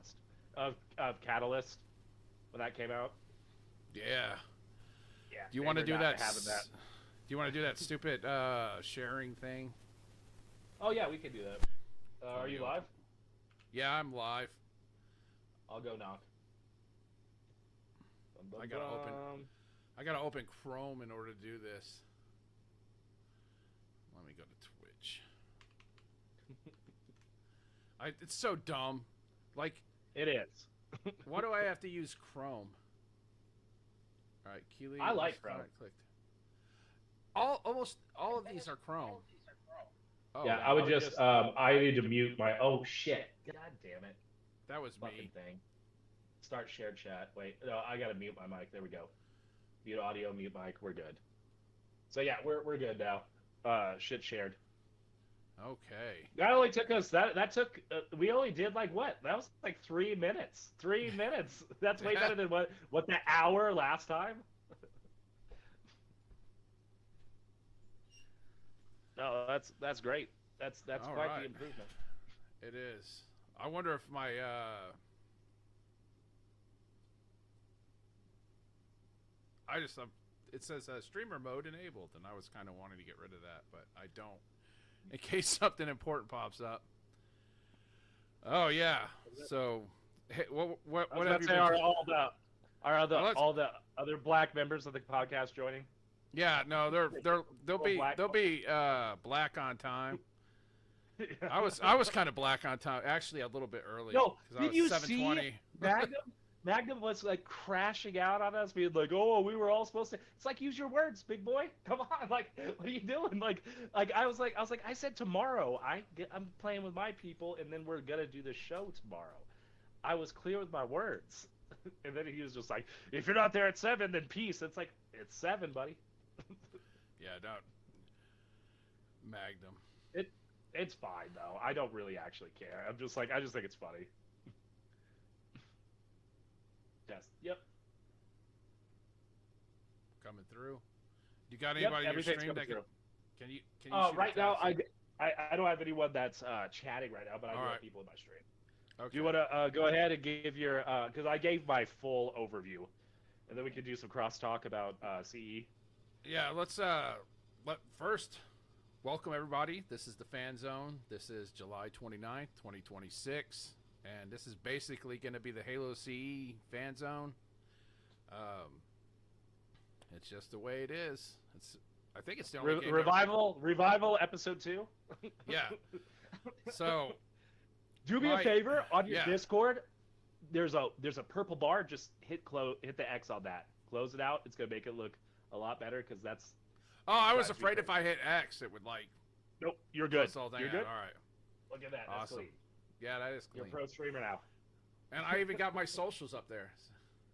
Catalyst. Of Catalyst when that came out. Yeah. Yeah, Do you they want to were do not that? having that. Do you want to do that stupid sharing thing? Oh yeah, we can do that. Are you live? Yeah, I'm live. I'll go knock. Bum, bum, I gotta open. bum. I gotta open Chrome in order to do this. Let me go to Twitch. It's so dumb. Like, It is. why do I have to use Chrome? All right, Keely. I like Chrome. Clicked. Almost all of these are Chrome. Oh, Yeah, I would just. I need to mute my. Oh shit! God damn it! that was Fucking me. thing. Start shared chat. Wait, no, I gotta mute my mic. There we go. Mute audio, mute mic. We're good. So yeah, we're good now. Shit shared. Okay. That only took us. That took. We only did like what? That was like 3 minutes. 3 minutes. That's way Yeah. better than what the hour last time. No, that's great. That's All quite the right. improvement. It is. I wonder if my I just it says streamer mode enabled, and I was kind of wanting to get rid of that, but I don't, in case something important pops up. Oh yeah. So, hey, what I was have about to you say, been? all the other black members of the podcast joining? Yeah, no, they'll be black. black on time. I was kind of black on time, actually a little bit early. No, 'Cause I did was you 7:20. see Magnum? Magnum was like crashing out on us, being like, "Oh, we were all supposed to." It's like, use your words, big boy. Come on, like, what are you doing? Like I was like, I said tomorrow. I'm playing with my people, and then we're gonna do the show tomorrow. I was clear with my words, and then he was just like, "If you're not there at 7, then peace." It's like, it's 7, buddy. Yeah, don't Magnum. It's fine though. I don't really actually care. I'm just like, I just think it's funny. Yes. Yep. Coming through. You got Yep. anybody in your Everything's stream coming that through. can you see the Right now, tabs? I don't have anyone that's chatting right now, but I do All have right. people in my stream. Okay. Do you want to go ahead and give your because I gave my full overview, and then we could do some crosstalk about CE. Yeah, let's first welcome everybody. This is the Fan Zone. This is July 29th, 2026, and this is basically going to be the Halo CE Fan Zone. It's just the way it is. I think it's the only game Revival episode 2. Yeah. So Do me a favor on your yeah. Discord. There's a purple bar. Just hit the X on that. Close it out. It's gonna make it look a lot better because that's. Oh, I was afraid if I hit X, it would like. Nope, you're good. You're good. All right. Look at that. That's Awesome. clean. Yeah, that is clean. You're a pro streamer now. And I even got my socials up there.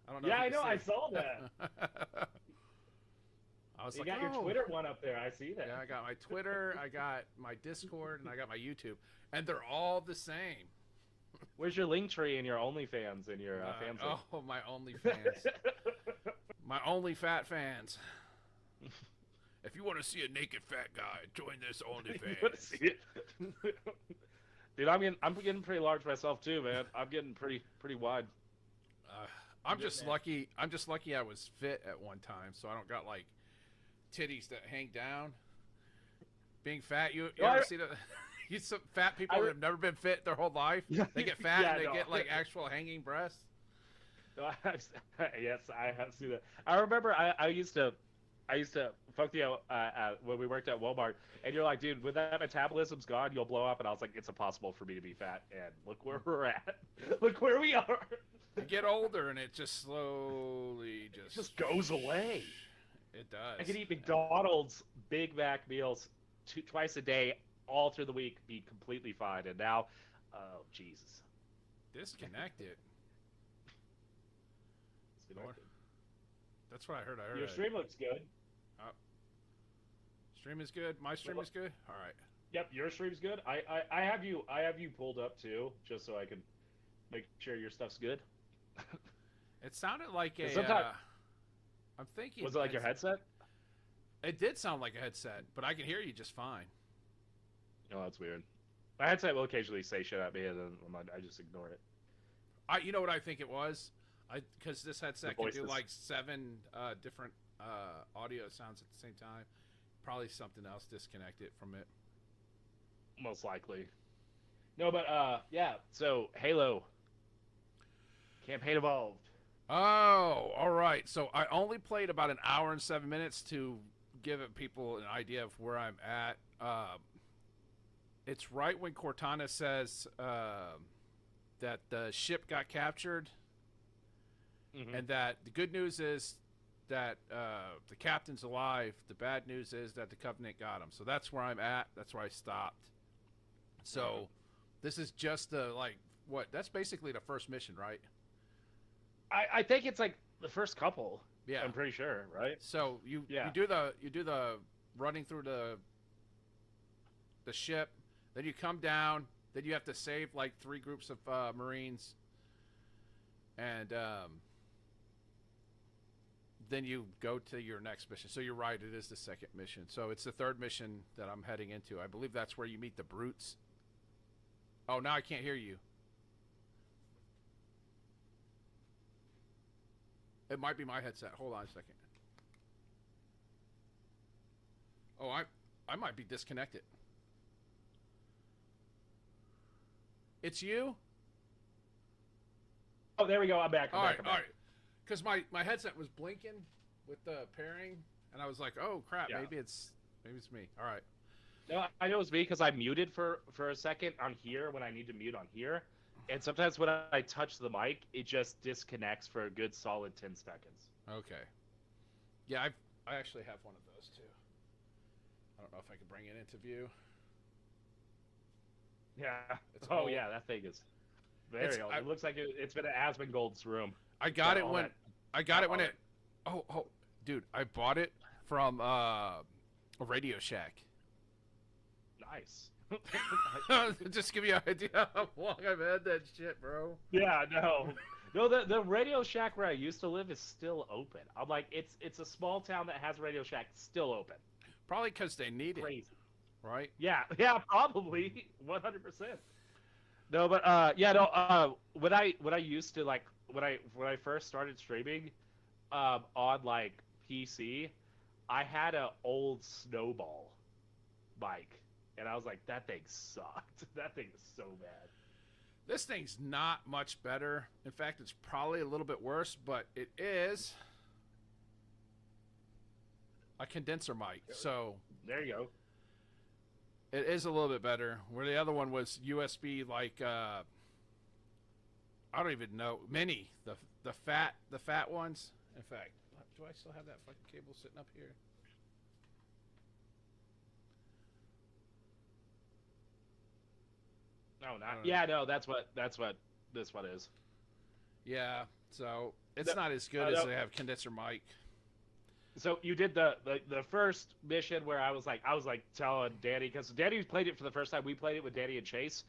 I don't know. Yeah, if I know. you I can see saw that. I was You like, got your Twitter one up there. I see that. Yeah, I got my Twitter, I got my Discord, and I got my YouTube, and they're all the same. Where's your link tree and your OnlyFans and your Fanzone? Oh, my OnlyFans, my only fat fans. If you want to see a naked fat guy, join this OnlyFans. Dude, I'm getting pretty large myself too, man. I'm getting pretty wide. I'm just lucky. I'm just lucky I was fit at one time, so I don't got like titties that hang down. Being fat, you ever see that? You some fat people that have never been fit their whole life. They get fat and they get like actual hanging breasts. Yes, I have seen that. I remember I used to fuck you when we worked at Walmart, and you're like, dude, when that metabolism's gone, you'll blow up. And I was like, it's impossible for me to be fat, and look where we're at. Look where we are. You get older, and it just slowly it just goes away. It does. I could eat McDonald's Big Mac meals twice a day, all through the week, be completely fine. And now, oh Jesus, disconnected. That's what I heard. Your stream looks good. Stream is good. My stream is good. All right. Yep, your stream's good. I have you pulled up too, just so I can make sure your stuff's good. It sounded like a. I'm thinking. Was it like your headset? It did sound like a headset, but I can hear you just fine. Oh, that's weird. My headset will occasionally say shit at me, and then I just ignore it. You know what I think it was? Because this headset can do like 7 different audio sounds at the same time. Probably something else disconnected from it. Most likely. No, but yeah. So Halo campaign evolved. Oh, all right. So I only played about an hour and 7 minutes to give people an idea of where I'm at. It's right when Cortana says that the ship got captured, and that the good news is that the captain's alive. The bad news is that the Covenant got him. So that's where I'm at. That's where I stopped. So this is just the that's basically the first mission, right? I think it's like the first couple. Yeah, I'm pretty sure, right? So you do the running through the ship, then you come down, then you have to save like 3 groups of Marines, and then you go to your next mission. So you're right, it is the second mission. So it's the third mission that I'm heading into. I believe that's where you meet the brutes. Oh, now I can't hear you. It might be my headset. Hold on a second. Oh, I might be disconnected. It's you? Oh, there we go. I'm back. All right. Because my headset was blinking with the pairing, and I was like, oh crap, maybe it's me. All right. No, I know it's me because I muted for a second on here when I need to mute on here. And sometimes when I touch the mic, it just disconnects for a good solid 10 seconds. Okay. Yeah, I actually have one of those too. I don't know if I can bring it into view. Yeah. Old. Yeah, that thing is very old. It looks like it's been in Asmongold's room. I got it when it. Oh, dude! I bought it from a Radio Shack. Nice. Just give you an idea how long I've had that shit, bro. Yeah, no, the Radio Shack where I used to live is still open. I'm like, it's a small town that has a Radio Shack still open. Probably because they need it, right? Yeah, probably 100%. No, but when I used to like when I first started streaming, on like PC, I had an old Snowball mic. And I was like, that thing sucked. That thing is so bad. This thing's not much better. In fact, it's probably a little bit worse, but it is a condenser mic. So there you go. It is a little bit better. Where the other one was USB, like I don't even know, mini, the fat ones. In fact, do I still have that fucking cable sitting up here? No, not. Yeah, no, that's what this one is. Yeah, so it's not as good as they have condenser mic. So you did the first mission where I was like telling Danny, because Danny played it for the first time. We played it with Danny and Chase,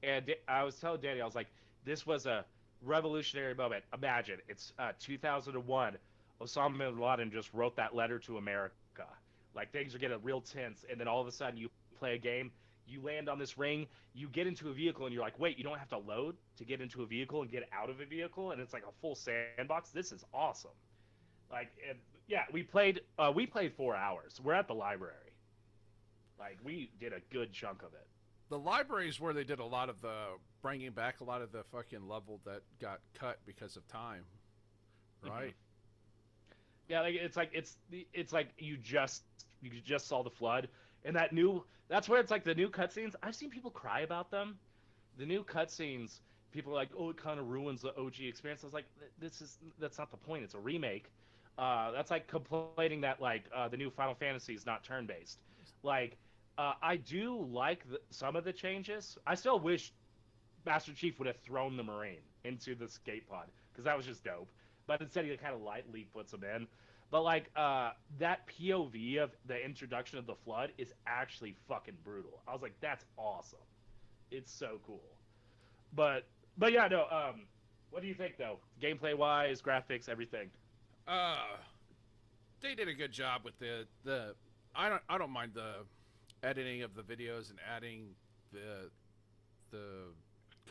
and I was telling Danny, I was like, this was a revolutionary moment. Imagine it's 2001. Osama bin Laden just wrote that letter to America. Like, things are getting real tense, and then all of a sudden you play a game. You land on this ring, you get into a vehicle, and you're like, wait, you don't have to load to get into a vehicle and get out of a vehicle, and it's like a full sandbox. This is awesome. Like, and yeah, we played 4 hours. We're at the library. Like, we did a good chunk of it. The library is where they did a lot of the bringing back a lot of the fucking level that got cut because of time, right? Mm-hmm. Yeah, like it's like you just saw the flood. And that's where it's like the new cutscenes. I've seen people cry about them. The new cutscenes, people are like, oh, it kind of ruins the OG experience. I was like, that's not the point. It's a remake. That's like complaining that like the new Final Fantasy is not turn-based. Like, I do like some of the changes. I still wish Master Chief would have thrown the Marine into the skate pod, because that was just dope. But instead he kind of lightly puts him in. But, like, that POV of the introduction of the Flood is actually fucking brutal. I was like, that's awesome. It's so cool. But yeah, no, what do you think, though? Gameplay-wise, graphics, everything? They did a good job with the I don't mind the editing of the videos and adding the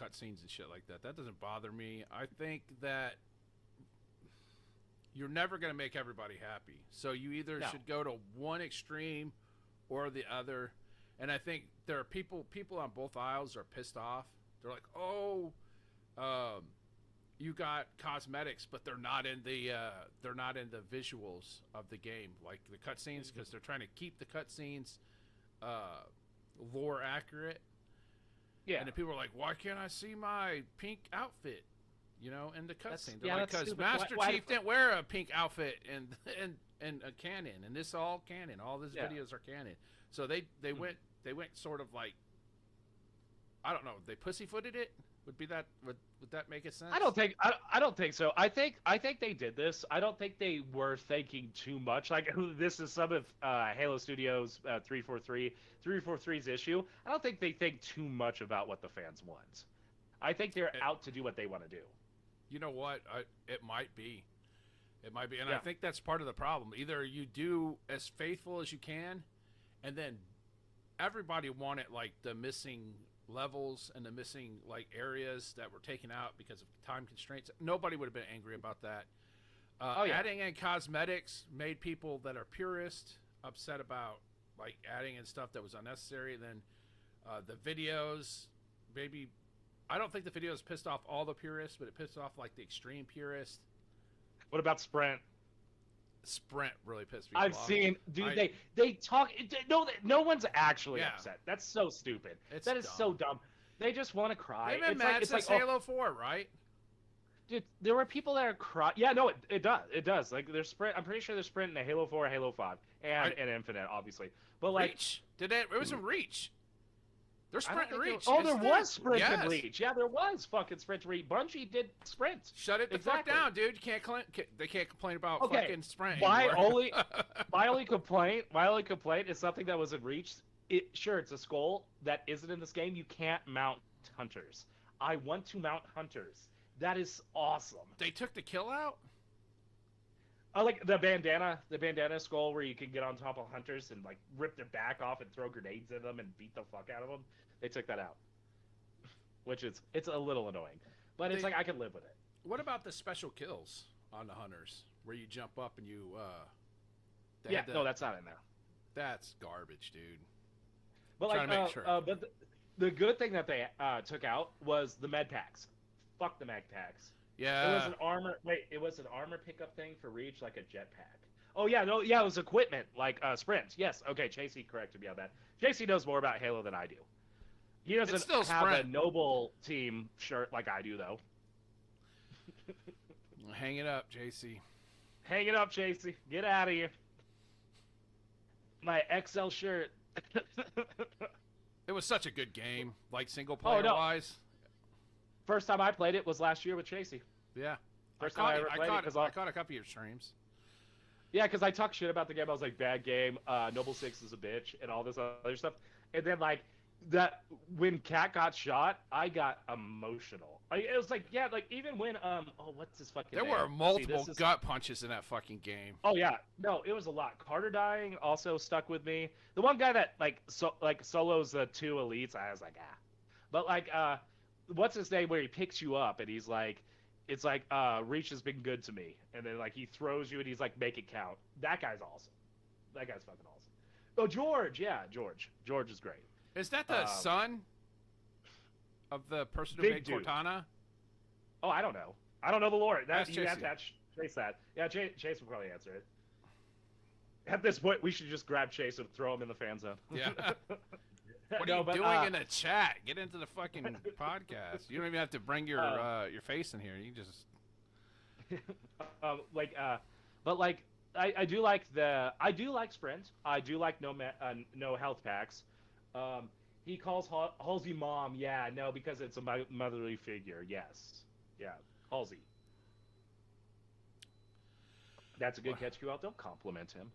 cutscenes and shit like that. That doesn't bother me. I think that you're never going to make everybody happy. So you either should go to one extreme or the other. And I think there are people on both aisles are pissed off. They're like, "Oh, you got cosmetics, but they're not in the visuals of the game, like the cutscenes, because they're trying to keep the cutscenes lore accurate." Yeah. And then people are like, "Why can't I see my pink outfit?" In the cutscene. They're yeah, like, because Master Chief didn't wear a pink outfit in a canon, and this is all canon. All these videos are canon. So they went sort of like, I don't know, they pussyfooted it. Would that make it sense? I don't think so. I think they did this. I don't think they were thinking too much. Like, this is some of Halo Studios 343's issue. I don't think they think too much about what the fans want. I think they're out to do what they want to do. You know what? It might be, and I think that's part of the problem. Either you do as faithful as you can, and then everybody wanted like the missing levels and the missing like areas that were taken out because of time constraints. Nobody would have been angry about that. Adding in cosmetics made people that are purists upset about like adding in stuff that was unnecessary. Then the videos, maybe, I don't think the videos pissed off all the purists, but it pissed off like the extreme purists. What about Sprint? Sprint really pissed me off. I've seen, dude. They talk. No one's actually upset. That's so stupid. That is so dumb. They just want to cry. They've been mad since Halo 4, right? Dude, there were people that are crying. Yeah, no, it does. It does. Like, there's Sprint. I'm pretty sure there's Sprint in a Halo 4, Halo 5, and Infinite, obviously. But like, Reach. It was in Reach. There's Sprint and Reach. There was Sprint and Reach. Yeah, there was fucking Sprint and Reach. Bungie did Sprint. Shut it the fuck down, dude. They can't complain about fucking Sprint my only complaint is something that was in Reach. Sure, it's a skull that isn't in this game. You can't mount hunters. I want to mount hunters. That is awesome. They took the kill out? I like the bandana skull where you can get on top of hunters and like rip their back off and throw grenades in them and beat the fuck out of them. They took that out, which it's a little annoying, but it's like I can live with it. What about the special kills on the hunters where you jump up and you? No, that's not in there. That's garbage, dude. But but the good thing that they took out was the med packs. Fuck the med packs. Yeah. It was an armor. Wait, it was an armor pickup thing for Reach, like a jetpack. Oh yeah, no, yeah, it was equipment like Sprint. Yes, okay, Chasey corrected me on that. Chasey knows more about Halo than I do. He doesn't have a Noble team shirt like I do, though. Hang it up, JC. Hang it up, Chasey. Get out of here. My XL shirt. It was such a good game, like single player wise. First time I played it was last year with Chasey. Yeah. First time I ever played it. I caught a couple of your streams. Yeah, because I talked shit about the game. I was like, bad game. Noble 6 is a bitch and all this other stuff. And then, like, when Cat got shot, I got emotional. It was like, yeah, like, even when, what's his fucking name? There were multiple gut punches in that fucking game. Oh, yeah. No, it was a lot. Carter dying also stuck with me. The one guy that, solos the 2 elites, I was like, ah. But, like, what's his name where he picks you up and he's like, it's like, Reach has been good to me. And then, like, he throws you and he's like, make it count. That guy's awesome. That guy's fucking awesome. Oh, George. Yeah, George. George is great. Is that the son of the person who made Cortana? Oh, I don't know. I don't know the lore. You have to Chase that. Yeah, Chase will probably answer it. At this point, we should just grab Chase and throw him in the fan zone. Yeah. What are you doing in the chat? Get into the fucking podcast. You don't even have to bring your face in here. You can just I do like Sprint. I do like no health packs. He calls Halsey mom. Yeah, no, because it's a motherly figure. Yes, yeah, Halsey. That's a good catch, QL. Don't compliment him.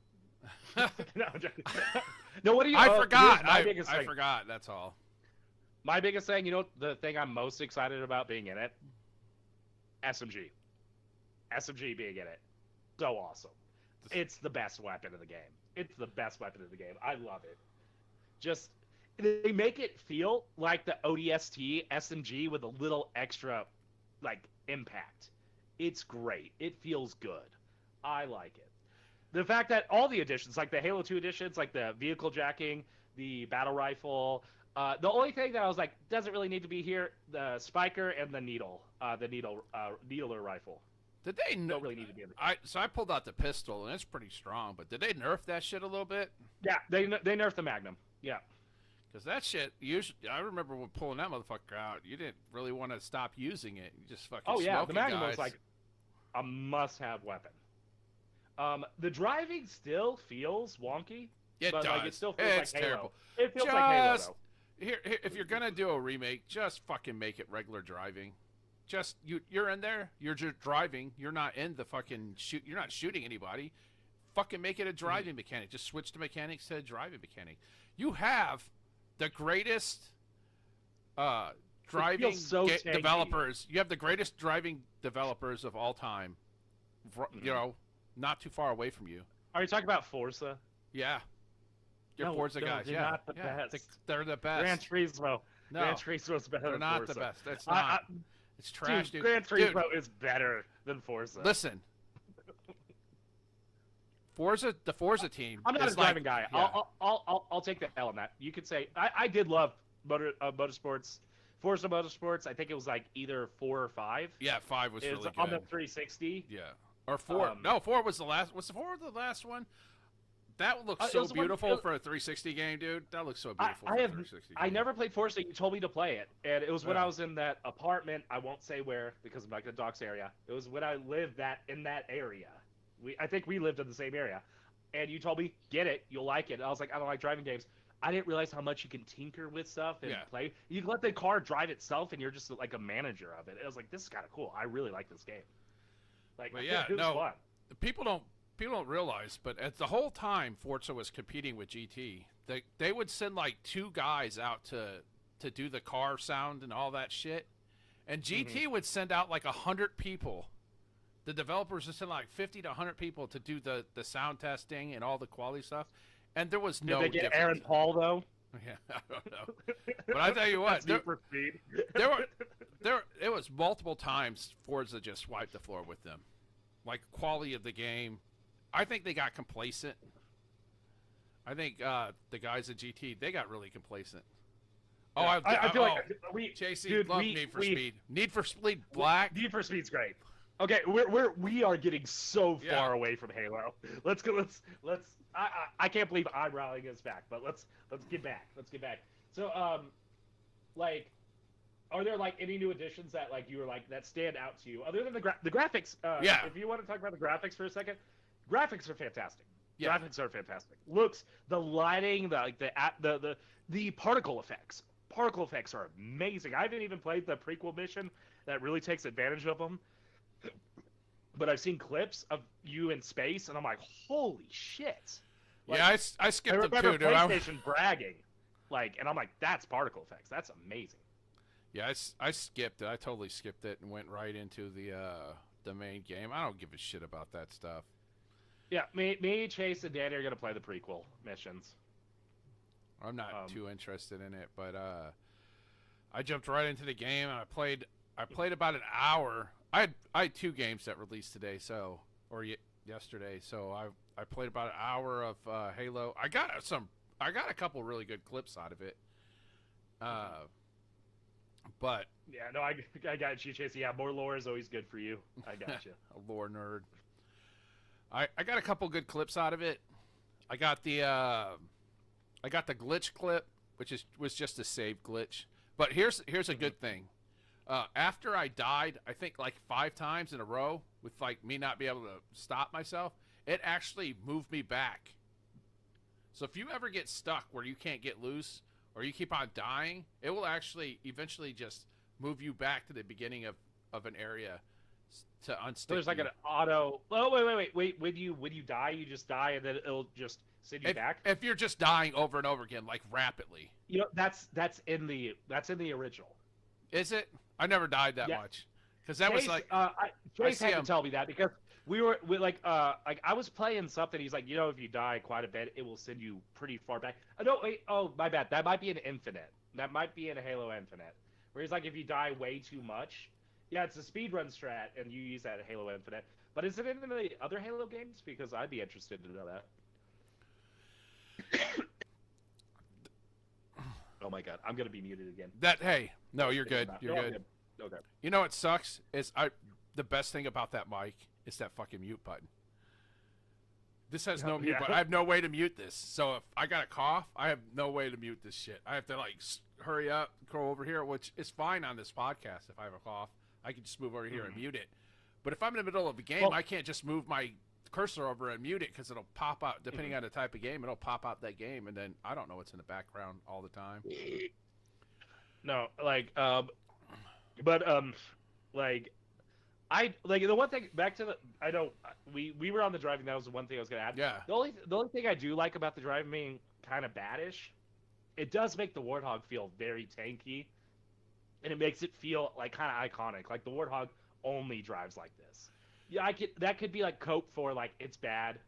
No, what do you? I forgot. I forgot. That's all. My biggest thing, the thing I'm most excited about being in it, SMG being in it, so awesome. It's the best weapon of the game. I love it. they make it feel like the ODST SMG with a little extra, like, impact. It's great. It feels good. I like it. The fact that all the editions, like the Halo 2 editions, like the vehicle jacking, the battle rifle, the only thing that I was like doesn't really need to be here, the spiker and the needler rifle. Did they don't really need to be in the So I pulled out the pistol and it's pretty strong, but did they nerf that shit a little bit? Yeah, they nerfed the Magnum. Yeah. Because that shit, usually, I remember when pulling that motherfucker out, you didn't really want to stop using it. You just fucking Oh yeah, the Magnum guys. was like a must-have weapon. The driving still feels wonky. It but does. Like, it still feels it's like terrible. Halo. It feels like Halo, though. Here, if you're gonna do a remake, just fucking make it regular driving. Just you're in there, you're just driving. You're not in the fucking shoot. You're not shooting anybody. Fucking make it a driving mechanic. Just switch the mechanics to a driving mechanic. You have the greatest driving developers. You have the greatest driving developers of all time. You know, not too far away from you. Are you talking about Forza? Yeah. Your Forza guys, they're not the best. They're the best. Gran Turismo. No, Gran Turismo's better they're than not Forza. the best. That's not. It's trash, dude. Gran Turismo is better than Forza. Listen. The Forza team. I'm not a driving guy. Yeah. I'll take the L on that. You could say I did love motorsports, Forza Motorsports. I think it was like either 4 or 5. Yeah, 5 was really good on the 360. Yeah, or 4. No, 4 was the last. Was 4 the last one? That looks so beautiful for a 360 game, dude. That looks so beautiful. For a 360 I never played Forza. You told me to play it, and it was when I was in that apartment. I won't say where because I'm like the docks area. It was when I lived in that area. I think we lived in the same area, and you told me get it, you'll like it. And I was like, I don't like driving games. I didn't realize how much you can tinker with stuff and play. You can let the car drive itself, and you're just like a manager of it. I was like, this is kind of cool. I really like this game. Like, but yeah, it was fun. People don't realize, but at the whole time Forza was competing with GT, they would send like 2 guys out to do the car sound and all that shit, and GT would send out like 100 people. The developers would send like 50 to 100 people to do the sound testing and all the quality stuff, and there was no. Did they get difference. Aaron Paul though? Yeah, I don't know, but I tell you what, it was multiple times Forza just wiped the floor with them, like quality of the game. I think they got complacent. I think the guys at GT, they got really complacent. Oh, yeah. I feel like JC, love Need for Speed. Need for Speed Black. Need for Speed's great. Okay, we are getting so far away from Halo. Let's go. Let's. I can't believe I'm rallying us back, but let's get back. Let's get back. So like, are there like any new additions that like you were like that stand out to you other than the graphics? If you want to talk about the graphics for a second. Graphics are fantastic. Yeah. Graphics are fantastic. Looks, the lighting, the particle effects. Particle effects are amazing. I haven't even played the prequel mission that really takes advantage of them. But I've seen clips of you in space, and I'm like, holy shit. Like, yeah, I skipped them too, dude. PlayStation bragging. Like, and I'm like, that's particle effects. That's amazing. Yeah, I skipped it. I totally skipped it and went right into the main game. I don't give a shit about that stuff. Yeah, me, Chase, and Danny are gonna play the prequel missions. I'm not too interested in it, but I jumped right into the game and I played about an hour. I had 2 games that released today, yesterday, so I played about an hour of Halo. I got a couple really good clips out of it. But yeah, no, I got you, Chase. Yeah, more lore is always good for you. I got you. A lore nerd. I got a couple good clips out of it. I got the glitch clip, which was just a save glitch. But here's a good thing. After I died, I think like 5 times in a row with like me not be able to stop myself, it actually moved me back. So if you ever get stuck where you can't get loose or you keep on dying, it will actually eventually just move you back to the beginning of an area to unstick. So there's like an auto. Oh wait. When you die, you just die, and then it'll just send you back. If you're just dying over and over again, like rapidly. You know, that's in the original. Is it? I never died that much because that was like. Chase had to tell me that because like I was playing something. He's like, if you die quite a bit, it will send you pretty far back. No, wait. Oh, my bad. That might be an Infinite. That might be in Halo Infinite. Where he's like, if you die way too much, yeah, it's a speedrun strat, and you use that at Halo Infinite. But is it in the other Halo games? Because I'd be interested to know that. Oh my god, I'm gonna be muted again. Hey, no, you're good. You're good. Okay. You know what sucks is the best thing about that mic is that fucking mute button. This has no mute button. I have no way to mute this. So if I got a cough, I have no way to mute this shit. I have to like hurry up, go over here, which is fine on this podcast. If I have a cough, I can just move over here and mute it. But if I'm in the middle of a game, I can't just move my cursor over and mute it because it'll pop out. Depending on the type of game, it'll pop out that game, and then I don't know what's in the background all the time. No, like, I like the one thing back to the we were on the driving. That was the one thing I was gonna add. Yeah. The only thing I do like about the driving being kind of baddish, it does make the Warthog feel very tanky, and it makes it feel like kind of iconic. Like the Warthog only drives like this. Yeah, that could be like cope for like its bad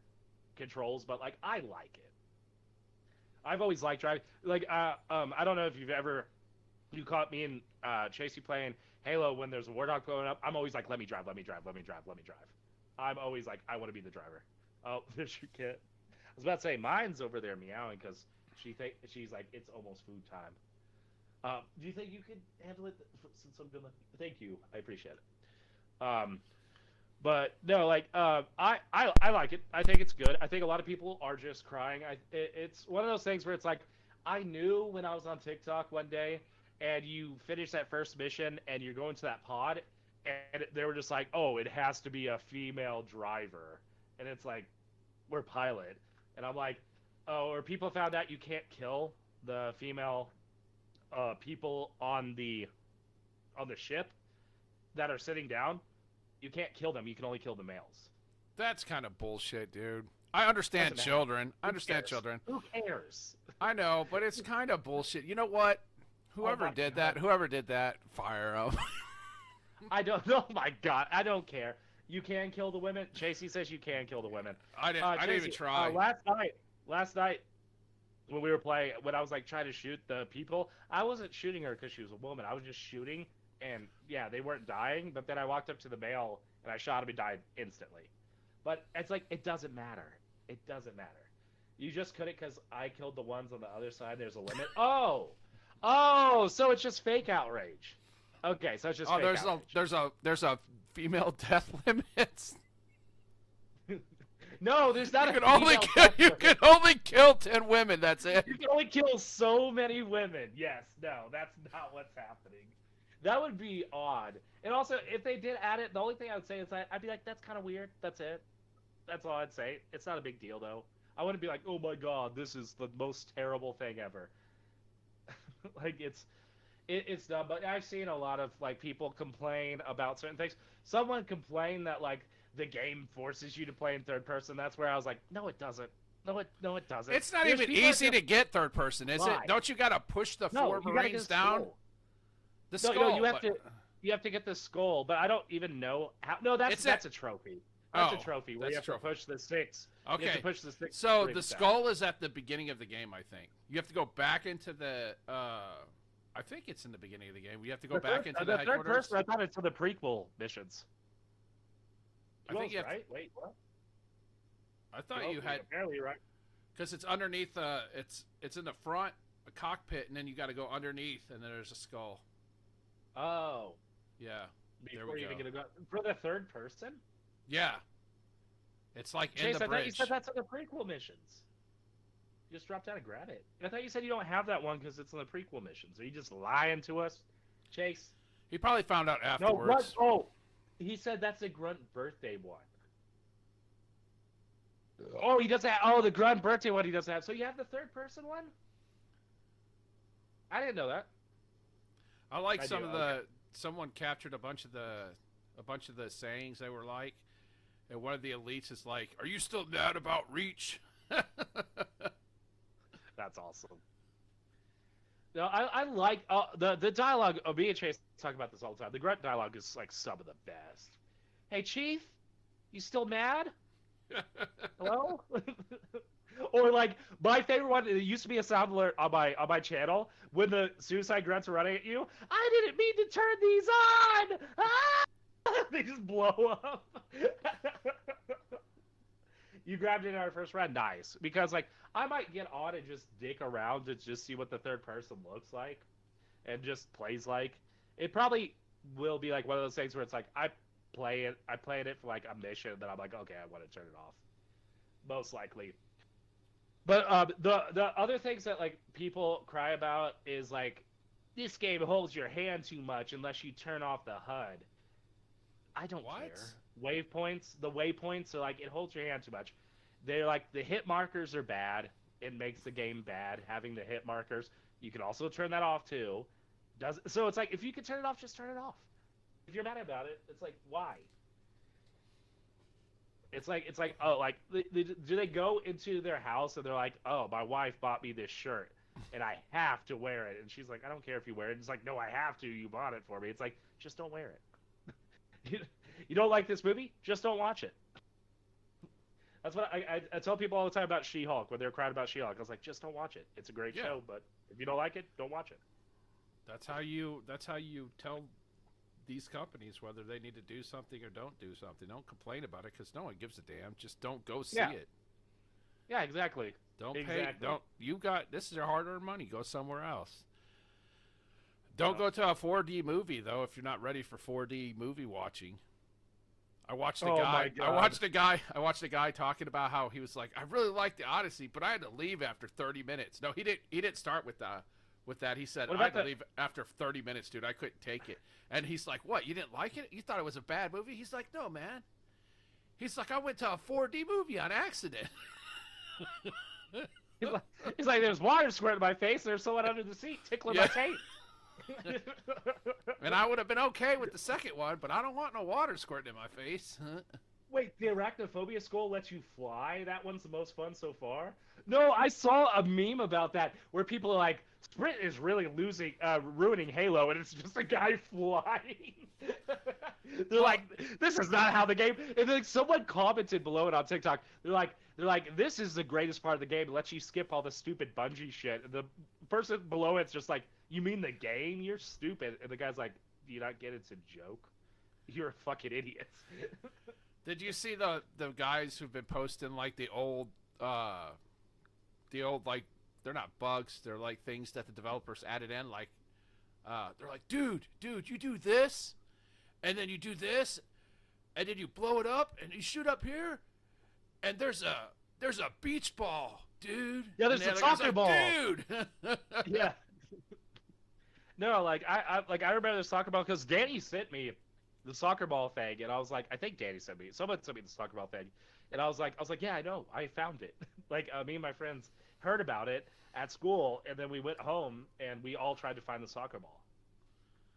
controls, but like I like it. I've always liked driving. Like I don't know if you caught me and Chasey playing Halo when there's a Warthog going up. I'm always like, let me drive. I'm always like, I want to be the driver. Oh, there's your kid. I was about to say, mine's over there meowing because she's like, it's almost food time. Do you think you could handle it since I'm gonna? Thank you, I appreciate it. But no, like I like it. I think it's good. I think a lot of people are just crying. It's one of those things where it's like, I knew when I was on TikTok one day, and you finish that first mission, and you're going to that pod, and they were just like, oh, it has to be a female driver, and it's like, we're pilot, and I'm like, oh, or people found out you can't kill the female people on the ship that are sitting down. You can't kill them. You can only kill the males. That's kind of bullshit, dude. I understand children. Children. Who cares? I know, but it's kind of bullshit. You know what? Whoever did that, fire them. I don't. Oh my god, I don't care. You can kill the women. Chasey says you can kill the women. I didn't even try. Last night, when we were playing, when I was like trying to shoot the people, I wasn't shooting her because she was a woman. I was just shooting. And yeah, they weren't dying, but then I walked up to the male and I shot him and died instantly. But it's like, it doesn't matter. It doesn't matter. You just couldn't because I killed the ones on the other side. There's a limit. Oh, so it's just fake outrage. Okay, so it's just fake outrage. There's a female death limit. No, there's not. You can only kill 10 women. That's it. You can only kill so many women. Yes, no, that's not what's happening. That would be odd. And also, if they did add it, the only thing I would say is that I'd be like, that's kind of weird. That's it. That's all I'd say. It's not a big deal, though. I wouldn't be like, oh my god, this is the most terrible thing ever. Like, it's dumb. But I've seen a lot of, like, people complain about certain things. Someone complained that, like, the game forces you to play in third person. That's where I was like, no, it doesn't. No, it doesn't. It's not even easy to get third person, is it? Don't you got to push the 4 Marines down? The skull. No, you have to get the skull, but I don't even know how. No, that's a trophy. That's a trophy where you have to push the 6. Okay. You have to push the 6. So the skull is at the beginning of the game, I think. You have to go back into the. I think it's in the beginning of the game. We have to go back into the headquarters. Third person, I thought it's for the prequel missions. I think you have right. Wait, what? I thought you had. Apparently right. Because it's underneath. It's in the front, a cockpit, and then you got to go underneath, and then there's a skull. Oh. Yeah. Before you even go for the third person? Yeah. It's like Chase, in the bridge. I thought you said that's in the prequel missions. You just drop down and grab it. I thought you said you don't have that one because it's in the prequel missions. Are you just lying to us, Chase? He probably found out afterwards. He said that's a Grunt birthday one. Oh, he doesn't have. Oh, the Grunt birthday one he doesn't have. So you have the third person one? I didn't know that. I like someone captured a bunch of the sayings they were like, and one of the elites is like, "Are you still mad about Reach?" That's awesome. No, I like the dialogue. Me and Chase talk about this all the time. The Grunt dialogue is like some of the best. Hey, Chief, You still mad? Hello? Or like my favorite one, it used to be a sound alert on my channel when the suicide grunts are running at you. I didn't mean to turn these on. Ah! They just blow up. You grabbed it in our first round, nice. Because like I might get on and just dick around to just see what the third person looks like and just plays like. It probably will be like one of those things where it's like I played it for like a mission, and then I'm like, okay, I want to turn it off. Most likely. But the other things that like people cry about is like this game holds your hand too much unless you turn off the HUD. I don't care. The waypoints are like it holds your hand too much. They're like the hit markers are bad. It makes the game bad having the hit markers. You can also turn that off too. So it's like if you can turn it off, just turn it off. If you're mad about it, it's like why? It's like oh like do they go into their house and they're like oh my wife bought me this shirt and I have to wear it and she's like I don't care if you wear it. It's like no I have to. You bought it for me. It's like just don't wear it. You don't like this movie? Just don't watch it. That's what I tell people all the time about She-Hulk when they're crying about She-Hulk. I was like, just don't watch it. It's a great show, but if you don't like it, don't watch it. That's how you tell these companies whether they need to do something or don't do something. Don't complain about it because no one gives a damn. Just don't go see it. Yeah, exactly. Don't pay. Don't. You got this is your hard-earned money. Go somewhere else. Don't go to a 4D movie though if you're not ready for 4D movie watching. I watched a guy talking about how he was like, I really liked the Odyssey, but I had to leave after 30 minutes. No, he didn't start with that. He said I had to leave after 30 minutes, dude. I couldn't take it. And he's like, what? You didn't like it? You thought it was a bad movie? He's like, no, man. He's like, I went to a 4D movie on accident. He's like, there's water squirting in my face. And there's someone under the seat tickling my taint. And I would have been okay with the second one, but I don't want no water squirting in my face. Wait, the arachnophobia skull lets you fly? That one's the most fun so far? No, I saw a meme about that where people are like, Sprint is really ruining Halo, and it's just a guy flying. They're like, this is not how the game. And then someone commented below it on TikTok. They're like, this is the greatest part of the game. It lets you skip all the stupid bungee shit. And the person below it's just like, you mean the game? You're stupid. And the guy's like, do you not get it's a joke? You're a fucking idiot. Did you see the guys who've been posting like the old like they're not bugs, they're like things that the developers added in, like they're like, dude, you do this, and then you do this, and then you blow it up, and you shoot up here, and there's a beach ball, dude. Yeah, there's a soccer ball, dude. Yeah. No, like I remember the soccer ball because Danny sent me the soccer ball thing, and I was like, I think Danny sent me. Someone sent me the soccer ball thing, and I was like, yeah, I know, I found it. Like me and my friends heard about it at school, and then we went home and we all tried to find the soccer ball.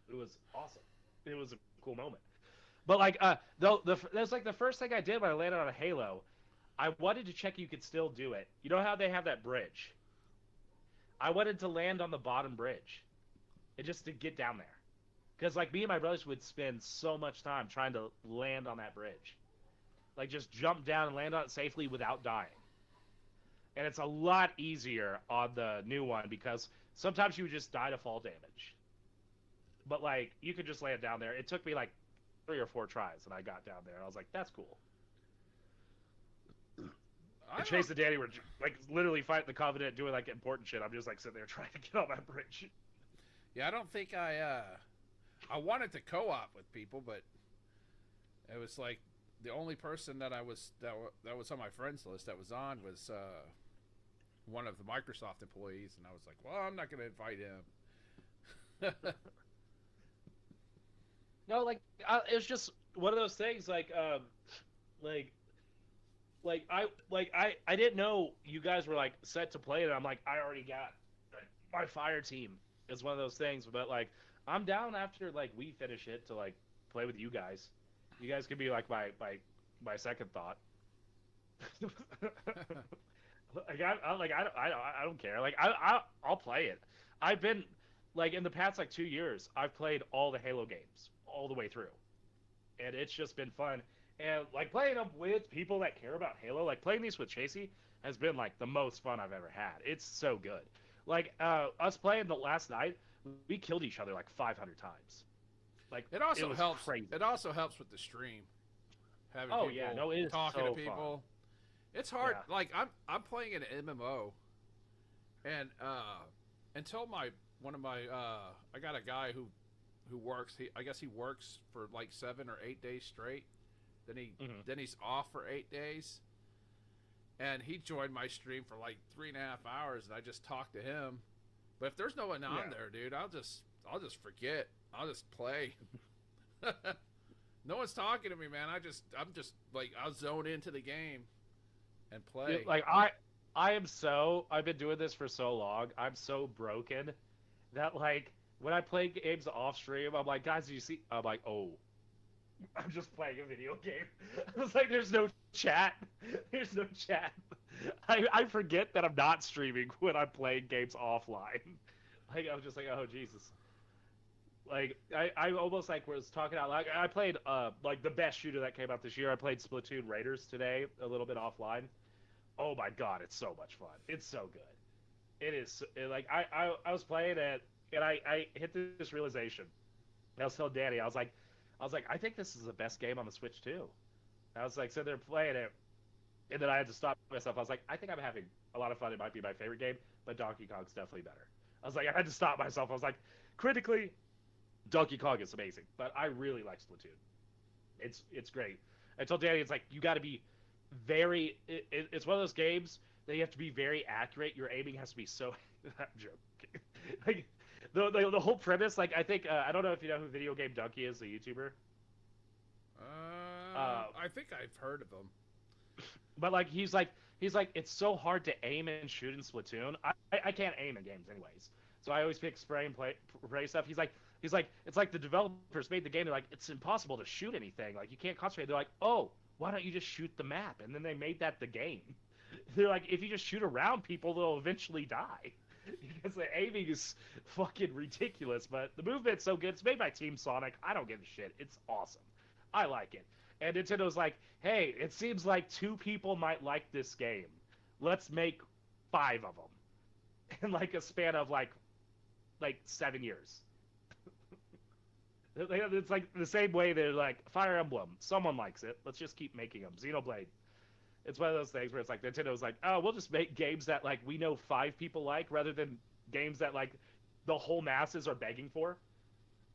It was awesome. It was a cool moment. But like, that's like the first thing I did when I landed on a Halo. I wanted to check you could still do it. You know how they have that bridge? I wanted to land on the bottom bridge, and just to get down there. Because, like, me and my brothers would spend so much time trying to land on that bridge. Like, just jump down and land on it safely without dying. And it's a lot easier on the new one because sometimes you would just die to fall damage. But, like, you could just land down there. It took me, like, 3 or 4 tries, and I got down there. And I was like, that's cool. And Chase and Danny were, like, literally fighting the Covenant, doing, like, important shit. I'm just, like, sitting there trying to get on that bridge. Yeah, I don't think I wanted to co-op with people, but it was like the only person that was on my friends list that was on was one of the Microsoft employees, and I was like, well, I'm not going to invite him. No, like it was just one of those things. I didn't know you guys were like set to play it. I'm like, I already got my fire team. It's one of those things, but like I'm down after like we finish it to like play with you guys. You guys could be like my second thought. I don't care. Like I'll play it. I've been like in the past like 2 years, I've played all the Halo games all the way through, and it's just been fun. And like playing them with people that care about Halo, like playing these with Chasey has been like the most fun I've ever had. It's so good. Like us playing the last night, we killed each other like 500 times. Like It it also was helps. crazy. It also helps with the stream, having Oh yeah, people no, it is talking so to people. fun. It's hard. Yeah. Like I'm playing an MMO, and until my one of my I got a guy who works. I guess he works for like 7 or 8 days straight. Then he's off for 8 days, and he joined my stream for like 3.5 hours, and I just talked to him. But if there's no one on there, dude, I'll just forget. I'll just play. No one's talking to me, man. I'm just like I'll zone into the game and play. Like I've been doing this for so long. I'm so broken that like when I play games off stream, I'm like, guys, do you see? I'm like, oh, I'm just playing a video game. I was like, there's no chat. There's no chat. I forget that I'm not streaming when I'm playing games offline. Like I'm just like, oh Jesus. Like I almost like was talking out loud. I played like the best shooter that came out this year. I played Splatoon Raiders today, a little bit offline. Oh my god, it's so much fun. It's so good. It is like I was playing it and I hit this realization. I was telling Danny, I was like, I think this is the best game on the Switch too. I was like, so they're playing it, and then I had to stop myself. I was like, I think I'm having a lot of fun. It might be my favorite game, but Donkey Kong's definitely better. I was like, I had to stop myself. I was like, critically, Donkey Kong is amazing, but I really like Splatoon. It's great. I told Danny, it's like you got to be very. It's one of those games that you have to be very accurate. Your aiming has to be so. I'm joking. Like the whole premise, like I think I don't know if you know who Video Game Donkey is, the YouTuber. I think I've heard of him. But like he's like it's so hard to aim and shoot in Splatoon. I can't aim in games anyways, so I always pick spray and pray stuff. He's like it's like the developers made the game. They're like it's impossible to shoot anything. Like you can't concentrate. They're like, oh, why don't you just shoot the map? And then they made that the game. They're like, if you just shoot around people, they'll eventually die. Because the aiming is fucking ridiculous, but the movement's so good. It's made by Team Sonic. I don't give a shit. It's awesome. I like it. And Nintendo's like, hey, it seems like 2 people might like this game. Let's make 5 of them. In like a span of like 7 years. It's like the same way they're like, Fire Emblem. Someone likes it. Let's just keep making them. Xenoblade. It's one of those things where it's like Nintendo's like, oh, we'll just make games that like we know 5 people like, rather than games that like the whole masses are begging for.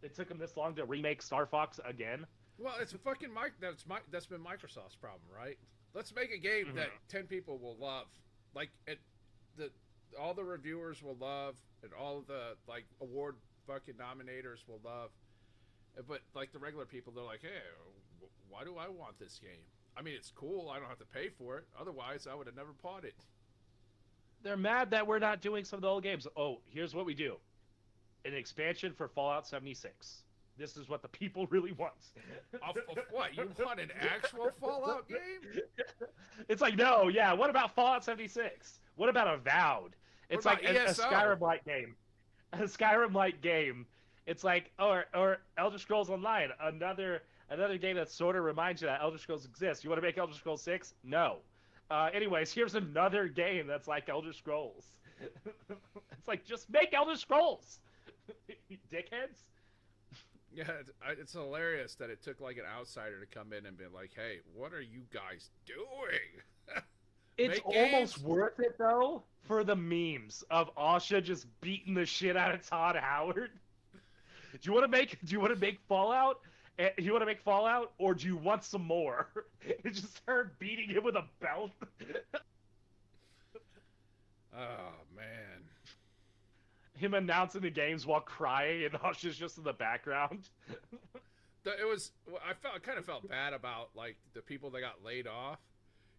It took them this long to remake Star Fox again. Well, it's fucking that's been Microsoft's problem, right? Let's make a game that 10 people will love, like all the reviewers will love, and all of the like award fucking nominators will love. But like the regular people, they're like, hey, why do I want this game? I mean, it's cool. I don't have to pay for it. Otherwise, I would have never bought it. They're mad that we're not doing some of the old games. Oh, here's what we do. An expansion for Fallout 76. This is what the people really want. Of what? You want an actual Fallout game? It's like, no, yeah. What about Fallout 76? What about Avowed? It's like a Skyrim-like game. A Skyrim-like game. It's like, or Elder Scrolls Online, another game that sort of reminds you that Elder Scrolls exists. You want to make Elder Scrolls 6? No. Anyways, here's another game that's like Elder Scrolls. It's like, just make Elder Scrolls, dickheads. Yeah, it's hilarious that it took like an outsider to come in and be like, hey, what are you guys doing? It's almost worth it, though, for the memes of Asha just beating the shit out of Todd Howard. Do you want to make Fallout? Do you want to make Fallout, or do you want some more? It's just her beating him with a belt. Oh man. Him announcing the games while crying, and Asha's just in the background. I kind of felt bad about like the people that got laid off,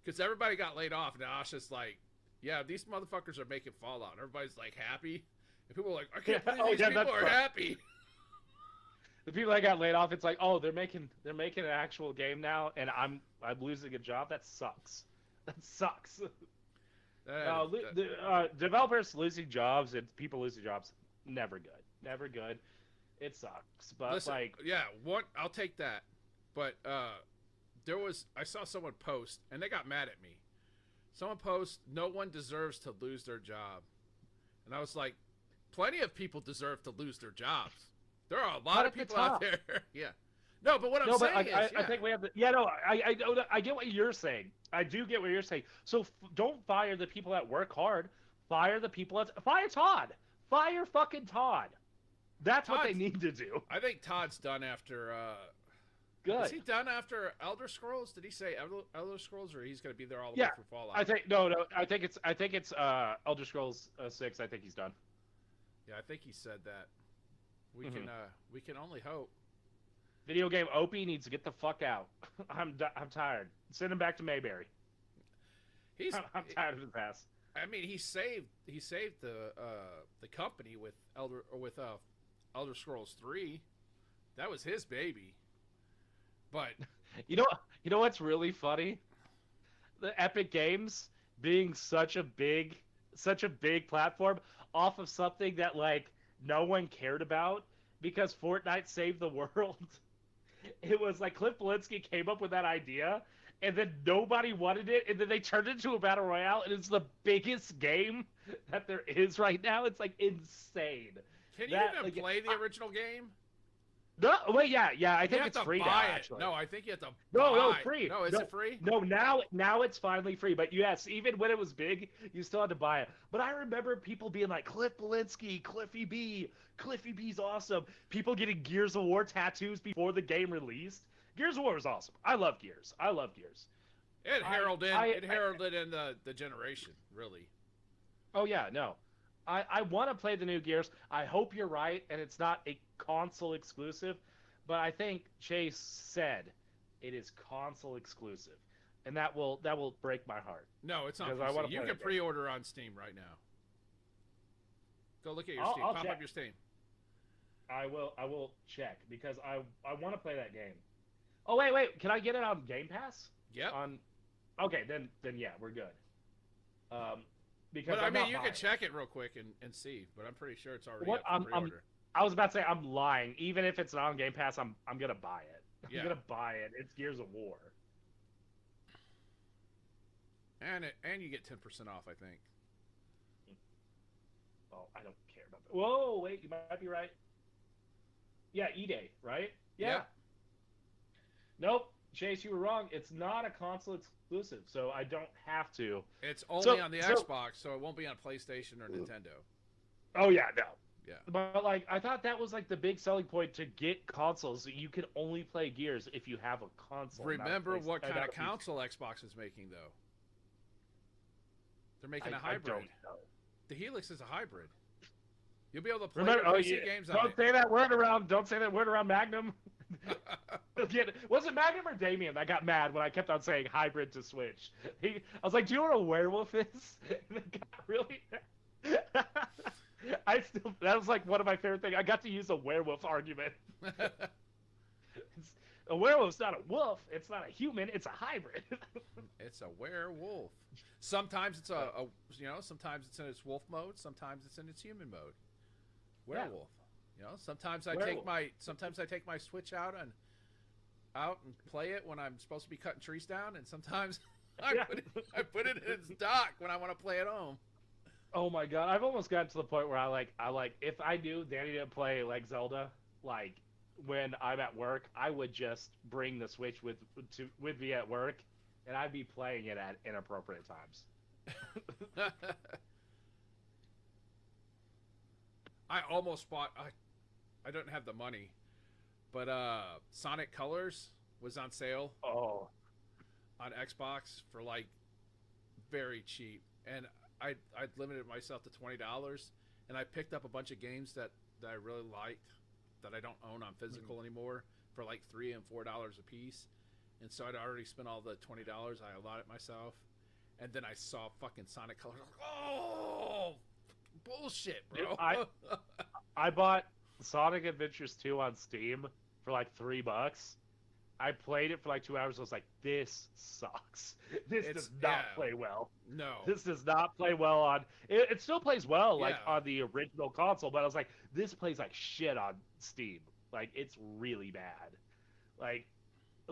because everybody got laid off, and Asha's like, yeah, these motherfuckers are making Fallout, and everybody's like happy, and people are like, I can't believe these people are happy. The people that got laid off, it's like, oh, they're making an actual game now, and I'm losing a job. That sucks. That sucks. Developers losing jobs and people losing jobs, never good. Never good. It sucks. But listen, I'll take that. But I saw someone post, and they got mad at me. Someone post, no one deserves to lose their job. And I was like, plenty of people deserve to lose their jobs. There are a lot of people out there. Yeah. No, but what I'm saying is, I think we have I get what you're saying. I do get what you're saying. So don't fire the people that work hard. Fire the people fire Todd. Fire fucking Todd. That's what they need to do. I think Todd's done after. Good. Is he done after Elder Scrolls? Did he say Elder Scrolls, or he's going to be there all the way through Fallout? I think no. I think it's Elder Scrolls 6. I think he's done. Yeah, I think he said that. We can only hope. Video game Opie needs to get the fuck out. I'm tired. Send him back to Mayberry. I'm tired of his ass. I mean, he saved the company with Elder Scrolls 3. That was his baby. But you know what's really funny? The Epic Games being such a big platform off of something that like no one cared about because Fortnite saved the world. It was like Cliff Belinsky came up with that idea, and then nobody wanted it, and then they turned it into a battle royale, and it's the biggest game that there is right now. It's like insane. Can you even play the original game? No, wait, yeah. I think it's free now. Actually, no, I think you have to. No, free. No, is it free? No, now it's finally free. But yes, even when it was big, you still had to buy it. But I remember people being like, Cliff Belinsky, Cliffy B's awesome. People getting Gears of War tattoos before the game released. Gears of War was awesome. I love Gears. It heralded in the generation, really. Oh yeah, no. I want to play the new Gears. I hope you're right, and it's not a console exclusive. But I think Chase said it is console exclusive, and that will break my heart. No, it's not. You can pre-order on Steam right now. Go look at your Steam. Pop up your Steam. I will check because I want to play that game. Oh wait, can I get it on Game Pass? Yep. Okay, then yeah, we're good. Because but I mean, you can check it real quick and see, but I'm pretty sure it's already up for pre-order. I was about to say I'm lying. Even if it's not on Game Pass, I'm gonna buy it. I'm gonna buy it. It's Gears of War. And you get 10% off, I think. Oh, I don't care about that. Whoa, wait, you might be right. Yeah, E-Day, right? Yeah. Yep. Nope, Chase, you were wrong. It's not a console exclusive, so I don't have to. It's only on the Xbox, so it won't be on PlayStation or Nintendo. Oh yeah, no. Yeah. But like, I thought that was like the big selling point to get consoles. You can only play Gears if you have a console. Remember what kind of console Xbox is making, though? They're making a hybrid. I don't know. The Helix is a hybrid. You'll be able to play PC games on it. Don't say that word around Magnum. Was it Magnum or Damien that got mad when I kept on saying hybrid to Switch? I was like, do you know what a werewolf is? And it got really that was like one of my favorite things. I got to use a werewolf argument. A werewolf's not a wolf. It's not a human. It's a hybrid. It's a werewolf. Sometimes it's sometimes it's in its wolf mode. Sometimes it's in its human mode. Werewolf. You know, sometimes I take my Switch out and play it when I'm supposed to be cutting trees down, and sometimes I put it in its dock when I want to play at home. Oh my god, I've almost gotten to the point where I like if I knew Danny didn't play like Zelda, like when I'm at work, I would just bring the Switch with me at work, and I'd be playing it at inappropriate times. I almost bought. I don't have the money, but Sonic Colors was on sale. Oh. On Xbox for like very cheap, and I limited myself to $20, and I picked up a bunch of games that I really liked that I don't own on physical anymore for like $3 and $4 a piece, and so I'd already spent all the $20 I allotted myself, and then I saw fucking Sonic Colors. Oh, bullshit, bro! Dude, I bought Sonic Adventures 2 on Steam for like $3. I played it for like 2 hours. I was like, this sucks. This does not play well. No. This does not play well on... It still plays well, like, on the original console, but I was like, this plays like shit on Steam. Like, it's really bad. Like,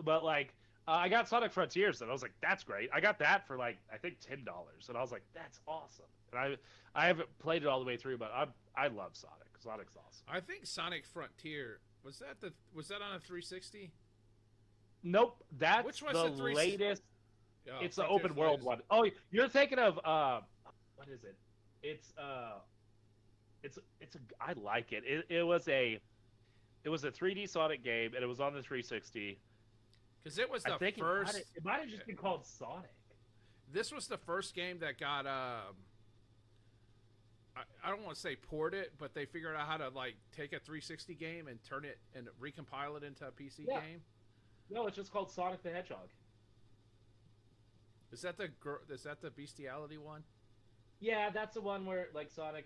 but like, I got Sonic Frontiers, and I was like, "That's great." I got that for like I think $10, and I was like, "That's awesome." And I haven't played it all the way through, but I love Sonic. Sonic's awesome. I think Sonic Frontier was that on a 360? Nope, that's Which was the the three? latest. Oh, It's the Frontier's open the world latest. one. Oh, you're thinking of what is it? It's it's a I like it. It was a 3D Sonic game, and it was on the 360. Because it was I the think first. it might have just been called Sonic. This was the first game that got I don't want to say port it, but they figured out how to like take a 360 game and turn it and recompile it into a PC Yeah. game. No, it's just called Sonic the Hedgehog. Is that the bestiality one? Yeah, that's the one where like Sonic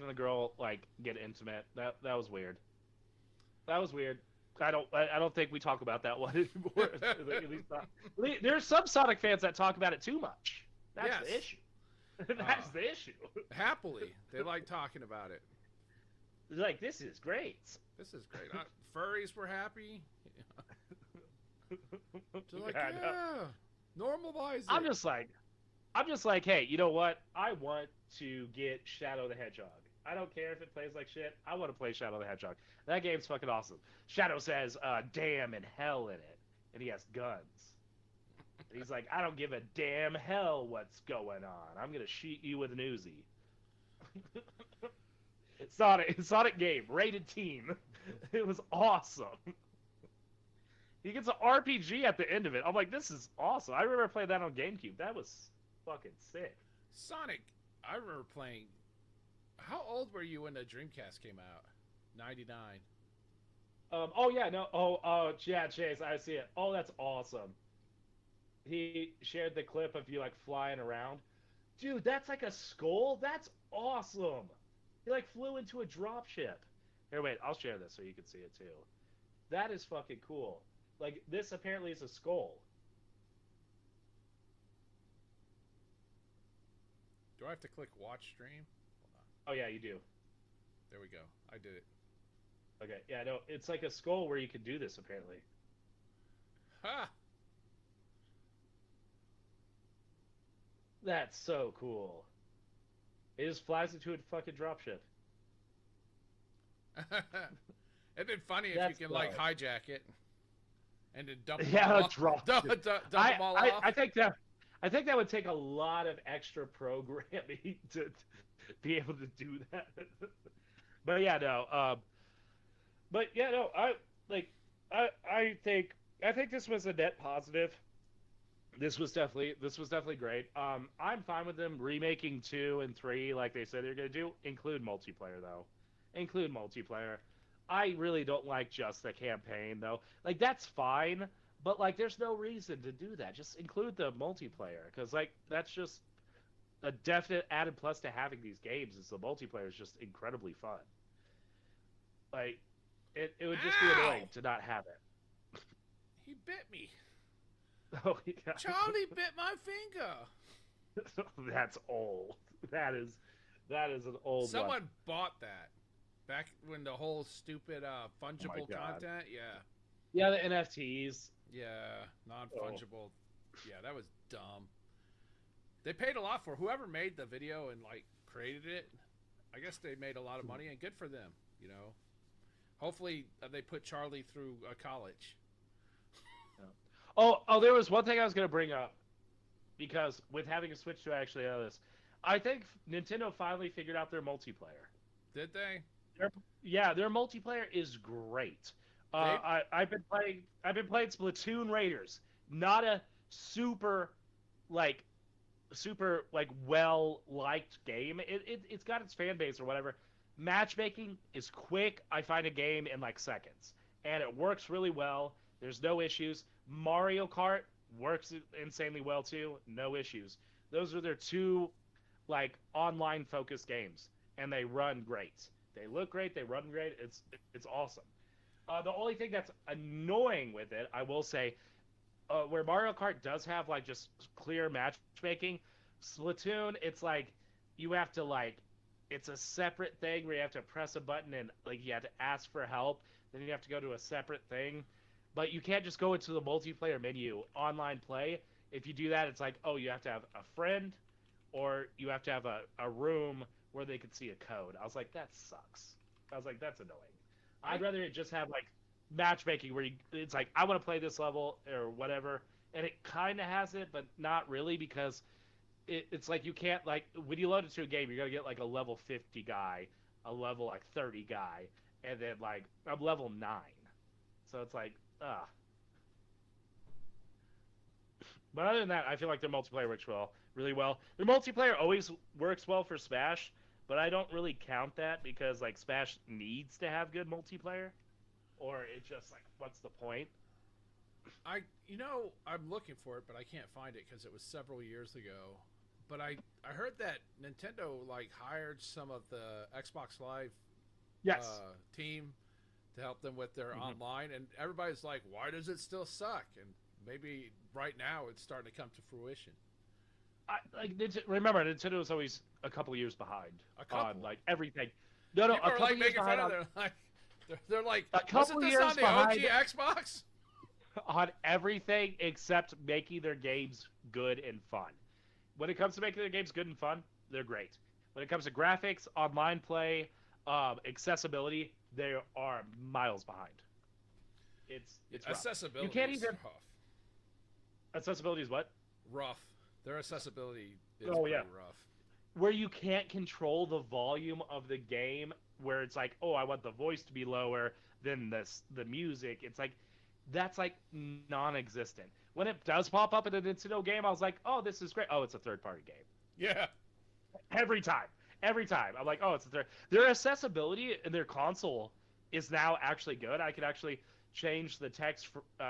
and the girl like get intimate. That was weird. That was weird. I don't think we talk about that one anymore. At least not. There's some Sonic fans that talk about it too much. That's Yes. the issue. That's the issue. Happily, they like talking about it. They're like, this is great. This is great. Furries were happy. They're like, Yeah, I know. yeah, normalize it. I'm just like, hey, you know what? I want to get Shadow the Hedgehog. I don't care if it plays like shit. I want to play Shadow the Hedgehog. That game's fucking awesome. Shadow says, damn and hell in it. And he has guns. And he's like, I don't give a damn hell what's going on. I'm going to shoot you with an Uzi. Sonic game, rated team. It was awesome. He gets an RPG at the end of it. I'm like, this is awesome. I remember playing that on GameCube. That was fucking sick. Sonic, I remember playing. How old were you when the Dreamcast came out? 99. Oh yeah, no. Oh, yeah, Chase, I see it. Oh, that's awesome. He shared the clip of you like flying around. Dude, that's like a skull. That's awesome. He like flew into a dropship. Here, wait, I'll share this so you can see it too. That is fucking cool. Like this apparently is a skull. Do I have to click watch stream? Oh yeah, you do. There we go. I did it. Okay, yeah, no, it's like a skull where you can do this apparently. Ha! That's so cool. It just flies into a fucking dropship. It'd been funny if That's you can like wild. hijack it and then dump them Yeah, all off. drop. Dump them all off. I think that would take a lot of extra programming to be able to do that. But yeah, no. But yeah, no. I think this was a net positive. This was definitely great. I'm fine with them remaking 2 and 3 like they said they're gonna do. Include multiplayer though. Include multiplayer. I really don't like just the campaign though. Like that's fine, but like there's no reason to do that. Just include the multiplayer because like that's just a definite added plus to having these games. Is the multiplayer is just incredibly fun. Like it would just be Ow! annoying to not have it. He bit me. Oh yeah. Charlie bit my finger. That's old. That is an old Someone one. bought that back when the whole stupid fungible God. content. Yeah, Yeah, the NFTs. yeah, non-fungible. Yeah, that was dumb. They paid a lot for whoever made the video and like created it. I guess they made a lot of money and good for them. You know, hopefully they put Charlie through college. Oh, there was one thing I was going to bring up because with having a Switch to actually know this, I think Nintendo finally figured out their multiplayer. Did they? Their multiplayer is great. I've been playing Splatoon Raiders, not a super well liked game. It's got its fan base or whatever. Matchmaking is quick. I find a game in like seconds, and it works really well. There's no issues. Mario Kart works insanely well too. No issues. Those are their two like online focused games, and they run great. They look great. They run great. It's awesome. The only thing that's annoying with it, I will say, where Mario Kart does have like just clear matchmaking, Splatoon, it's like you have to like, it's a separate thing where you have to press a button and like you have to ask for help. Then you have to go to a separate thing. But you can't just go into the multiplayer menu, online play. If you do that, it's like, oh, you have to have a friend or you have to have a room where they could see a code. I was like, that sucks. I was like, that's annoying. I I'd rather it just have like matchmaking where it's like, I want to play this level or whatever. And it kind of has it, but not really because it's like you can't, like, when you load into a game, you're going to get like a level 50 guy, a level like 30 guy, and then like I'm level 9. So it's like, ugh. But other than that, I feel like their multiplayer works really well. Their multiplayer always works well for Smash, but I don't really count that because like Smash needs to have good multiplayer, or it's just like, what's the point? I'm looking for it, but I can't find it because it was several years ago. But I heard that Nintendo like hired some of the Xbox Live Yes. team to help them with their online, and everybody's like, why does it still suck? And maybe right now it's starting to come to fruition. Remember, Nintendo was always a couple years behind on like everything. No, People a are couple like years making behind fun of it. They're like, a couple wasn't this years on the behind OG Xbox? on everything except making their games good and fun. When it comes to making their games good and fun, they're great. When it comes to graphics, online play, accessibility, they are miles behind. It's rough. Accessibility. You can't is even. rough. Accessibility is what? Rough. Their accessibility is yeah. rough. Where you can't control the volume of the game, where it's like, oh, I want the voice to be lower than the music. It's like, that's like non-existent. When it does pop up in a Nintendo game, I was like, oh, this is great. Oh, it's a third-party game. Yeah. Every time. I'm like, oh, it's a third. Their accessibility in their console is now actually good. I can actually change the text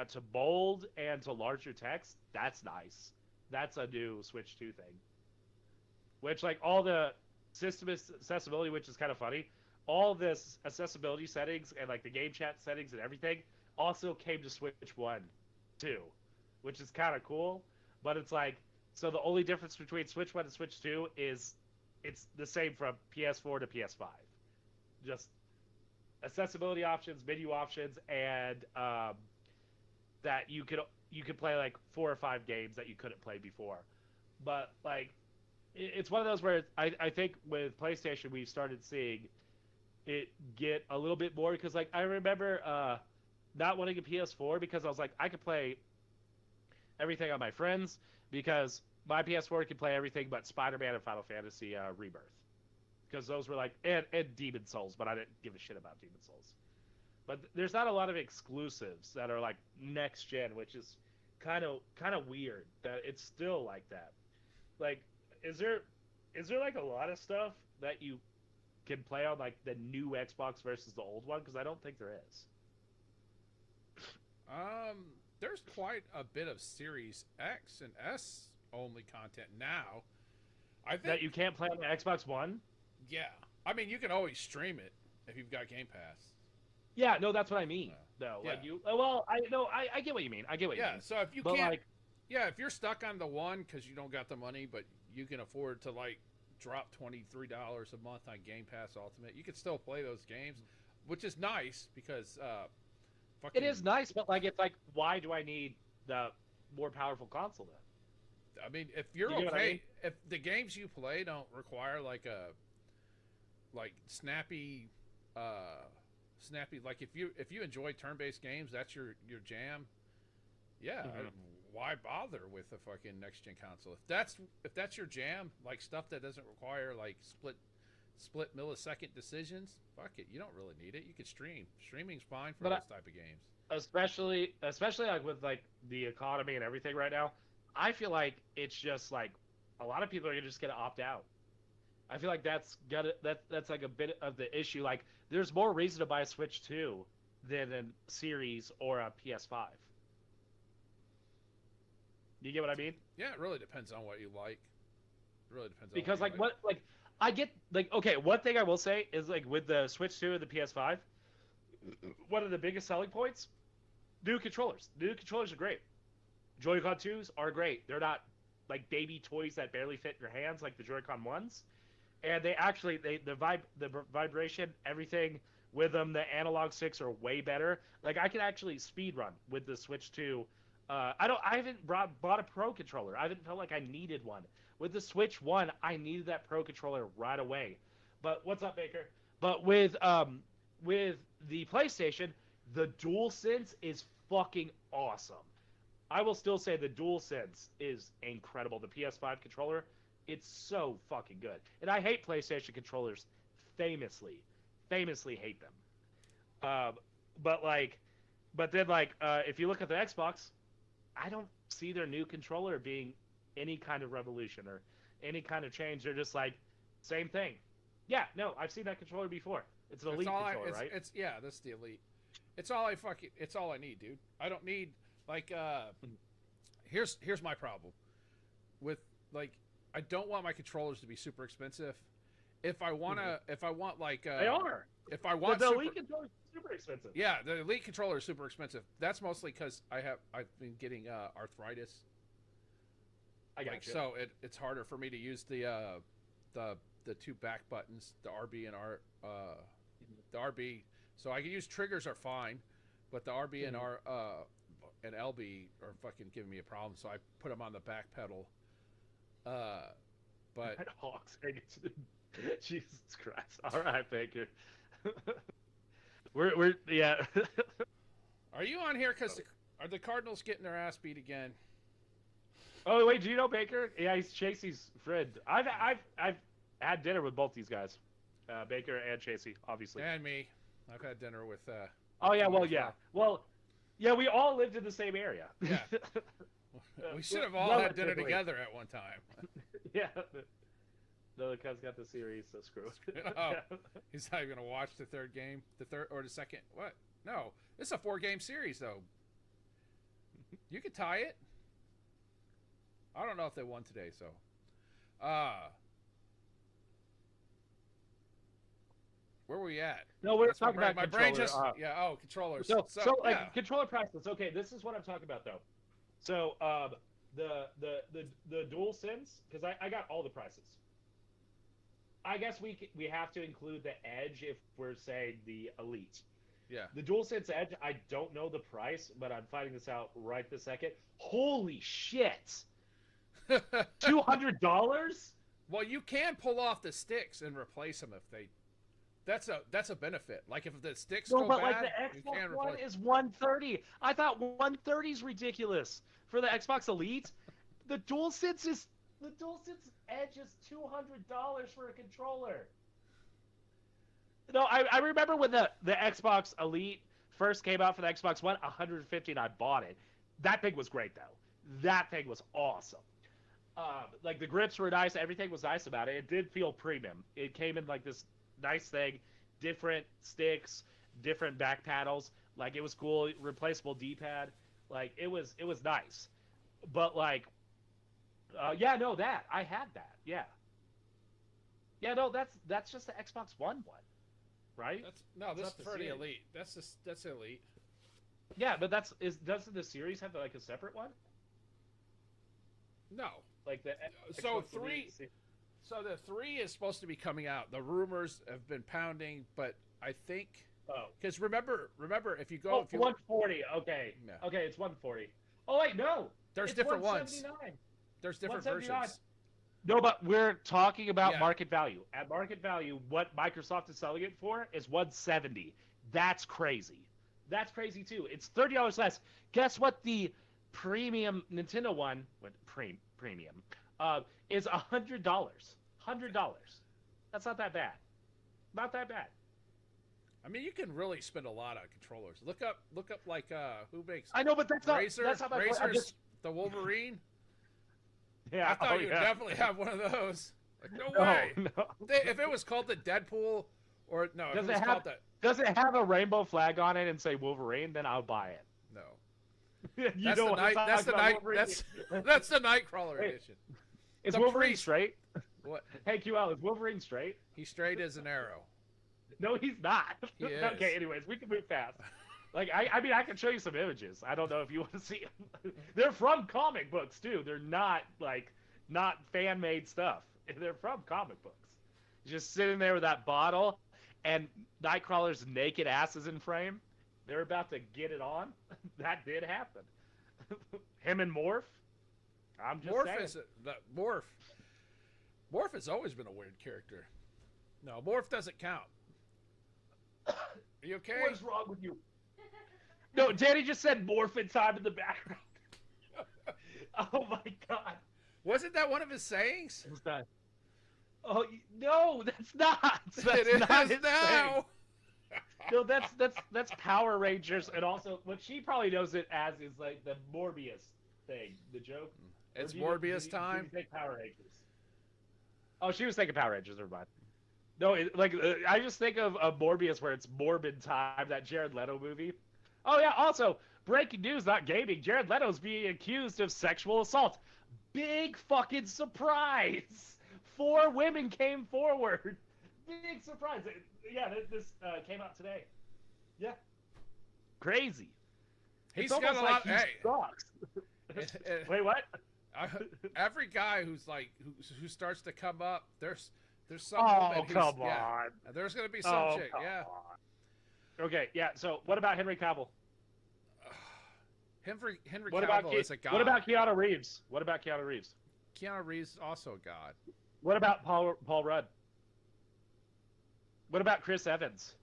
to bold and to larger text. That's nice. That's a new Switch 2 thing. Which, like, all the system accessibility, which is kind of funny, all this accessibility settings and, like, the game chat settings and everything also came to Switch 1, too, which is kind of cool. But it's like, so the only difference between Switch 1 and Switch 2 is it's the same from PS4 to PS5. Just accessibility options, menu options, and that you could play like 4 or 5 games that you couldn't play before. But like, it's one of those where I think with PlayStation we started seeing it get a little bit more, because like I remember not wanting a PS4 because I was like, I could play everything on my friends because my PS4 can play everything but Spider-Man and Final Fantasy Rebirth, because those were like, and Demon Souls, but I didn't give a shit about Demon Souls. But there's not a lot of exclusives that are like next gen, which is kind of weird that it's still like that. Like, is there like a lot of stuff that you can play on like the new Xbox versus the old one? Because I don't think there is. There's quite a bit of Series X and S only content now. I think that you can't play on the Xbox One. Yeah, I mean, you can always stream it if you've got Game Pass. Yeah, no, that's what I mean. Though, yeah. Like I get what you mean. I get what you mean. Yeah, so if you can't, if you're stuck on the one because you don't got the money, but you can afford to like drop $23 a month on Game Pass Ultimate, you can still play those games, which is nice because it is nice, but like, it's like, why do I need the more powerful console then? I mean, if you're okay, if the games you play don't require like snappy, like if you enjoy turn-based games, that's your jam. Yeah, why bother with a fucking next gen console? If that's your jam, like stuff that doesn't require like split millisecond decisions, fuck it, you don't really need it. You can stream. Streaming's fine for those type of games. Especially like with like the economy and everything right now, I feel like it's just like a lot of people are just gonna opt out. I feel like that's like a bit of the issue. Like, there's more reason to buy a Switch 2 than a Series or a PS5. You get what I mean? Yeah, it really depends on what you like. It really depends on because what you like. I get like, okay, one thing I will say is like with the Switch 2 and the PS5, one of the biggest selling points, new controllers. New controllers are great. Joy-Con 2s are great. They're not like baby toys that barely fit in your hands like the Joy-Con 1s. And they actually, the vibration, everything with them. The analog sticks are way better. Like I can actually speed run with the Switch 2. I haven't bought a Pro controller. I haven't felt like I needed one. With the Switch 1, I needed that Pro controller right away. But what's up, Baker? But with the PlayStation, the DualSense is fucking awesome. I will still say the DualSense is incredible. The PS5 controller, it's so fucking good. And I hate PlayStation controllers, famously hate them. But then if you look at the Xbox, I don't see their new controller being any kind of revolution or any kind of change. They're just like same thing. Yeah, no, I've seen that controller before. It's an Elite controller, right? That's the Elite. It's all I need, dude. I don't need here's my problem with I don't want my controllers to be super expensive. If I want they are. If I want the Elite controller is super expensive. Yeah, the Elite controller is super expensive. That's mostly because I've been getting arthritis. I got you. So it's harder for me to use the two back buttons, the RB and the RB. So I can use triggers are fine, but the RB and and LB are fucking giving me a problem. So I put them on the back pedal. But Hawks, Jesus Christ! All right, Baker. we're yeah. Are you on here because are the Cardinals getting their ass beat again? Oh wait, do you know Baker? Yeah, he's Chasey's friend. I've had dinner with both these guys, Baker and Chasey, obviously. And me. I've had dinner with. Oh yeah, well, yeah, we all lived in the same area. Yeah. We should have all had dinner together at one time. Yeah. No, the Cubs got the series, so screw it. Oh, he's not even gonna watch the third game, the third or the second. What? No, this is a 4-game series though. You could tie it. I don't know if they won today, so. Where were we at? No, we're talking about my brain just controllers. So controller prices. Okay, this is what I'm talking about though. So the DualSense, because I got all the prices. I guess we have to include the Edge if we're saying the Elite. Yeah. The DualSense Edge, I don't know the price, but I'm finding this out right this second. Holy shit! $200? Well, you can pull off the sticks and replace them if they. That's a benefit. Like if the sticks go bad, like the Xbox One is $130. I thought $130 is ridiculous for the Xbox Elite. The DualSense Edge is $200 for a controller. No, I remember when the Xbox Elite first came out for the Xbox One, $150, and I bought it. That thing was great though. That thing was awesome. Like the grips were nice. Everything was nice about it. It did feel premium. It came in like this nice thing, different sticks, different back paddles. Like it was cool, replaceable D-pad. Like it was nice. But like, yeah, no, that I had that. Yeah. Yeah, no, that's just the Xbox One, right? This is for the Elite. That's Elite. Yeah, but doesn't the series have like a separate one? No. Like the so the 3 is supposed to be coming out. The rumors have been pounding, but I think because remember if you go 140. Okay. Yeah. Okay, it's 140. Oh wait, no. There's different ones. There's different versions. No, but we're talking about market value. At market value, what Microsoft is selling it for is $170. That's crazy. That's crazy too. It's $30 less. Guess what? The premium Nintendo one, premium, is $100. $100. That's not that bad. Not that bad. I mean, you can really spend a lot on controllers. Look up like who makes. I know, but that's not my point. Razer's the Wolverine. Yeah, I thought you'd definitely have one of those. Like, no way. No. If it was called the Deadpool, or no, does it have a rainbow flag on it and say Wolverine? Then I'll buy it. No. That's the Nightcrawler edition. Is Wolverine straight? What? Hey QL, is Wolverine straight? He's straight as an arrow. No, he's not. He is. Okay, anyways, we can move fast. Like I mean, I can show you some images. I don't know if you want to see them. They're from comic books too. They're not fan made stuff. They're from comic books. Just sitting there with that bottle, and Nightcrawler's naked ass is in frame. They're about to get it on. That did happen. Him and Morph. I'm just Morph saying. is Morph. Morph has always been a weird character. No, Morph doesn't count. Are you okay? What is wrong with you? No, Danny just said Morph in time in the background. Oh my god. Wasn't that one of his sayings? What's that? Oh no, that's not. That's It not is his now. No, that's Power Rangers, and also what she probably knows it as is like the Morbius thing, the joke. It's Morbius time. Did you think Power Rangers? Oh, she was thinking Power Rangers. Never mind. No, I just think of Morbius where it's Morbid time, that Jared Leto movie. Oh yeah. Also, breaking news, not gaming. Jared Leto's being accused of sexual assault. Big fucking surprise. 4 women came forward. Big surprise. Yeah, this came out today. Yeah. Crazy. He's It's got a almost lot. like he sucks. Wait, what? Every guy who starts to come up, there's some. Oh, come on. Yeah, there's gonna be some chick. Yeah. On. Okay. Yeah. So, what about Henry Cavill? Henry Cavill is a god. What about Keanu Reeves? What about Keanu Reeves? Keanu Reeves is also a god. What about Paul Rudd? What about Chris Evans?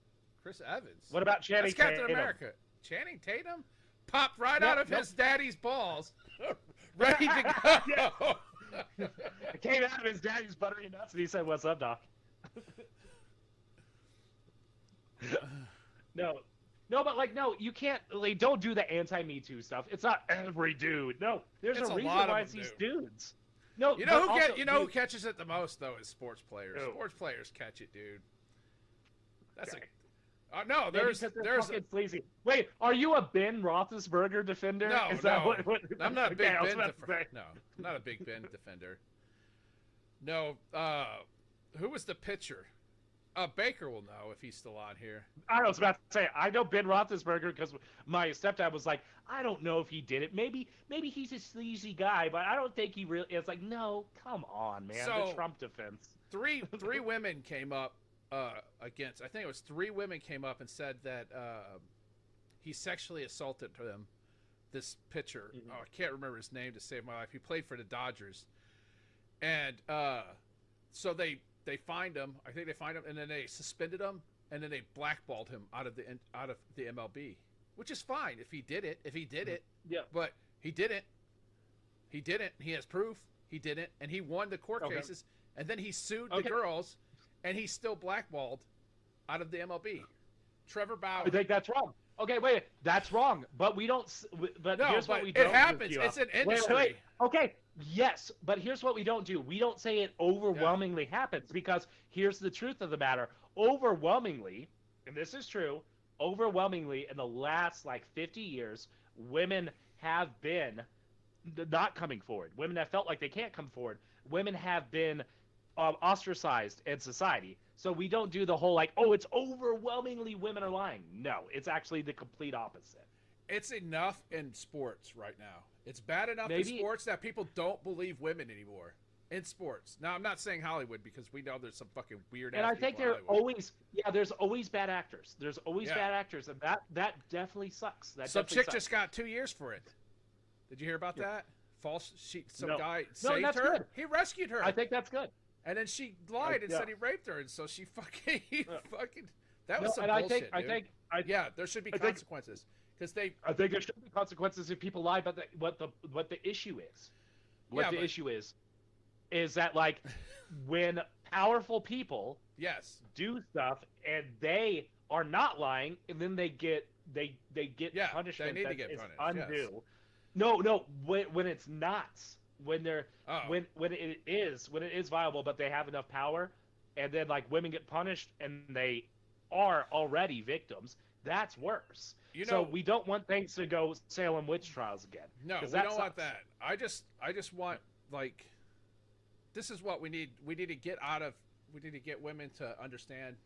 Chris Evans. What about Channing That's Captain Tatum? America. Channing Tatum popped right out of his daddy's balls, ready to go. It came out of his daddy's buttery nuts, and he said, "What's up, Doc?" No, but like, no, you can't. Like, don't do the anti-Me Too stuff. It's not every dude. No, there's a reason why it's these dudes. No, you know who catches it the most though is sports players. Who? Sports players catch it, dude. That's okay. No, there's fucking sleazy. Wait, are you a Ben Roethlisberger defender? No, Is that no. What, I'm not a big okay, Ben defender. No, I'm not a big Ben defender. No, who was the pitcher? Baker will know if he's still on here. I was about to say, I know Ben Roethlisberger because my stepdad was like, I don't know if he did it. Maybe he's a sleazy guy, but I don't think he really. It's like, no, come on, man. So, the Trump defense. Three women came up against. I think it was 3 women came up and said that he sexually assaulted them. This pitcher, Mm-hmm. I can't remember his name to save my life. He played for the Dodgers, and so they fined him. I think they fined him, and then they suspended him, and then they blackballed him out of the MLB, which is fine if he did it. Yeah. But he didn't. He didn't. He has proof. He didn't, and he won the court cases, and then he sued the girls, and he's still blackballed out of the MLB. Trevor Bauer. I think that's wrong. Okay, wait, that's wrong. But we don't. But No, here's but what we don't. it happens. It's an industry. Wait. Okay, yes, but here's what we don't do. We don't say it overwhelmingly happens, because here's the truth of the matter. Overwhelmingly, and this is true, overwhelmingly in the last like 50 years, women have been not coming forward. Women have felt like they can't come forward. Women have been ostracized in society. So we don't do the whole like, oh, it's overwhelmingly women are lying. No, it's actually the complete opposite. It's enough in sports right now. It's bad enough in sports that people don't believe women anymore in sports. Now, I'm not saying Hollywood, because we know there's some fucking weird. And I think there's always bad actors. There's always bad actors, and that definitely sucks. Some chick just got 2 years for it. Did you hear about that? Guy saved her. Good. He rescued her. I think that's good. And then she lied and said he raped her, and so she fucking that was some bullshit. I think there should be consequences, because I think there should be consequences if people lie about what the issue is. The issue is that, like, when powerful people do stuff and they are not lying, and then they get punishment they need that to get is punished. undue. Yes. No, when it's not, when they're when it is viable, but they have enough power, and then like women get punished and they are already victims, that's worse. So we don't want things to go Salem witch trials again. No, we don't want that. I just want, like, this is what we need. We need to get women to understand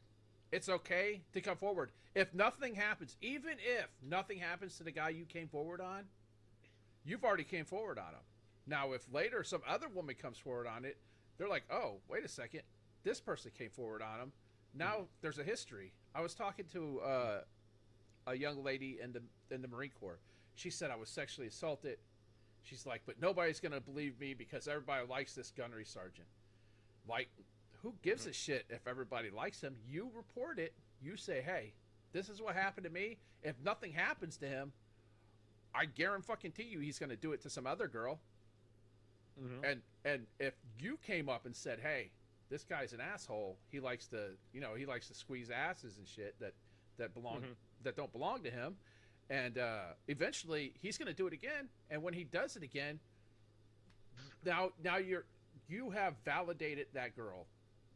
it's okay to come forward. If nothing happens, even if nothing happens to the guy you came forward on, you've already came forward on him. Now, if later some other woman comes forward on it, they're like, oh, wait a second, this person came forward on him. Now there's a history. I was talking to a young lady in the Marine Corps. She said I was sexually assaulted. She's like, but nobody's gonna believe me because everybody likes this gunnery sergeant. Like, who gives a shit if everybody likes him? You report it. You say, hey, this is what happened to me. If nothing happens to him, I guarantee you he's gonna do it to some other girl. Mm-hmm. And if you came up and said, hey, this guy's an asshole. He likes to squeeze asses and shit that don't belong to him. And eventually he's going to do it again. And when he does it again, now you have validated that girl,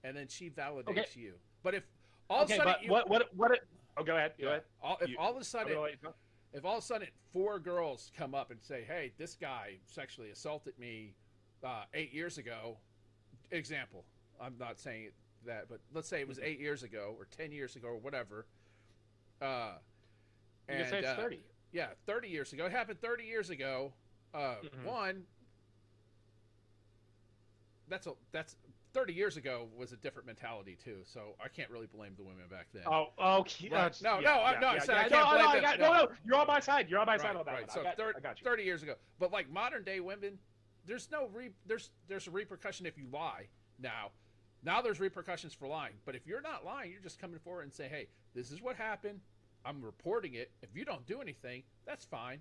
and then she validates you. But if all of a sudden, oh, go ahead. Go ahead. If all of a sudden 4 girls come up and say, hey, this guy sexually assaulted me 8 years ago, example. I'm not saying that, but let's say it was 8 years ago or 10 years ago or whatever. You can say it's 30. Yeah, 30 years ago. It happened 30 years ago. One, that's 30 years ago was a different mentality too. So I can't really blame the women back then. Oh, okay. Right. No. You're on my side. You're on my side on that. Right. One. So I got you. 30 years ago, but like modern day women, there's a repercussion if you lie now. Now there's repercussions for lying. But if you're not lying, you're just coming forward and say, hey, this is what happened. I'm reporting it. If you don't do anything, that's fine.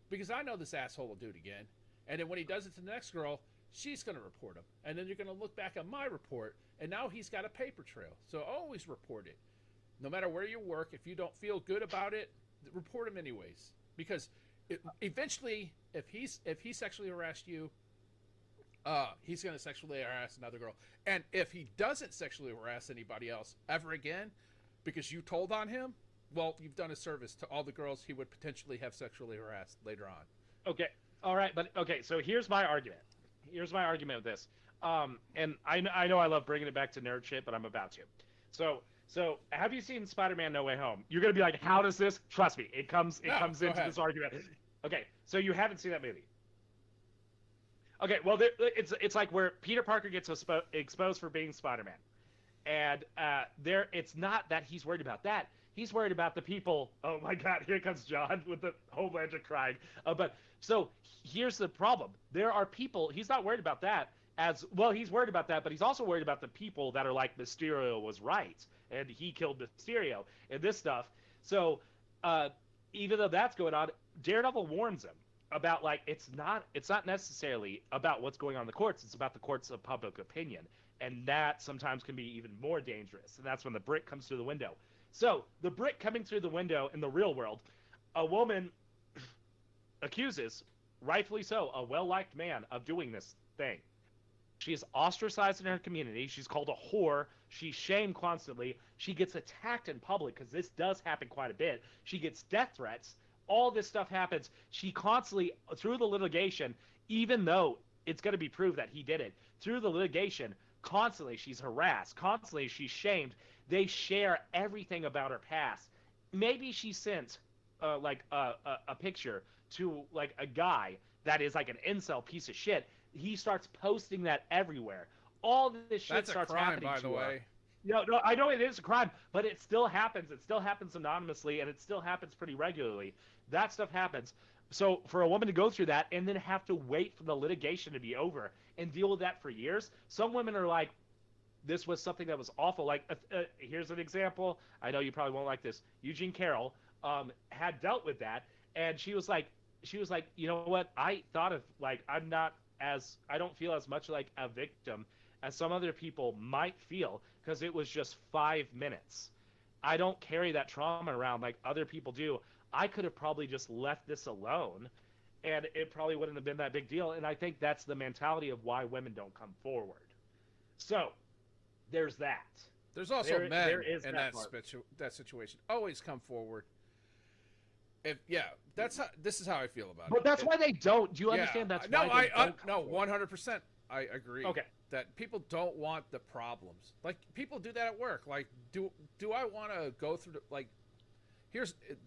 Because I know this asshole will do it again. And then when he does it to the next girl, she's going to report him. And then you're going to look back at my report, and now he's got a paper trail. So always report it. No matter where you work, if you don't feel good about it, report him anyways. Because eventually, if he sexually harassed you, he's going to sexually harass another girl. And if he doesn't sexually harass anybody else ever again because you told on him, well, you've done a service to all the girls he would potentially have sexually harassed later on. Okay. All right. But okay. So here's my argument. Here's my argument with this. And I know I love bringing it back to nerd shit, but I'm about to. So have you seen Spider-Man No Way Home? You're going to be like, how does this? Trust me. It comes into this argument. Okay. So you haven't seen that movie. Okay, well, it's like where Peter Parker gets exposed for being Spider-Man, and it's not that he's worried about that. He's worried about the people. Oh my God, here comes John with the Homelander crying. But so here's the problem: there are people. He's not worried about that as well. He's worried about that, but he's also worried about the people that are like Mysterio was right, and he killed Mysterio and this stuff. So even though that's going on, Daredevil warns him about like it's not necessarily about what's going on in the courts. It's about the courts of public opinion, and that sometimes can be even more dangerous. And that's when the brick comes through the window. So the brick coming through the window in the real world, a woman accuses, rightfully so, a well-liked man of doing this thing. She is ostracized in her community. She's called a whore. She's shamed constantly. She gets attacked in public because this does happen quite a bit. She gets death threats. All this stuff happens. She constantly, through the litigation, even though it's going to be proved that he did it, through the litigation, constantly she's harassed. Constantly she's shamed. They share everything about her past. Maybe she sent like a picture to like a guy that is like an incel piece of shit. He starts posting that everywhere. All this shit starts happening to her. That's a crime, by the way. No, I know it is a crime, but it still happens. It still happens anonymously, and it still happens pretty regularly. That stuff happens. So for a woman to go through that and then have to wait for the litigation to be over and deal with that for years, some women are like, this was something that was awful. Like, here's an example. I know you probably won't like this. Eugene Carroll had dealt with that, and she was like, you know what? I thought of like I don't feel as much like a victim as some other people might feel because it was just 5 minutes. I don't carry that trauma around like other people do. I could have probably just left this alone, and it probably wouldn't have been that big deal. And I think that's the mentality of why women don't come forward. So there's that. There's also men in that situation. Always come forward. This is how I feel about it. But that's why they don't. Do you understand? That's why they don't. No, 100%. I agree. Okay. That people don't want the problems. Like people do that at work. Like, do I want to go through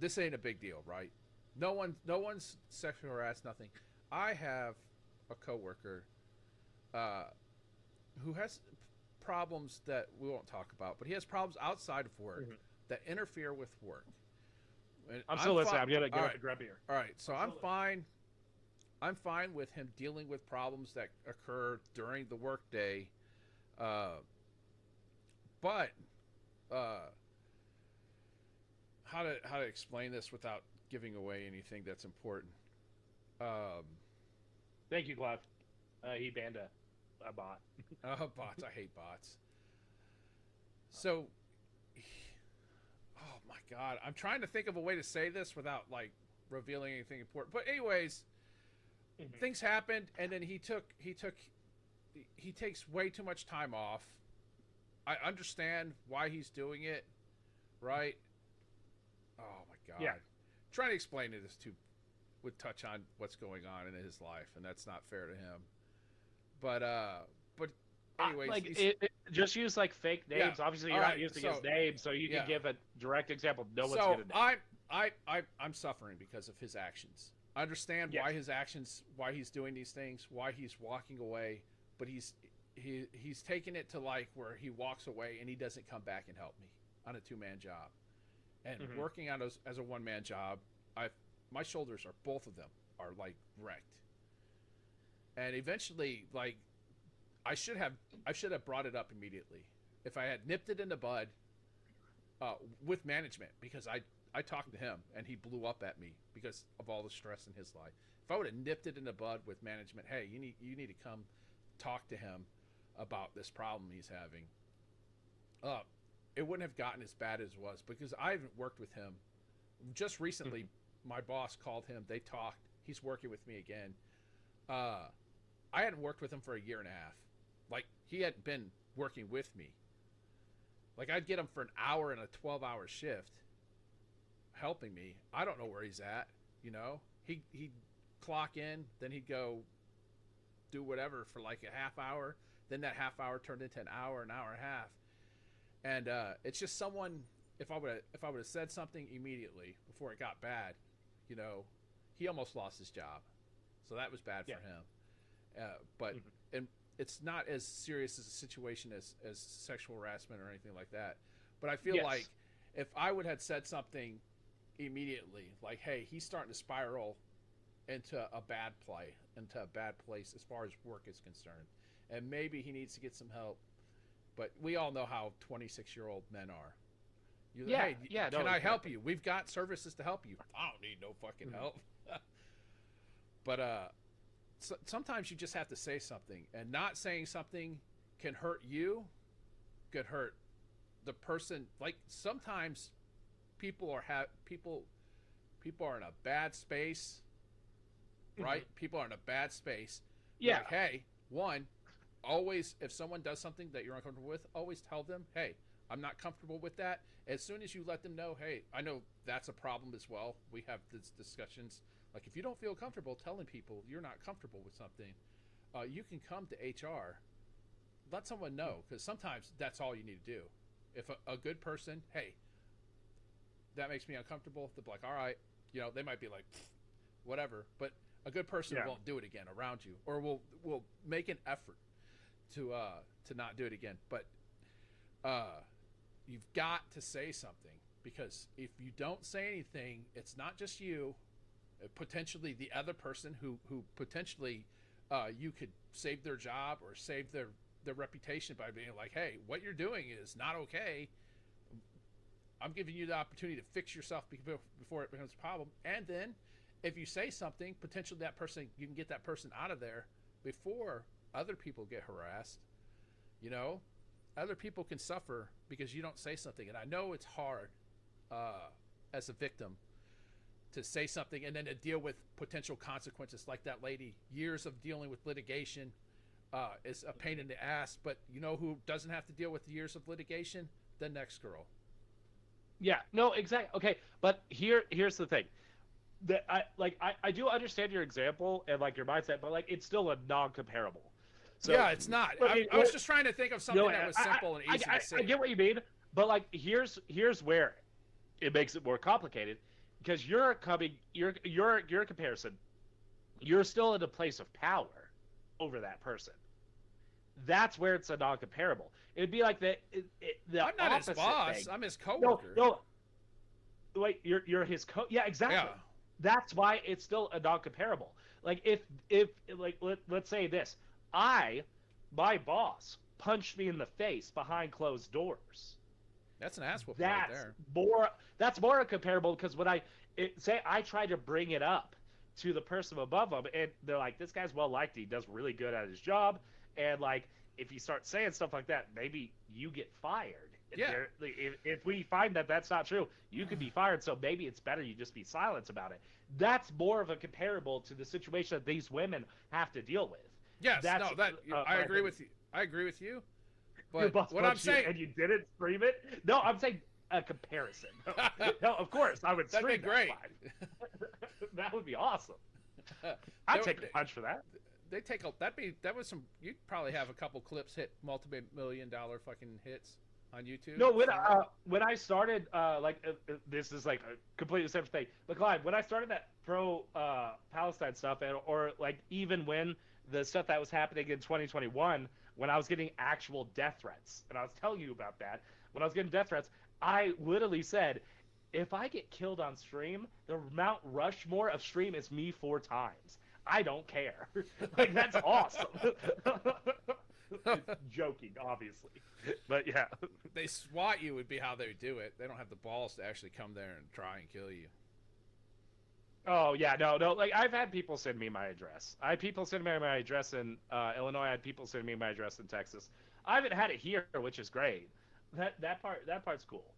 this ain't a big deal, right? No one's sexually harassed. Nothing. I have a coworker who has problems that we won't talk about, but he has problems outside of work that interfere with work. And I'm still listening. I'm gonna grab beer. All right, so I'm fine. I'm fine with him dealing with problems that occur during the workday, but how to explain this without giving away anything that's important? Thank you, Clive. He banned a bot. Bots. I hate bots. So, oh my God, I'm trying to think of a way to say this without like revealing anything important. But anyways, things happened, and then he takes way too much time off. I understand why he's doing it, right? Oh my God. Yeah. Trying to explain it would touch on what's going on in his life, and that's not fair to him. But anyways, just use like fake names. Yeah. Obviously, you're not using his name, so you can give a direct example. No one's gonna know. I'm suffering because of his actions. I understand why his actions, why he's doing these things, why he's walking away, but he's taking it to like where he walks away and he doesn't come back and help me on a 2-man job, and working on as a 1-man job. My shoulders are, both of them are like wrecked, and eventually, like, I should have brought it up immediately. If I had nipped it in the bud with management, because I talked to him and he blew up at me because of all the stress in his life. If I would have nipped it in the bud with management, hey, you need to come talk to him about this problem he's having. It wouldn't have gotten as bad as it was, because I haven't worked with him. Just recently, my boss called him. They talked. He's working with me again. I hadn't worked with him for a year and a half. Like, he hadn't been working with me. Like, I'd get him for an hour in a 12-hour shift helping me. I don't know where he's at, you know? He'd clock in, then he'd go do whatever for like a half hour. Then that half hour turned into an hour and a half. And it's just someone, if I would have said something immediately before it got bad, you know, he almost lost his job. So that was bad for him. But and it's not as serious as a situation as sexual harassment or anything like that. But I feel like if I would have said something immediately, like, hey, he's starting to spiral into a bad place as far as work is concerned, and maybe he needs to get some help. But we all know how 26-year-old men are. Hey, can I help you? We've got services to help you. I don't need no fucking help. But sometimes you just have to say something, and not saying something can hurt you, could hurt the person. Like, sometimes people are in a bad space, right? People are in a bad space. Yeah. Like, hey, always, if someone does something that you're uncomfortable with, always tell them, hey, I'm not comfortable with that. As soon as you let them know, hey, I know that's a problem as well. We have these discussions. Like, if you don't feel comfortable telling people you're not comfortable with something, you can come to HR. Let someone know, because sometimes that's all you need to do. If a good person, hey, that makes me uncomfortable, they'll be like, all right. You know, they might be like, whatever. But a good person won't do it again around you, or will make an effort to not do it again. But you've got to say something, because if you don't say anything, it's not just you, potentially the other person who potentially you could save their job or save their reputation by being like, hey, what you're doing is not okay. I'm giving you the opportunity to fix yourself before it becomes a problem. And then if you say something, potentially that person, you can get that person out of there before other people get harassed. You know, other people can suffer because you don't say something. And I know it's hard as a victim to say something and then to deal with potential consequences, like that lady. Years of dealing with litigation is a pain in the ass. But you know who doesn't have to deal with years of litigation? The next girl. Yeah, no, exactly. Okay, but here's the thing. That I do understand your example and like your mindset, but like it's still a non-comparable. So, yeah, it's not. I was just trying to think of something that was simple and easy to say. I get what you mean, but like here's where it makes it more complicated, because your comparison, you're still in a place of power over that person. that's where it's a non-comparable. It'd be like the I'm not his opposite boss. thing. I'm his No, coworker. no, wait, you're his yeah, exactly. Yeah. That's why it's still a non-comparable. Like if like let's say this, my boss punched me in the face behind closed doors. That's an ass whooping right there. That's more comparable because when say I try to bring it up to the person above them, and they're like, this guy's well liked, he does really good at his job, and like if you start saying stuff like that, maybe you get fired. Yeah. If we find that that's not true, you could be fired. So maybe it's better you just be silent about it. That's more of a comparable to the situation that these women have to deal with. Yes, I agree with you. I agree with you. But what I'm saying, and you didn't stream it. No, I'm saying a comparison. No, of course I would stream. That'd be great. That would be awesome. I'd take a punch for that. They take a that was some. You'd probably have a couple clips hit multi-million-dollar fucking hits on YouTube. No, when I started, this is like a completely separate thing. But Clyde, when I started that pro Palestine stuff, or like even when the stuff that was happening in 2021, when I was getting actual death threats, and I was telling you about that, when I was getting death threats, I literally said, if I get killed on stream, the Mount Rushmore of stream is me 4 times. I don't care. Like, that's awesome. Joking, obviously. But yeah. They swat you would be how they would do it. They don't have the balls to actually come there and try and kill you. Oh, yeah, no. Like, I've had people send me my address. I had people send me my address in Illinois. I had people send me my address in Texas. I haven't had it here, which is great. That part's cool.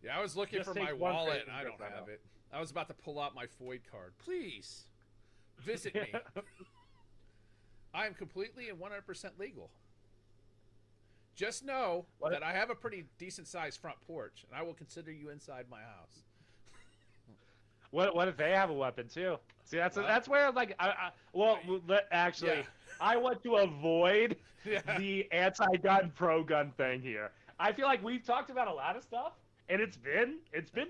Yeah, I was looking for my wallet, and I don't have it. I was about to pull out my FOID card. Please, visit me. I am completely and 100% legal. Just know that I have a pretty decent-sized front porch, and I will consider you inside my house. What if they have a weapon too? See, that's where like actually, I want to avoid the anti-gun pro-gun thing here. I feel like we've talked about a lot of stuff, and it's been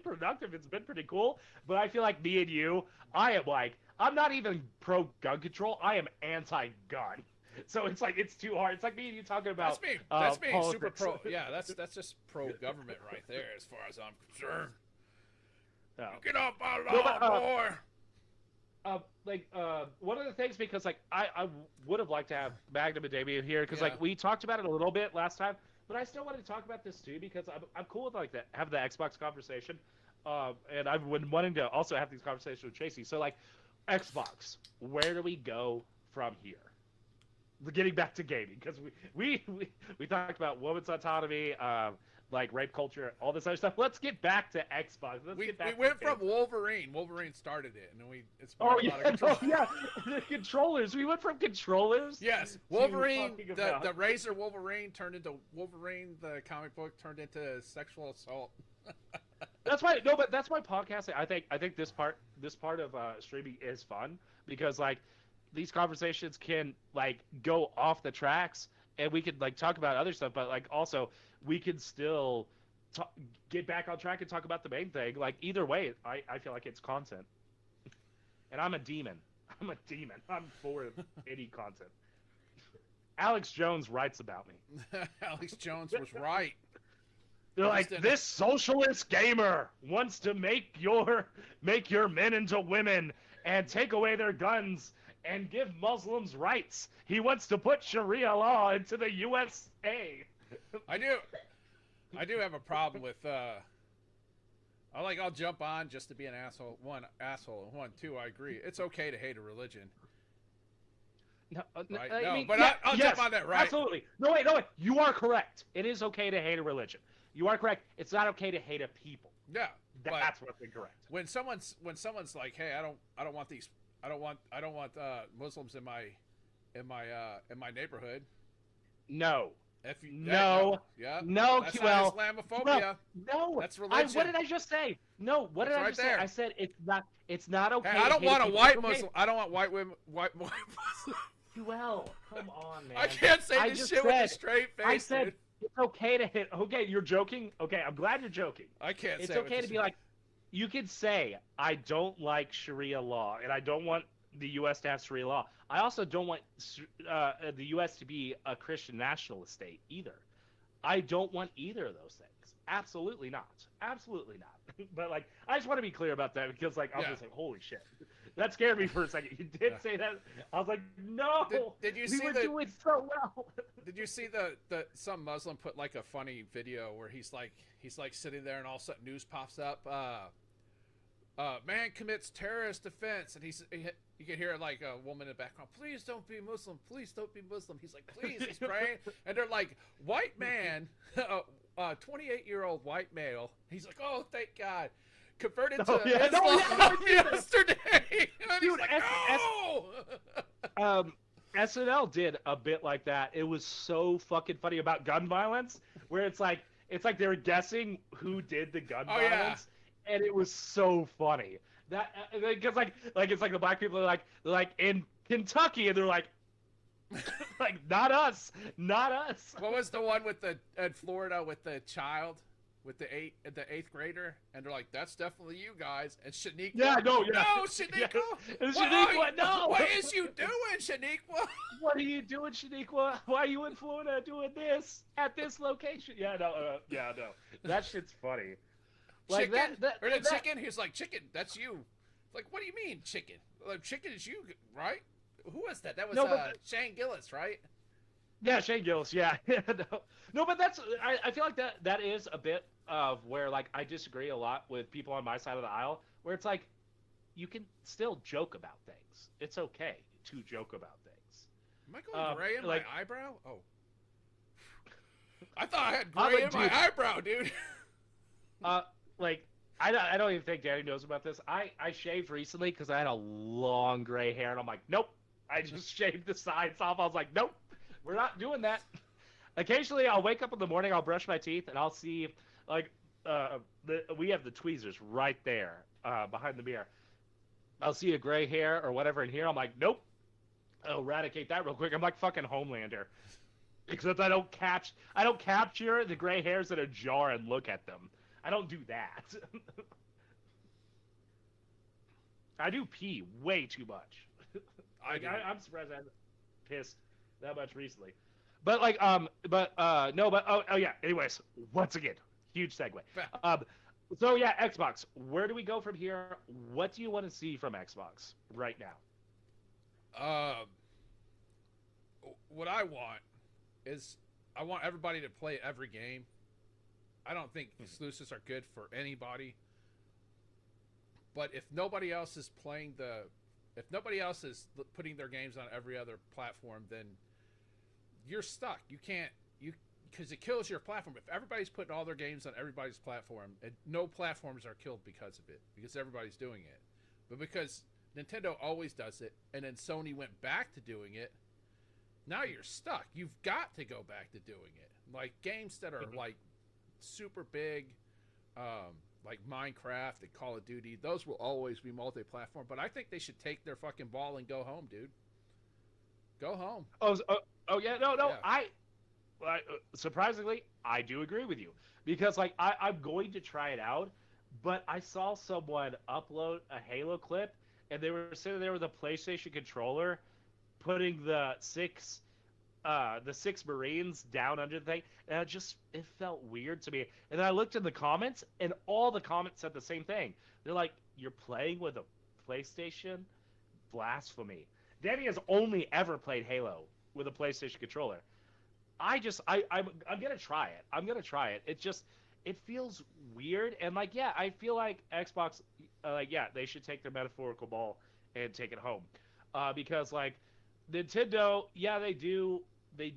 productive. It's been pretty cool. But I feel like me and you, I'm not even pro-gun control. I am anti-gun. So it's like it's too hard. It's like me and you talking about. That's me super pro. Yeah, that's just pro-government right there, as far as I'm concerned. Oh. Get off my lawn, boy! One of the things, because like I would have liked to have Magnum and Damien here, because like we talked about it a little bit last time, but I still wanted to talk about this too, because I'm cool with like that, have the Xbox conversation, and I've been wanting to also have these conversations with Tracy. So like Xbox, where do we go from here? We're getting back to gaming, because we talked about women's autonomy, like rape culture, all this other stuff. Let's get back to Xbox. We went from Wolverine. Wolverine started it, and it's the controllers. We went from controllers. Yes, Wolverine. The Razor Wolverine turned into Wolverine. The comic book turned into sexual assault. That's why. No, but that's why podcasting. I think this part of streaming is fun, because like these conversations can like go off the tracks, and we could like talk about other stuff, but like also we can still get back on track and talk about the main thing. Like either way, I feel like it's content, and I'm a demon. I'm for any content. Alex Jones writes about me. Alex Jones was right. They're like, this socialist gamer wants to make your men into women and take away their guns and give Muslims rights. He wants to put Sharia law into the USA. I do have a problem with I'll jump on just to be an asshole. One, two, I agree. It's okay to hate a religion. No, right? I'll yes, jump on that, right? Absolutely. No wait. You are correct. It is okay to hate a religion. You are correct. It's not okay to hate a people. Yeah. That's what's incorrect. When someone's like, hey, I don't want these. I don't want Muslims in my neighborhood. No. No. That's not Islamophobia. No. That's religion. What did I just say? No. What did I just say? I said it's not okay. Hey, I don't want a white Muslim. I don't want white women. White Muslim. Well, come on, man. I can't say this shit with a straight face. I said it's okay to hit. Okay, you're joking. Okay, I'm glad you're joking. I can't. It's okay to be like. You could say I don't like Sharia law, and I don't want the U.S. to have Sharia law. I also don't want the U.S. to be a Christian nationalist state either. I don't want either of those things. Absolutely not. Absolutely not. But like, I just want to be clear about that because like I'm just like, holy shit, that scared me for a second. You did say that. I was like, no. Did you we see were doing so well. Did you see the some Muslim put like a funny video where he's like sitting there and all of a sudden news pops up. Man commits terrorist offense, and you can hear like a woman in the background, please don't be Muslim, please don't be Muslim. He's like, please, he's praying, and they're like, white man, 28-year-old white male. He's like, oh, thank God, converted to Islam yesterday. Dude, SNL did a bit like that. It was so fucking funny about gun violence, where it's like they were guessing who did the gun violence. Yeah. And it was so funny that because like it's like the black people are like in Kentucky, and they're like not us. What was the one with in Florida with the child with the eighth grader, and they're like, that's definitely you guys. And Shaniqua, no, Shaniqua, Shaniqua, no, what is you doing, Shaniqua? What are you doing, Shaniqua? Why are you in Florida doing this at this location? No, that shit's funny. Like chicken? Chicken? He was like, chicken, that's you. Like, what do you mean, chicken? Like, chicken is you, right? Who was that? That was Shane Gillis, right? Yeah, Shane Gillis, yeah. No, but I feel like that is a bit of where, like, I disagree a lot with people on my side of the aisle, where it's like, you can still joke about things. It's okay to joke about things. Am I going gray in my eyebrow? Oh. I thought I had gray in my eyebrow, dude. Like, I don't even think Danny knows about this. I shaved recently because I had a long gray hair, and I'm like, nope. I just shaved the sides off. I was like, nope, we're not doing that. Occasionally, I'll wake up in the morning, I'll brush my teeth, and I'll see, like, we have the tweezers right there behind the mirror. I'll see a gray hair or whatever in here. I'm like, nope. I'll eradicate that real quick. I'm like fucking Homelander. Except I don't capture the gray hairs in a jar and look at them. I don't do that. I do pee way too much. I'm surprised I haven't pissed that much recently. But yeah. Anyways, once again, huge segue. So yeah, Xbox. Where do we go from here? What do you want to see from Xbox right now? What I want is I want everybody to play every game. I don't think exclusives are good for anybody. But if nobody else is putting their games on every other platform, then you're stuck. You can't, because it kills your platform. If everybody's putting all their games on everybody's platform, and no platforms are killed because of it, because everybody's doing it. But because Nintendo always does it, and then Sony went back to doing it, now you're stuck. You've got to go back to doing it. Like games that are like super big, like Minecraft and Call of Duty, those will always be multi-platform. But I think they should take their fucking ball and go home, dude. Go home. Oh yeah, no. Yeah. Surprisingly, I do agree with you because like I'm going to try it out, but I saw someone upload a Halo clip and they were sitting there with a PlayStation controller, putting the six Marines down under the thing, and it felt weird to me. And then I looked in the comments, and all the comments said the same thing. They're like, "You're playing with a PlayStation? Blasphemy!" Danny has only ever played Halo with a PlayStation controller. I'm gonna try it. It feels weird, and like I feel like Xbox, they should take their metaphorical ball and take it home, because like Nintendo, they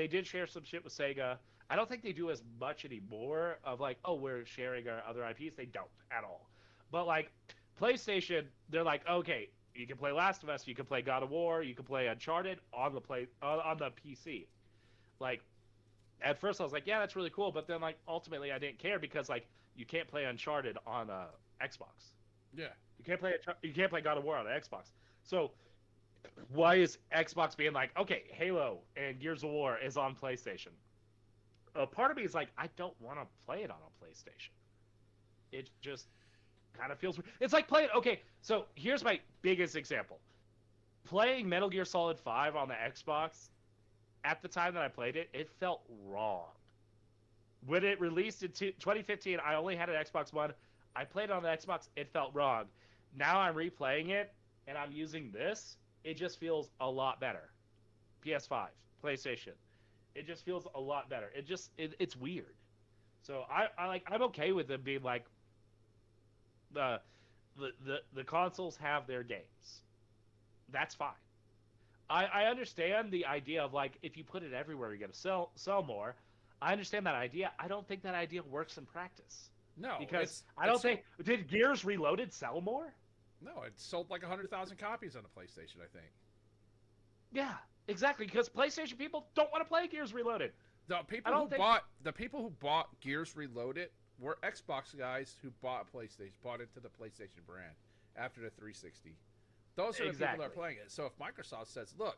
did share some shit with Sega. I don't think they do as much anymore of like, oh, we're sharing our other IPs. They don't at all. But like PlayStation, they're like, okay, you can play Last of Us, you can play God of War, you can play Uncharted on the PC. Like at first I was like, yeah, that's really cool, but then like ultimately I didn't care because like you can't play Uncharted on Xbox. Yeah. You can't play God of War on Xbox. So why is Xbox being like, okay, Halo and Gears of War is on PlayStation? Part of me is like, I don't want to play it on a PlayStation. It just, kind of feels. It's like playing. Okay, so here's my biggest example: playing Metal Gear Solid 5 on the Xbox. At the time that I played it, it felt wrong. When it released in 2015, I only had an Xbox One. I played it on the Xbox. It felt wrong. Now I'm replaying it, and I'm using this. It just feels a lot better. PS5, PlayStation. It just feels a lot better. It's weird. So I'm okay with them being like the consoles have their games. That's fine. I understand the idea of like if you put it everywhere you're gonna sell more. I understand that idea. I don't think that idea works in practice. No, because I don't think did Gears Reloaded sell more? No, it sold like 100,000 copies on the PlayStation, I think. Yeah, exactly. Because PlayStation people don't want to play Gears Reloaded. The people who bought Gears Reloaded were Xbox guys who bought into the PlayStation brand after the 360. Those are the people that are playing it. So if Microsoft says, "Look,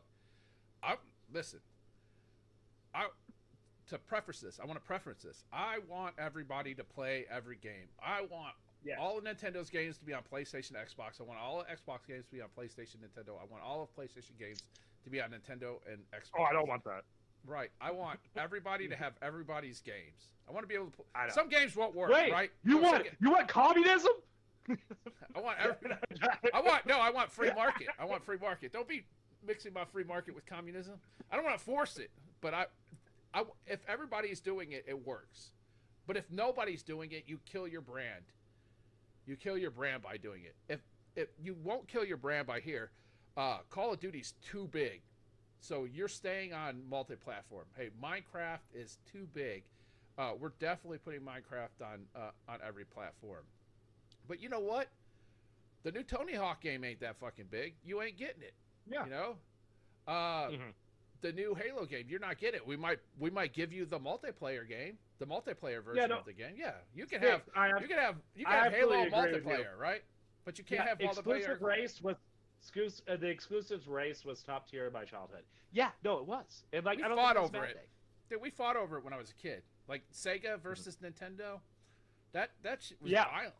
to preface this, I want to preference this. I want everybody to play every game. I want all of Nintendo's games to be on PlayStation, Xbox. I want all of Xbox games to be on PlayStation, Nintendo. I want all of PlayStation games to be on Nintendo and Xbox." Oh, I don't want that. Right. I want everybody to have everybody's games. I want to be able to play. Some games won't work, right? You want communism? I want free market. I want free market. Don't be mixing my free market with communism. I don't want to force it, but if everybody's doing it, it works. But if nobody's doing it, you kill your brand. You kill your brand by doing it. If you won't kill your brand by here, Call of Duty's too big. So you're staying on multi-platform. Hey, Minecraft is too big. We're definitely putting Minecraft on every platform. But you know what? The new Tony Hawk game ain't that fucking big. You ain't getting it. Yeah. You know? The new Halo game, you're not getting it. We might give you the multiplayer game, the multiplayer version of the game. Yeah, you can have Halo multiplayer, right? But you can't have multiplayer. The exclusives race was top tier in my childhood. Yeah, no, it was. And like we fought over it. Dude, we fought over it when I was a kid. Like Sega versus Nintendo. That shit was violent.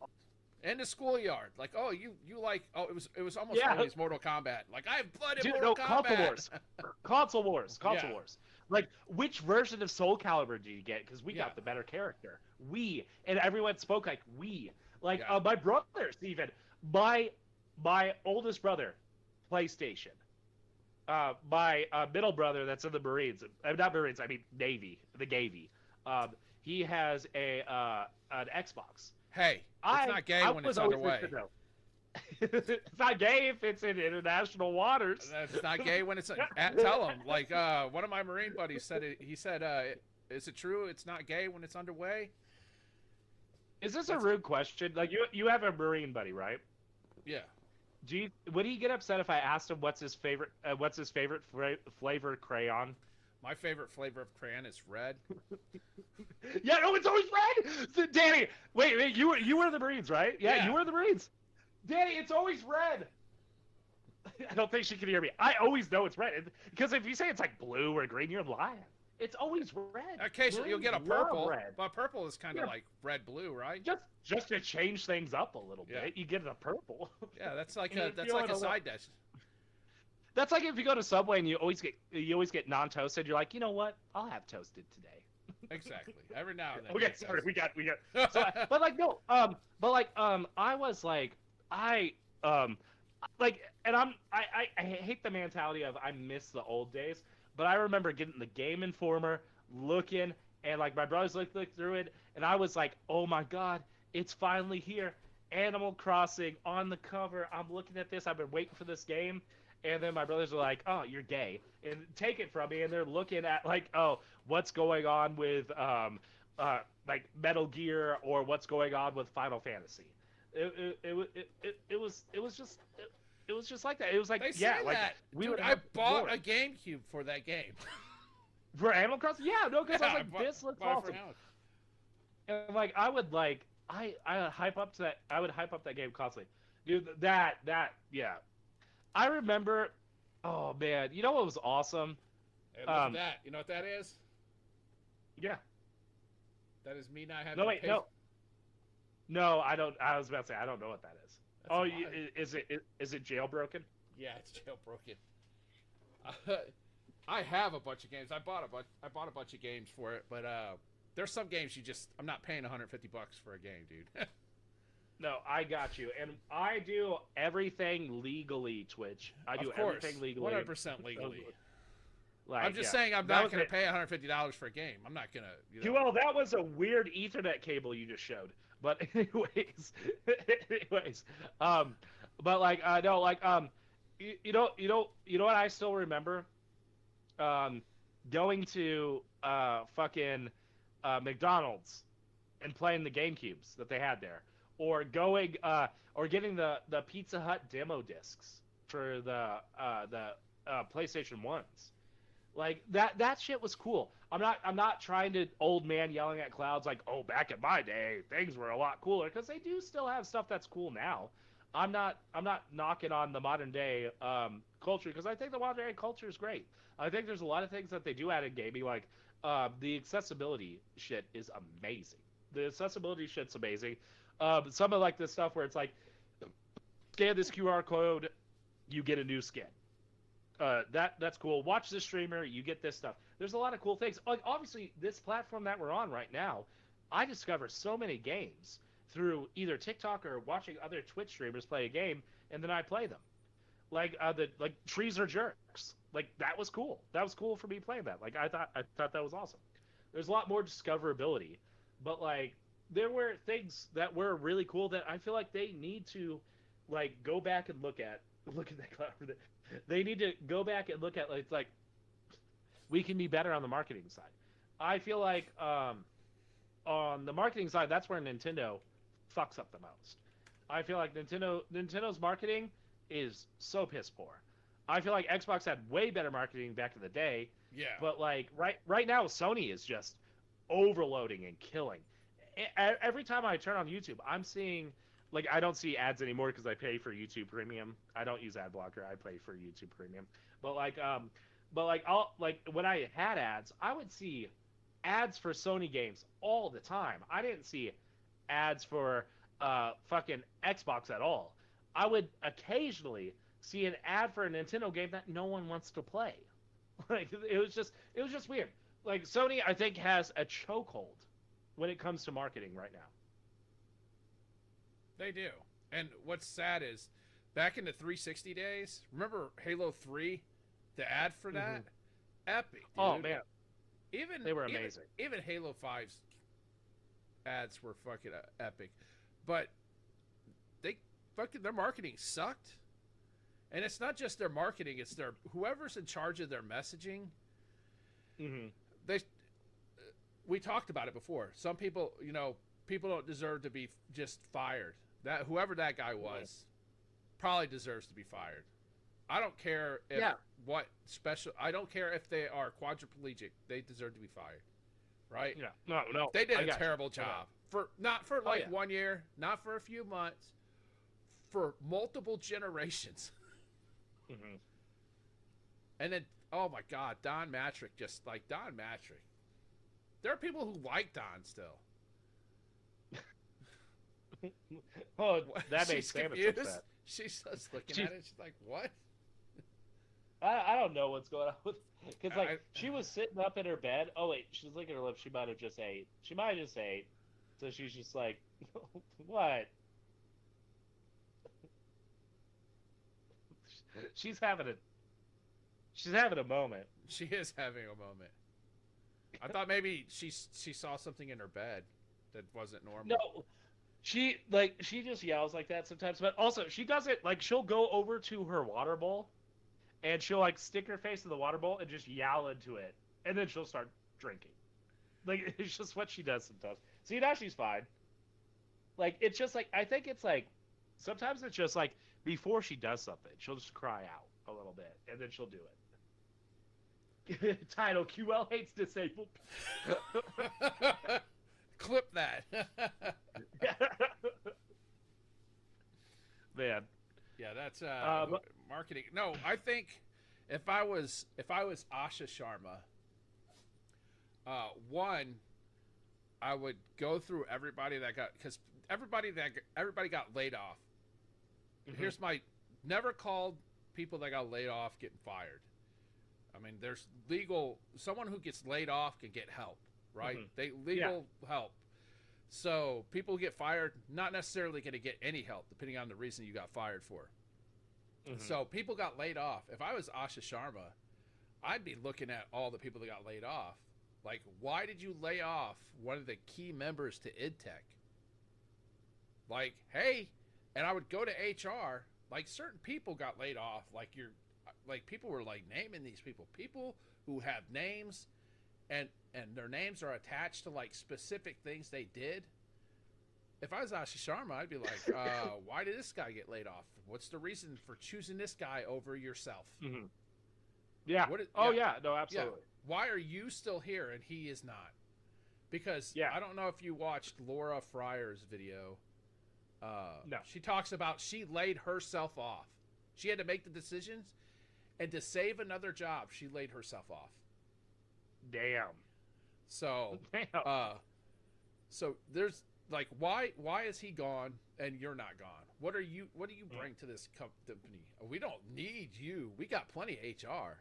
In the schoolyard, like, oh, you like, oh, it was almost always Mortal Kombat. Like, I have blood in Mortal Kombat. Console Wars. Like, which version of Soul Calibur do you get? Because we got the better character. And everyone spoke like we. Like, my brothers even. My oldest brother, PlayStation. My middle brother that's in the Marines. Not Marines, I mean Navy, the Navy. He has an Xbox. Hey, it's not gay when it's underway. It's not gay if it's in international waters. It's not gay when it's tell him. Like one of my Marine buddies said it. He said, "Is it true? It's not gay when it's underway." Is this a rude question? Like you have a Marine buddy, right? Yeah. Would he get upset if I asked him what's his favorite flavored crayon? My favorite flavor of crayon is red. Yeah, no, it's always red. Danny, wait, you were the Marines, right? Yeah, you were the Marines. Danny, it's always red. I don't think she can hear me. I always know it's red because if you say it's like blue or green, you're lying. It's always red. Occasionally you'll get a purple, but purple is kind of like red-blue, right? Just to change things up a little bit, you get a purple. Yeah, that's like a side dish. That's like if you go to Subway and you always get non-toasted. You're like, you know what? I'll have toasted today. Exactly. Every now and then. Okay, sorry, we got. So, but like no, I was like, and I hate the mentality of I miss the old days. But I remember getting the Game Informer, looking, and like my brothers looked through it, and I was like, oh my god, it's finally here. Animal Crossing on the cover. I'm looking at this. I've been waiting for this game. And then my brothers are like, oh, you're gay. And take it from me. And they're looking at like, oh, what's going on with like Metal Gear or what's going on with Final Fantasy. It was just like that. It was like, they say like that. Dude, I bought a GameCube for that game. For Animal Crossing? Yeah, no, because I was like, this looks awesome. And like I would hype up that game constantly. Dude, that yeah. I remember, oh man, you know what was awesome? Hey, look at that. You know what that is? Yeah. That is me not having. No, wait, no. No, I don't. I was about to say I don't know what that is. That's a Oh, mod. is it jailbroken? Yeah, it's jailbroken. I have a bunch of games. I bought a bunch of games for it, but there's some games I'm not paying $150 for a game, dude. No, I got you. And I do everything legally, Twitch. I do everything legally. 100% legally. Like, I'm just saying I'm not going to pay $150 for a game. I'm not going to. Well, that was a weird Ethernet cable you just showed. But anyways, but like, no, like, you know what I still remember, going to fucking McDonald's and playing the GameCubes that they had there, or going or getting the Pizza Hut demo discs for the PlayStation ones. Like that shit was cool. I'm not trying to old man yelling at clouds like, oh, back in my day things were a lot cooler, because they do still have stuff that's cool now. I'm not knocking on the modern day culture, because I think the modern day culture is great. I think there's a lot of things that they do add in gaming, like the accessibility shit is amazing. The accessibility shit's amazing. Some of like this stuff where it's like, scan this QR code, you get a new skin. That's cool. Watch this streamer, you get this stuff. There's a lot of cool things. Like, obviously, this platform that we're on right now, I discover so many games through either TikTok or watching other Twitch streamers play a game, and then I play them. Like like Trees Are Jerks. Like, that was cool. That was cool for me playing that. Like, I thought that was awesome. There's a lot more discoverability, but like there were things that were really cool that I feel like they need to like go back and look at that cloud. They need to go back and look at like we can be better on the marketing side. I feel like on the marketing side, that's where Nintendo fucks up the most. I feel like Nintendo's marketing is so piss poor. I feel like Xbox had way better marketing back in the day. Yeah. But like right now, Sony is just overloading and killing. Every time I turn on YouTube, I'm seeing, like, I don't see ads anymore because I pay for YouTube Premium. I don't use ad blocker. I pay for YouTube Premium. But I'll like when I had ads, I would see ads for Sony games all the time. I didn't see ads for fucking Xbox at all. I would occasionally see an ad for a Nintendo game that no one wants to play. Like, it was just weird. Like, Sony, I think, has a chokehold when it comes to marketing right now. They do. And what's sad is, back in the 360 days, remember Halo 3? The ad for that? Mm-hmm. Epic, dude. Oh, man. They were amazing. Even Halo 5's ads were fucking epic. But their marketing sucked. And it's not just their marketing, it's whoever's in charge of their messaging. Mm-hmm. We talked about it before. Some people, people don't deserve to be just fired. That whoever that guy was probably deserves to be fired. I don't care if I don't care if they are quadriplegic. They deserve to be fired. Right? Yeah. No. They did a terrible job. Not for 1 year, not for a few months, for multiple generations. Mm-hmm. And then, oh my God, Don Matrick, Don Matrick. There are people who like Don still. Oh, that makes Sam upset. She's just looking at it. She's like, "What?" I don't know what's going on with, because she was sitting up in her bed. Oh wait, she's licking her lips. She might have just ate. So she's just like, "What?" She's having a moment. She is having a moment. I thought maybe she saw something in her bed that wasn't normal. No, she just yells like that sometimes. But also, she does it like, she'll go over to her water bowl, and she'll like stick her face in the water bowl and just yell into it, and then she'll start drinking. Like, it's just what she does sometimes. See, now she's fine. Like, it's just like, I think it's like, sometimes it's just like, before she does something, she'll just cry out a little bit, and then she'll do it. Title: QL hates disabled. Clip that. Man. Yeah, that's marketing. No, I think if I was Asha Sharma, one, I would go through everybody that got, because everybody got laid off. Mm-hmm. Here's my never called people that got laid off getting fired. I mean, there's legal. Someone who gets laid off can get help, right? They legal help. So people who get fired, not necessarily going to get any help, depending on the reason you got fired for. So people got laid off. If I was Asha Sharma, I'd be looking at all the people that got laid off. Like, why did you lay off one of the key members to IdTech? Like, hey, and I would go to HR. Like, certain people got laid off. Like, people were like naming these people who have names, and their names are attached to like specific things they did. If I was Asha Sharma, I'd be like, why did this guy get laid off? What's the reason for choosing this guy over yourself? Yeah. No, absolutely. Yeah. Why are you still here and he is not? Because I don't know if you watched Laura Fryer's video. No. She talks about she laid herself off. She had to make the decisions, and to save another job, she laid herself off. Damn. So, so there's like, why is he gone and you're not gone? What do you bring to this company? We don't need you. We got plenty of HR.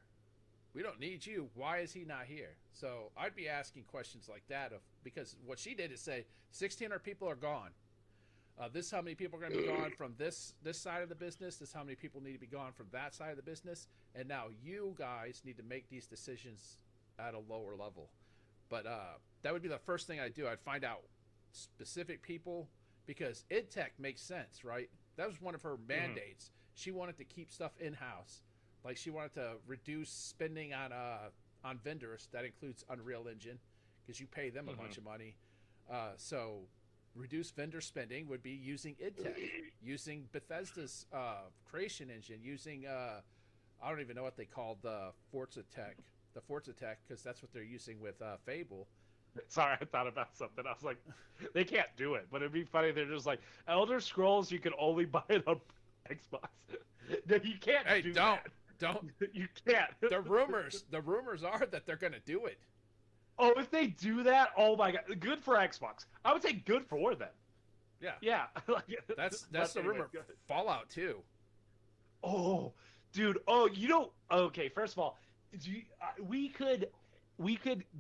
We don't need you. Why is he not here? So I'd be asking questions like that because what she did is say 1,600 people are gone. This is how many people are going to be gone from this side of the business. This is how many people need to be gone from that side of the business. And now you guys need to make these decisions at a lower level. But that would be the first thing I'd do. I'd find out specific people, because IdTech makes sense, right? That was one of her mandates. She wanted to keep stuff in-house. Like, she wanted to reduce spending on vendors. That includes Unreal Engine, because you pay them a bunch of money. So reduce vendor spending would be using IdTech, using Bethesda's creation engine, using I don't even know what they called the Forza Tech, because that's what they're using with Fable. Sorry, I thought about something. I was like, they can't do it, but it'd be funny. They're just like, Elder Scrolls, you can only buy it on Xbox. No, you can't do that. Don't. You can't. The rumors are that they're going to do it. Oh, if they do that, oh my god, good for Xbox. I would say good for them. Yeah. Yeah. That's the rumor. Fallout too. Oh, dude. Oh, you know. Okay, first of all, we could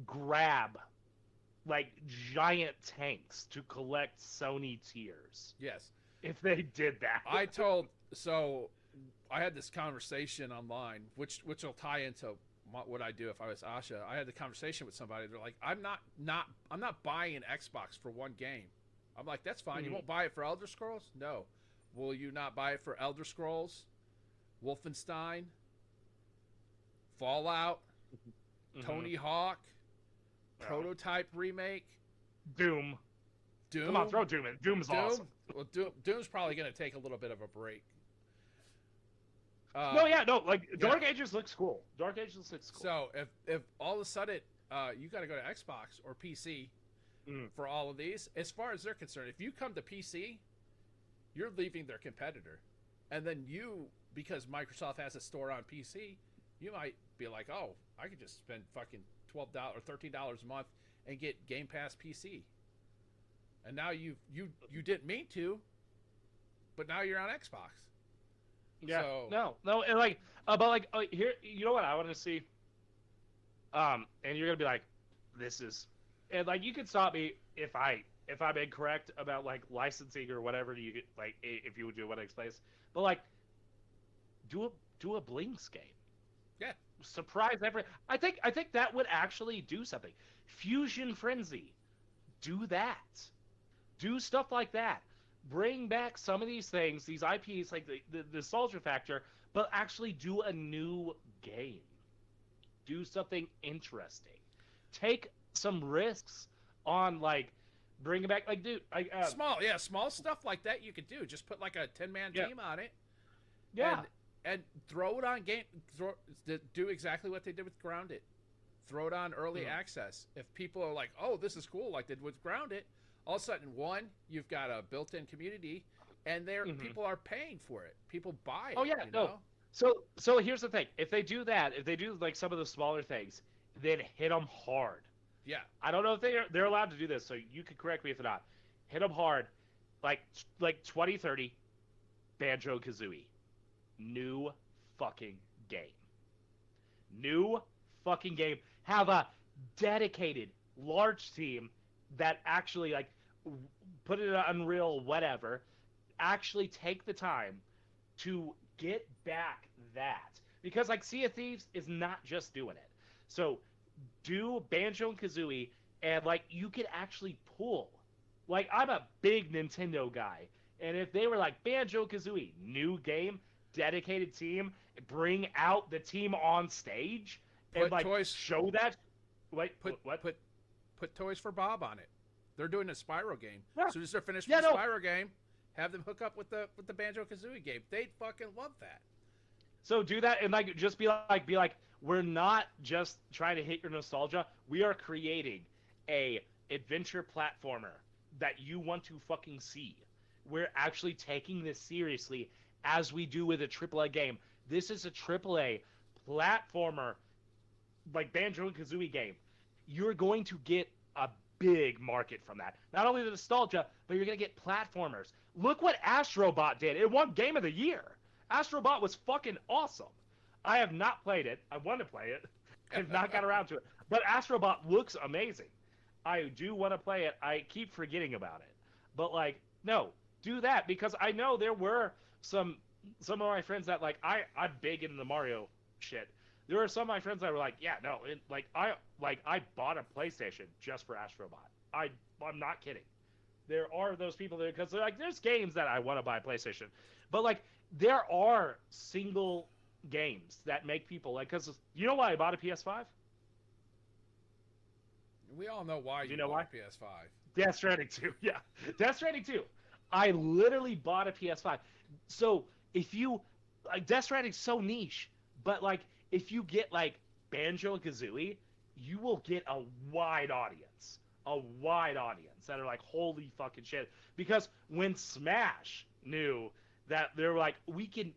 grab like giant tanks to collect Sony tiers. Yes. If they did that. I had this conversation online, which will tie into what I do if I was Asha. I had the conversation with somebody. They're like, I'm not buying an Xbox for one game. I'm like, that's fine. You won't buy it for Elder Scrolls? No. Will you not buy it for Elder Scrolls, Wolfenstein, Fallout, Tony Hawk, Prototype remake, Doom. Come on, throw Doom in. Doom's awesome. Well, Doom's probably going to take a little bit of a break. Dark Ages looks cool. Dark Ages looks cool. So if all of a sudden you got to go to Xbox or PC for all of these, as far as they're concerned, if you come to PC, you're leaving their competitor, and then because Microsoft has a store on PC, you might be like, oh, I could just spend fucking $12 or $13 a month and get Game Pass PC, and now you didn't mean to, but now you're on Xbox. Yeah. So, no, and here, you know what I want to see? And you're gonna be like, this is, and like you can stop me if I'm incorrect about like licensing or whatever. You get like if you would do what I explain, but like do a Blinks game. Yeah. Surprise I think that would actually do something. Fusion Frenzy, do that. Do stuff like that. Bring back some of these things, these IPs, like the nostalgia factor, but actually do a new game. Do something interesting. Take some risks on like bringing back, like, dude, small stuff like that you could do. Just put like a 10-man team on it. Yeah. And throw it on game. Do exactly what they did with Grounded. Throw it on early access. If people are like, "Oh, this is cool," like they did with Grounded, all of a sudden, you've got a built-in community, and people are paying for it. People buy it. Oh yeah, no. So here's the thing: if they do that, if they do like some of the smaller things, then hit them hard. Yeah. I don't know if they're allowed to do this, so you could correct me if they're not. Hit them hard. like 2030, Banjo-Kazooie, new fucking game. New fucking game. Have a dedicated large team that actually like put it on Unreal, whatever. Actually take the time to get back that, because like Sea of Thieves is not just doing it. So do Banjo and Kazooie, and like you could actually pull. Like I'm a big Nintendo guy, and if they were like Banjo Kazooie, new game, dedicated team, bring out the team on stage and like show that. Wait, put Toys for Bob on it. They're doing a Spyro game. Yeah. As soon as they're finished with the Spyro game, have them hook up with the Banjo-Kazooie game. They'd fucking love that. So do that and like just be like, we're not just trying to hit your nostalgia. We are creating a adventure platformer that you want to fucking see. We're actually taking this seriously as we do with a AAA game. This is a AAA platformer like Banjo and Kazooie game. You're going to get a big market from that. Not only the nostalgia, but you're going to get platformers. Look what Astrobot did. It won Game of the Year. Astrobot was fucking awesome. I have not played it. I want to play it. I've not got around to it. But Astrobot looks amazing. I do want to play it. I keep forgetting about it. But, like, no, do that. Because I know there were some of my friends that, like, I'm big into the Mario shit. There were some of my friends that were like, yeah, no, I bought a PlayStation just for Astrobot. I'm not kidding. There are those people there because they're like, there's games that I want to buy a PlayStation, but like there are single games that make people like, because you know why I bought a PS5? We all know why you bought a PS5. Death Stranding 2, yeah, Death Stranding 2. I literally bought a PS5. So if you like, Death Stranding's so niche, but like if you get like Banjo and Kazooie, you will get a wide audience that are like, holy fucking shit. Because when Smash knew that they were like, we can,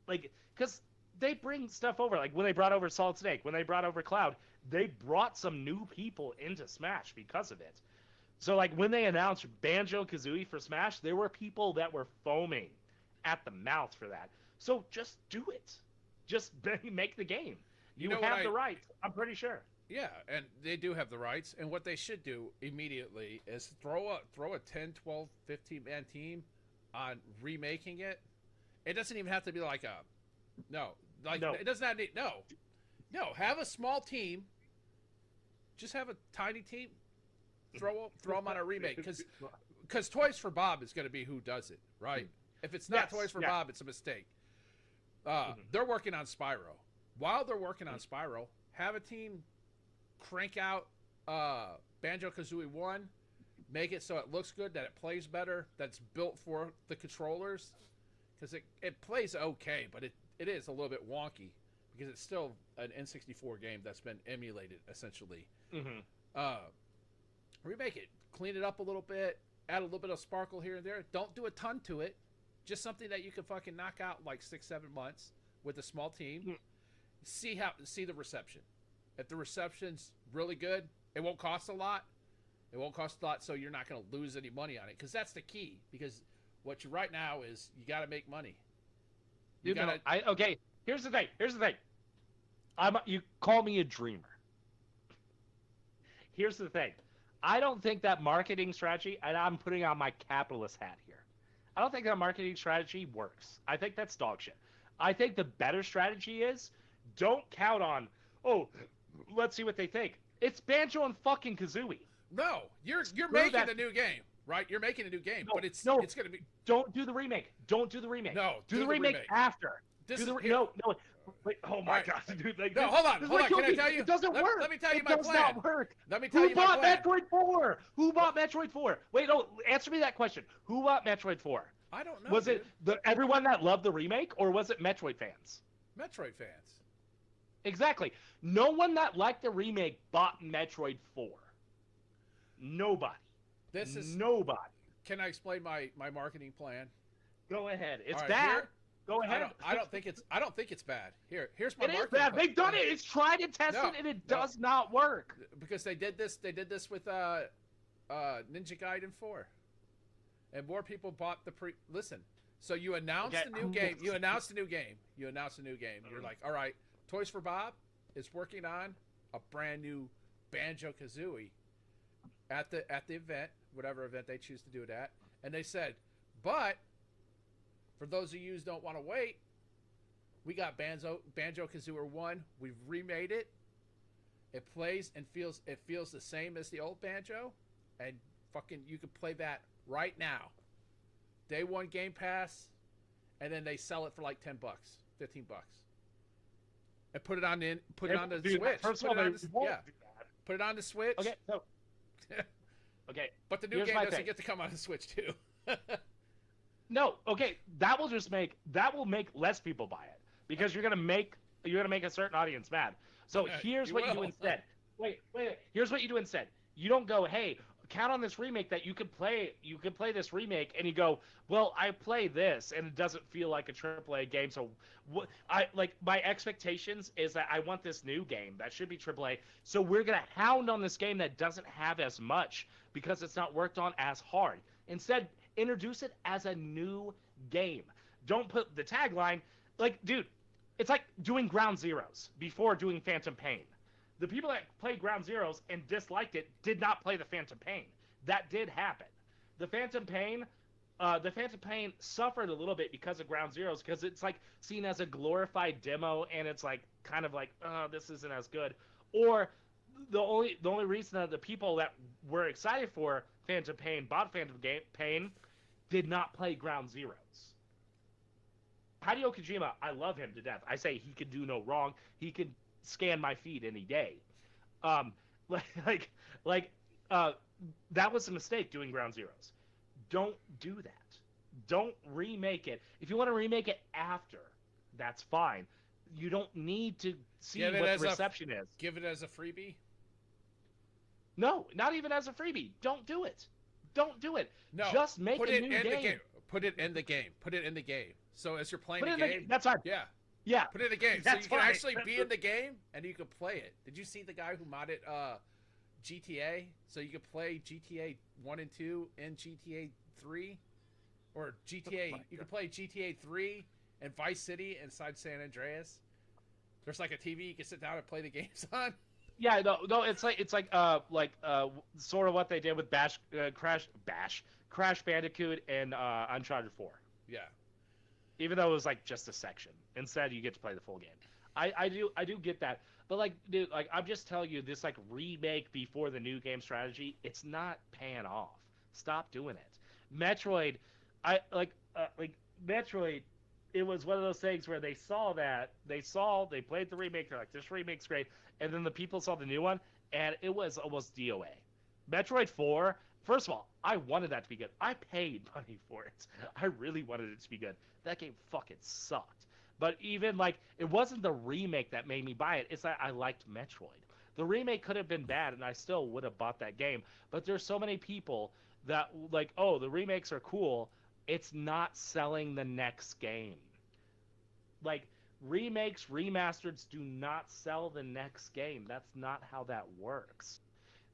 like, because they bring stuff over, like when they brought over Solid Snake, when they brought over Cloud, they brought some new people into Smash because of it. So like when they announced Banjo-Kazooie for Smash, there were people that were foaming at the mouth for that. So just do it. Just make the game. You have the rights, I'm pretty sure. Yeah, and they do have the rights. And what they should do immediately is throw a 10, 12, 15-man team on remaking it. It doesn't even have to be like a it does not need have a small team. Just have a tiny team. Throw them on a remake because Toys for Bob is going to be who does it, right? If it's not Toys for Bob, it's a mistake. They're working on Spyro. While they're working on Spyro, have a team crank out Banjo-Kazooie 1, make it so it looks good, that it plays better, that's built for the controllers, because it plays okay, but it is a little bit wonky because it's still an N64 game that's been emulated, essentially. Remake it, clean it up a little bit, add a little bit of sparkle here and there. Don't do a ton to it. Just something that you can fucking knock out in like 6-7 months with a small team. See the reception. If the reception's really good, it won't cost a lot. So you're not going to lose any money on it, because that's the key. Because what you right now is you got to make money. Okay. Here's the thing. You call me a dreamer. Here's the thing. I don't think that marketing strategy, and I'm putting on my capitalist hat here, I don't think that marketing strategy works. I think that's dog shit. I think the better strategy is, don't count on, let's see what they think. It's Banjo and fucking Kazooie. No, you're making the new game, right? You're making a new game, but it's going to be. Don't do the remake. No, do the remake after. Wait, oh my god, dude! Like, no, hold on. Can I tell you? It doesn't work. Let me tell you my plan. It does not work. Let me tell you my plan. Who bought Metroid 4? Wait, no. Answer me that question. Who bought Metroid 4? I don't know. Was it everyone that loved the remake, or was it Metroid fans? Metroid fans. Exactly. No one that liked the remake bought Metroid 4. Nobody. Nobody. Can I explain my marketing plan? Go ahead. It's bad. Go ahead. I don't think it's bad. Here's my marketing. It is bad. They've done it. It's tried and tested, and it does not work. Because they did this with Ninja Gaiden 4. and more people bought the Listen, so you announced Okay. a new game. You announced a new game. You're like, all right, Toys for Bob is working on a brand new Banjo-Kazooie at the event, whatever event they choose to do it at, and they said, but for those of you who don't want to wait, we got Banjo-Kazooie 1. We've remade it. It plays and feels the same as the old Banjo, and fucking you can play that right now. Day one Game Pass, and then they sell it for like $10, $15, and put it on the Switch. First of all, put it on the Switch. Okay, so okay, but the new game doesn't get to come on the Switch too. No, okay, that will make less people buy it because you're gonna make a certain audience mad. So here's what you do instead. Wait. Here's what you do instead. You don't go, hey, count on this remake that you could play this remake, and you go, well, I play this and it doesn't feel like a AAA game, so my expectations is that I want this new game that should be AAA, so we're gonna hound on this game that doesn't have as much because it's not worked on as hard. Instead, introduce it as a new game. Don't put the tagline, like, dude, it's like doing Ground Zeroes before doing Phantom Pain. The people that played Ground Zeroes and disliked it did not play the Phantom Pain. That did happen. The Phantom Pain suffered a little bit because of Ground Zeroes, because it's like seen as a glorified demo, and it's like kind of like, oh, this isn't as good. Or the only reason that the people that were excited for Phantom Pain bought Phantom Pain did not play Ground Zeroes. Hideo Kojima, I love him to death. I say he could do no wrong. He could scan my feed any day. That was a mistake doing Ground Zeroes. Don't do that. Don't remake it. If you want to remake it after, that's fine. You don't need to see what the reception is. Give it as a freebie? No, not even as a freebie. Don't do it. Don't do it. No, just make a new game. Put it in the game. Put it in the game. So as you're playing the game, that's fine. Yeah. Put it in the game, That's so you can fine. actually be in the game and you can play it. Did you see the guy who modded GTA? So you could play GTA 1 and 2 and GTA 3, or GTA. You can play GTA 3 and Vice City inside San Andreas. There's like a TV you can sit down and play the games on. Yeah, no, it's like sort of what they did with Crash Bandicoot and Uncharted 4. Yeah. Even though it was like just a section. Instead, you get to play the full game. I do get that. But like, dude, like I'm just telling you, this like remake before the new game strategy, it's not paying off. Stop doing it. Metroid, Metroid, it was one of those things where they played the remake, they're like, this remake's great, and then the people saw the new one, and it was almost DOA. Metroid 4, first of all, I wanted that to be good. I paid money for it. I really wanted it to be good. That game fucking sucked. But even, like, it wasn't the remake that made me buy it. It's that I liked Metroid. The remake could have been bad, and I still would have bought that game. But there's so many people that, like, oh, the remakes are cool. It's not selling the next game. Like, remakes, remasters do not sell the next game. That's not how that works.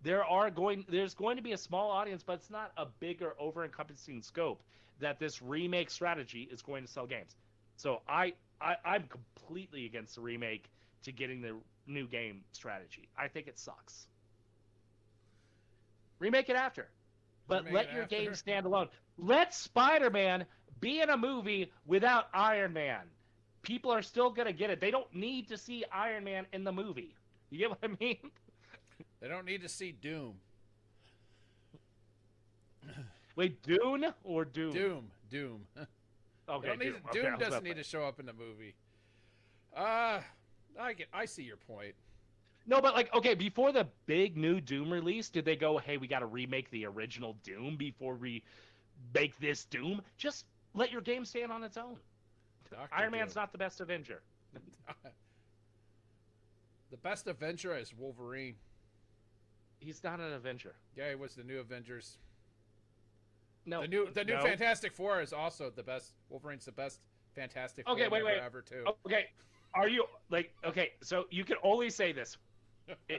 There's going to be a small audience, but it's not a bigger, over-encompassing scope that this remake strategy is going to sell games. So I'm completely against the remake to getting the new game strategy. I think it sucks. Remake it after. But let your game stand alone. Let Spider-Man be in a movie without Iron Man. People are still going to get it. They don't need to see Iron Man in the movie. You get what I mean? They don't need to see Doom. Wait, Dune or Doom? Doom. Okay, Doom doesn't need to show up in the movie. I see your point. No, but like, okay, before the big new Doom release, did they go, hey, we got to remake the original Doom before we make this Doom? Just let your game stand on its own. Iron Man's not the best Avenger. The best Avenger is Wolverine. He's not an Avenger. Yeah, he was the new Avengers. No, the new Fantastic Four is also the best. Wolverine's the best Fantastic Four ever too. Okay, are you like okay? So you can only say this.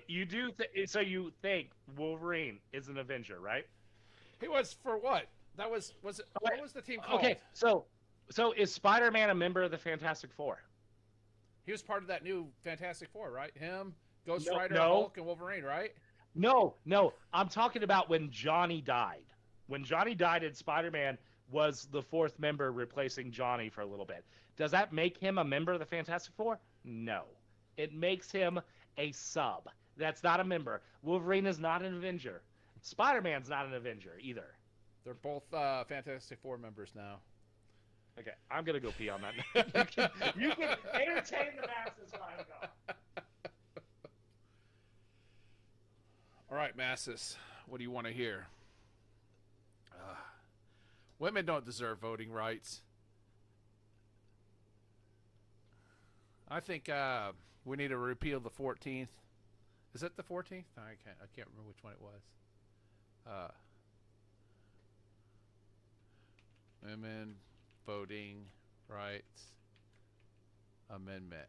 You do so you think Wolverine is an Avenger, right? He was for what? That was it? What was the team called? Okay, so is Spider-Man a member of the Fantastic Four? He was part of that new Fantastic Four, right? Him, Ghost No, Rider, no. Hulk, and Wolverine, right? No. I'm talking about when Johnny died. When Johnny died, and Spider-Man was the fourth member replacing Johnny for a little bit. Does that make him a member of the Fantastic Four? No. It makes him a sub. That's not a member. Wolverine is not an Avenger. Spider-Man's not an Avenger either. They're both Fantastic Four members now. Okay, I'm gonna go pee on that. you can entertain the masses while I'm gone. All right, masses. What do you want to hear? Women don't deserve voting rights. I think we need to repeal the 14th. Is it the 14th? No, I can't remember which one it was. Women voting rights amendment.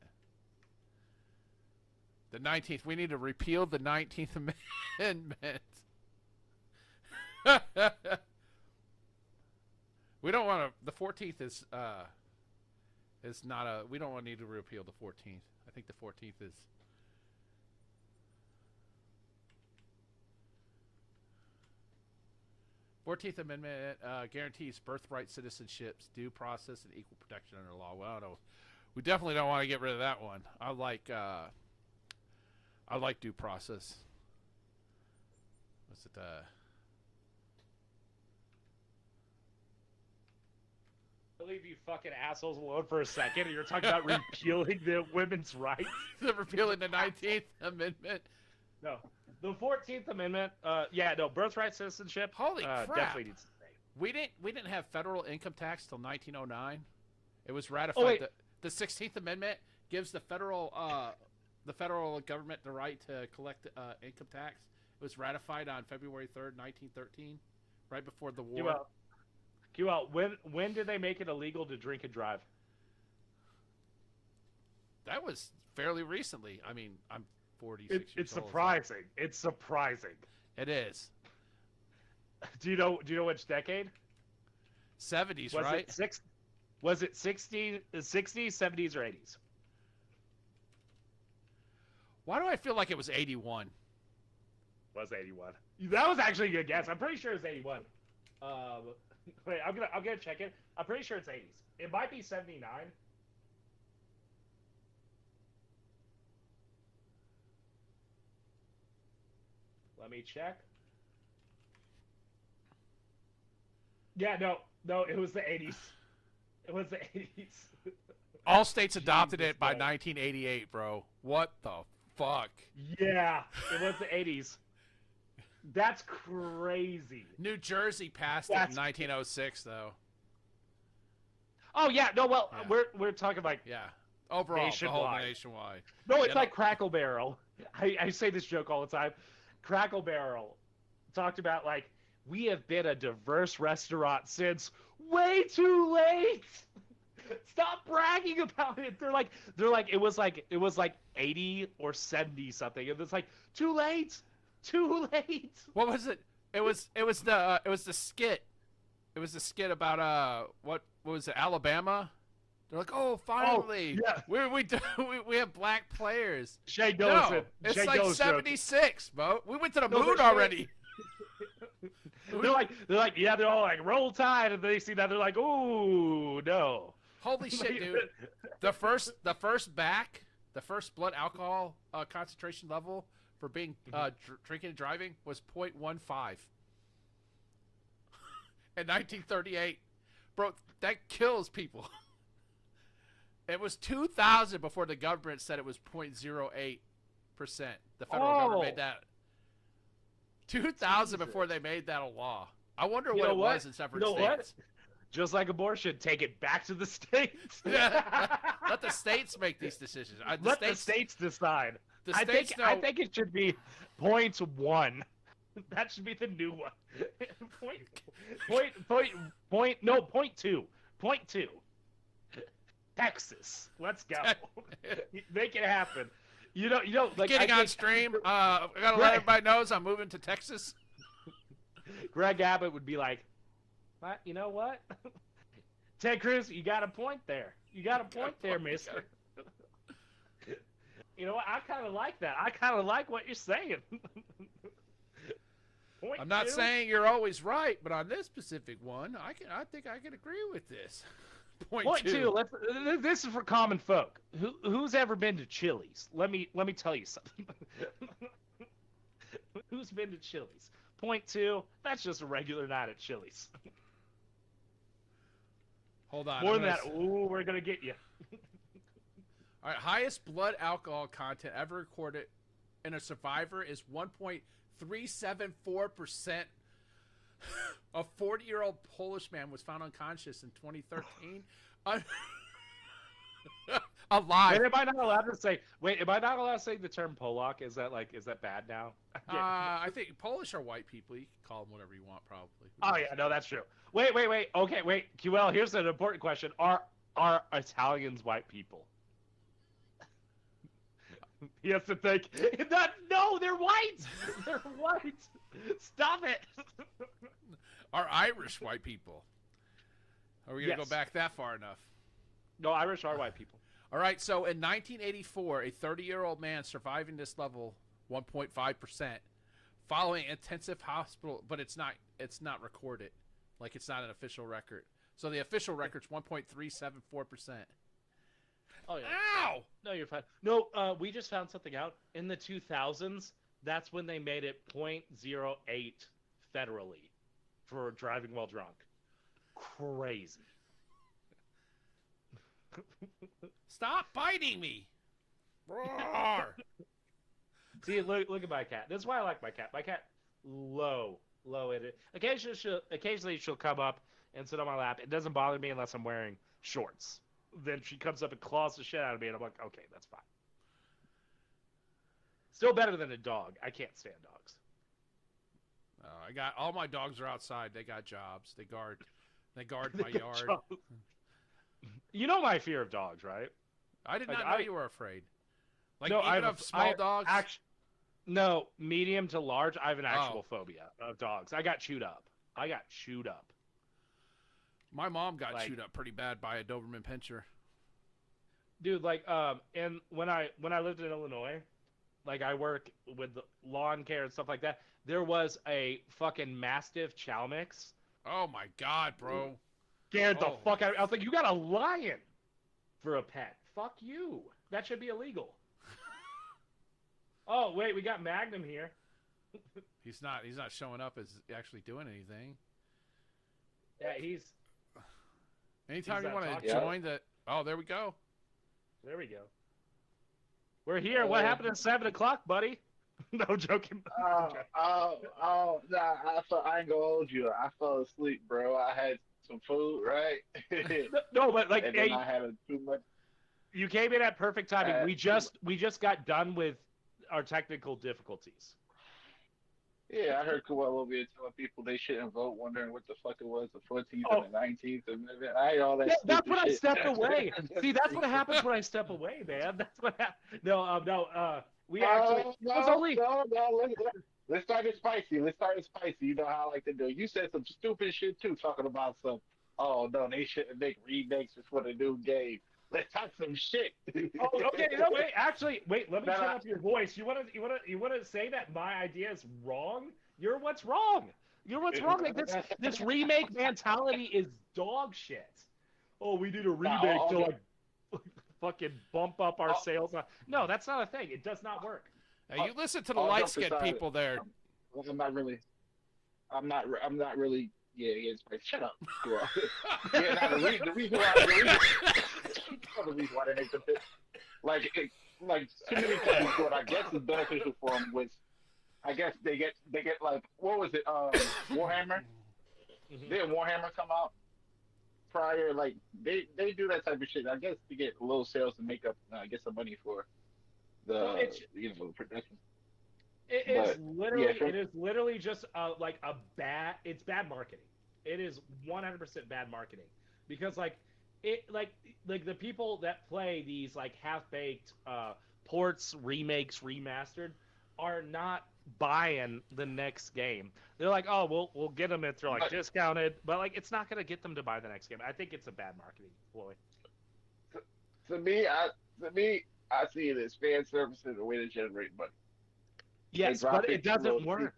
The 19th. We need to repeal the 19th Amendment. We don't want to. The 14th is not a. We don't want to need to repeal the 14th. I think the 14th is. Fourteenth Amendment guarantees birthright citizenships, due process, and equal protection under law. Well, no, we definitely don't want to get rid of that one. I like due process. What's it? Leave you fucking assholes alone for a second. And you're talking about repealing the women's rights. Repealing the 19th Amendment. No, the 14th Amendment. Birthright citizenship. Holy crap! Definitely needs to stay. We didn't have federal income tax till 1909. It was ratified. Oh, wait. The 16th Amendment gives the federal government the right to collect income tax. It was ratified on February 3rd, 1913, right before the war. When did they make it illegal to drink and drive? That was fairly recently. I mean, I'm 46 years old. It's surprising. So. It's surprising. It is. Do you know which decade? 70s, right? Was it 60s, 70s, or 80s? Why do I feel like it was 81? Was 81. That was actually a good guess. I'm pretty sure it's 81. Wait, I'm gonna check it. I'm pretty sure it's 80s. It might be 79. Let me check. Yeah, no, it was the 80s. It was the 80s. All states adopted it by 1988, bro. What the fuck? Yeah, it was the 80s. That's crazy. New Jersey passed it in 1906, though. Oh yeah, no, well, yeah. We're talking like overall, nationwide. The whole nationwide. No, it's like Crackle Barrel. I say this joke all the time. Crackle Barrel talked about like we have been a diverse restaurant since way too late. Stop bragging about it. They're like it was like 80 or 70 something, and it's like too late. Too late. What was it? It was the skit. It was the skit about what was it? Alabama. They're like, oh, finally, we have black players. Shay knows no, it. It's Shay like 76, bro. We went to the moon already. They're like, they're all like, roll tide, and they see that they're like, ooh, no. Holy shit, dude! The first blood alcohol concentration level for being drinking and driving was 0.15 in 1938. Bro, that kills people. It was 2000 before the government said it was 0.08%. The federal government made that. 2000 before they made that a law. I wonder what it was in separate states. What? Just like abortion, take it back to the states. Let the states make these decisions. The states decide. I think it should be 0.1. That should be the new one. 0.2. 0.2. Texas. Let's go. Make it happen. You know, like getting on stream. I gotta let everybody know I'm moving to Texas. Greg Abbott would be like, You know what? Ted Cruz, you got a point there. You got a point there, mister. You know what? I kind of like that. I kind of like what you're saying. I'm not saying you're always right, but on this specific one, I think I can agree with this. Point two. This is for common folk. Who's ever been to Chili's? Let me tell you something. Who's been to Chili's? Point two. That's just a regular night at Chili's. Hold on. More than that. Ooh, we're gonna get you. All right. Highest blood alcohol content ever recorded in a survivor is 1.374%. A 40-year-old Polish man was found unconscious in 2013. Alive. Wait, am I not allowed to say? Wait, am I not allowed to say the term Polak? Is that bad now? I think Polish are white people. You can call them whatever you want, probably. Oh yeah, no, that's true. Wait. Okay, wait. QL, here's an important question: Are Italians white people? He has to think. No, they're white. They're white. Stop it. Are Irish white people? Are we gonna go back that far enough? No, Irish are white people. All right. So in 1984, a 30-year-old man surviving this level, 1.5%, following intensive hospital, but it's not recorded, like it's not an official record. So the official record's 1.374%. Oh yeah. Ow! No, you're fine. No, we just found something out in the 2000s. That's when they made it 0.08 federally for driving while drunk. Crazy. Stop biting me! Roar! See, look at my cat. That's why I like my cat. My cat, low in it. Occasionally she'll come up and sit on my lap. It doesn't bother me unless I'm wearing shorts. Then she comes up and claws the shit out of me, and I'm like, okay, that's fine. Still better than a dog. I can't stand dogs. I got all my dogs are outside. They got jobs. They guard my yard. Jobs. You know my fear of dogs, right? I did not know you were afraid. Like, no, even of small dogs? No, medium to large. I have an actual phobia of dogs. I got chewed up. My mom got chewed up pretty bad by a Doberman Pinscher. Dude, and when I lived in Illinois, like I work with lawn care and stuff like that, there was a fucking Mastiff Chow Mix. Oh my god, bro. Scared the fuck out of me. I was like, you got a lion for a pet. Fuck you. That should be illegal. Oh, wait, we got Magnum here. He's not showing up as actually doing anything. Yeah, Anytime you want to join the... Oh, there we go. There we go. We're here. What happened at 7 o'clock, buddy? No, joking. Nah, I ain't gonna hold you. I fell asleep, bro. I had some food, right? No, but like, and then I had too much. You came in at perfect timing. We just got done with our technical difficulties. Yeah, I heard Coelho over here telling people they shouldn't vote, wondering what the fuck it was, the 14th and the 19th Amendment. I heard all that. That's when shit. I stepped away. See, that's what happens when I step away, man. That's what happened. No. We actually. Let's start it spicy. You know how I like to do. You said some stupid shit too, talking about some. Oh no, they shouldn't make remakes before the new game. Let's talk some shit. Oh, okay. No, wait. Actually, wait. Let me turn up your voice. You want to say that my idea is wrong? You're what's wrong. Like this remake mentality is dog shit. Oh, we need a remake to like fucking bump up our sales. No, that's not a thing. It does not work. Now, you listen to the light-skinned people there. I'm not really. Yeah, it's like, shut up. Yeah, the reason why they make the fit, like too many times what I guess is beneficial for them was, I guess they get like, what was it, Warhammer? Mm-hmm. Did Warhammer come out prior? Like they do that type of shit. I guess to get low sales to make up, get some money for the production. It is literally just it's bad marketing. It is 100% bad marketing because like the people that play these like half-baked ports, remakes, remastered are not buying the next game. They're like, oh, we'll get them if they're like discounted, but like it's not gonna get them to buy the next game. I think it's a bad marketing ploy. To me, I see it as fan service as a way to generate money. They Yes, drop but it doesn't work.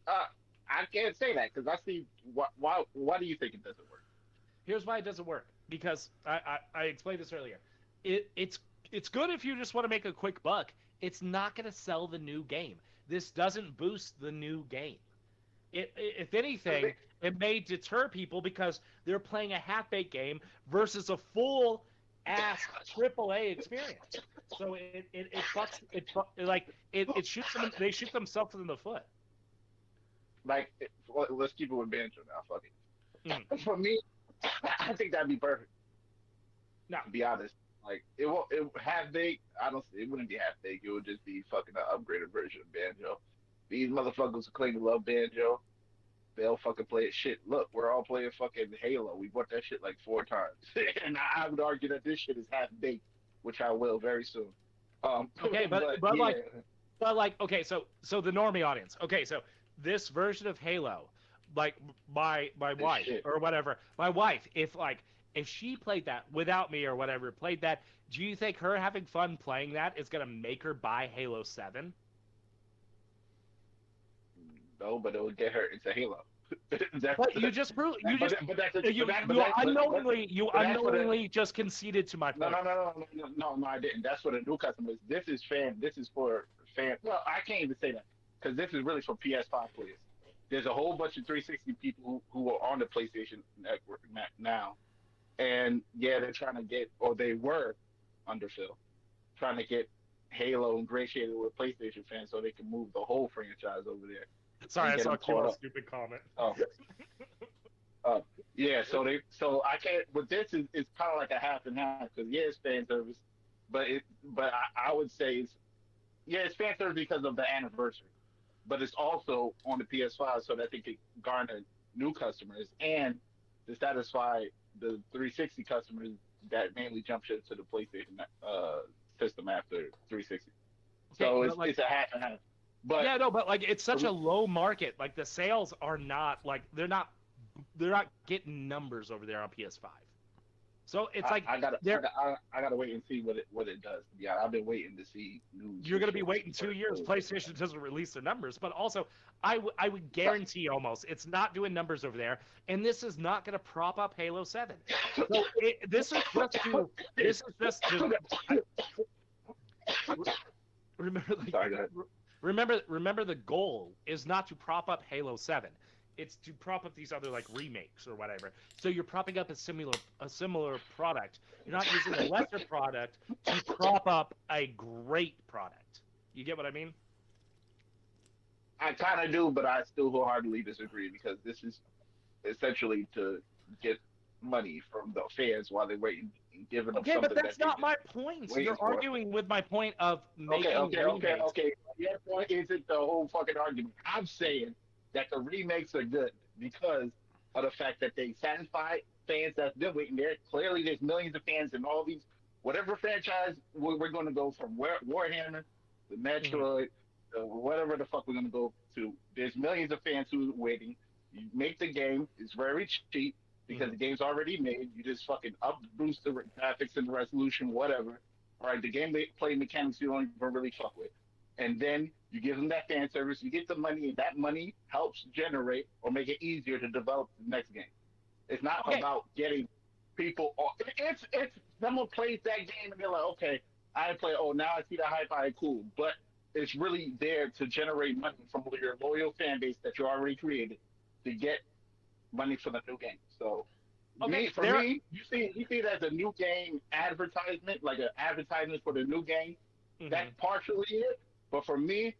I can't say that because I see why do you think it doesn't work? Here's why it doesn't work. Because I explained this earlier. It's good if you just want to make a quick buck. It's not going to sell the new game. This doesn't boost the new game. If anything, it may deter people because they're playing a half-baked game versus a full-ass AAA experience. So it shoots them. They shoot themselves in the foot. Like, let's keep it with banjo now. Fuck it. For me, I think that'd be perfect. No, to be honest, like it won't. It half baked. I don't. It wouldn't be half baked. It would just be fucking an upgraded version of banjo. These motherfuckers who claim to love banjo, they'll fucking play it. Shit, look, we're all playing fucking Halo. We bought that shit like 4 times, and I would argue that this shit is half baked, which I will very soon. Okay, but okay, so the normie audience. Okay, so this version of Halo, like my wife or whatever, my wife, if she played that without me or whatever, played that, do you think her having fun playing that is gonna make her buy Halo 7? No, but it would get her into Halo. But you just proved you unknowingly just conceded to my point. No, I didn't. That's for the new customers. This is for fan. Well, I can't even say that because this is really for PS5 players. There's a whole bunch of 360 people who are on the PlayStation Network now, and yeah, they're trying to get, or they were under Phil, trying to get Halo ingratiated with PlayStation fans so they can move the whole franchise over there. Sorry, I saw a stupid comment. Yeah. So I can't. But this is kind of like a half and half because yeah, it's fan service, but I would say it's fan service because of the anniversary, but it's also on the PS5 so that they could garner new customers and to satisfy the 360 customers that mainly jump ship to the PlayStation system after 360. So it's a half and half. But yeah, no, but like it's such a low market. Like the sales are not like they're not getting numbers over there on PS5. So it's like I gotta wait and see what it does. Yeah, I've been waiting to see news. You're gonna be waiting 2 years. PlayStation doesn't release their numbers, but also I would guarantee almost it's not doing numbers over there, and this is not gonna prop up Halo 7. So this is just to remember. Like, sorry, go ahead. Remember the goal is not to prop up Halo 7. It's to prop up these other like remakes or whatever. So you're propping up a similar product. You're not using a lesser product to prop up a great product. You get what I mean? I kind of do, but I still wholeheartedly disagree because this is essentially to get money from the fans while they're waiting, giving them something. Okay, but that's not my point. So you're arguing with my point of making remakes. Okay. Your point isn't the whole fucking argument. I'm saying that the remakes are good because of the fact that they satisfy fans that's been waiting there. Clearly, there's millions of fans in all these, whatever franchise we're going to go from Warhammer, the Metroid, whatever the fuck we're going to go to. There's millions of fans who are waiting. You make the game. It's very cheap because the game's already made. You just fucking boost the graphics and the resolution, whatever. All right, the gameplay mechanics you don't even really fuck with. And then you give them that fan service, you get the money, and that money helps generate or make it easier to develop the next game. It's not about getting people. It's someone plays that game and they're like, okay, I play. Oh, now I see the hype. I cool, but it's really there to generate money from your loyal fan base that you already created to get money for the new game. So. Me, you see it as a new game advertisement, like an advertisement for the new game. That's partially it. But for me,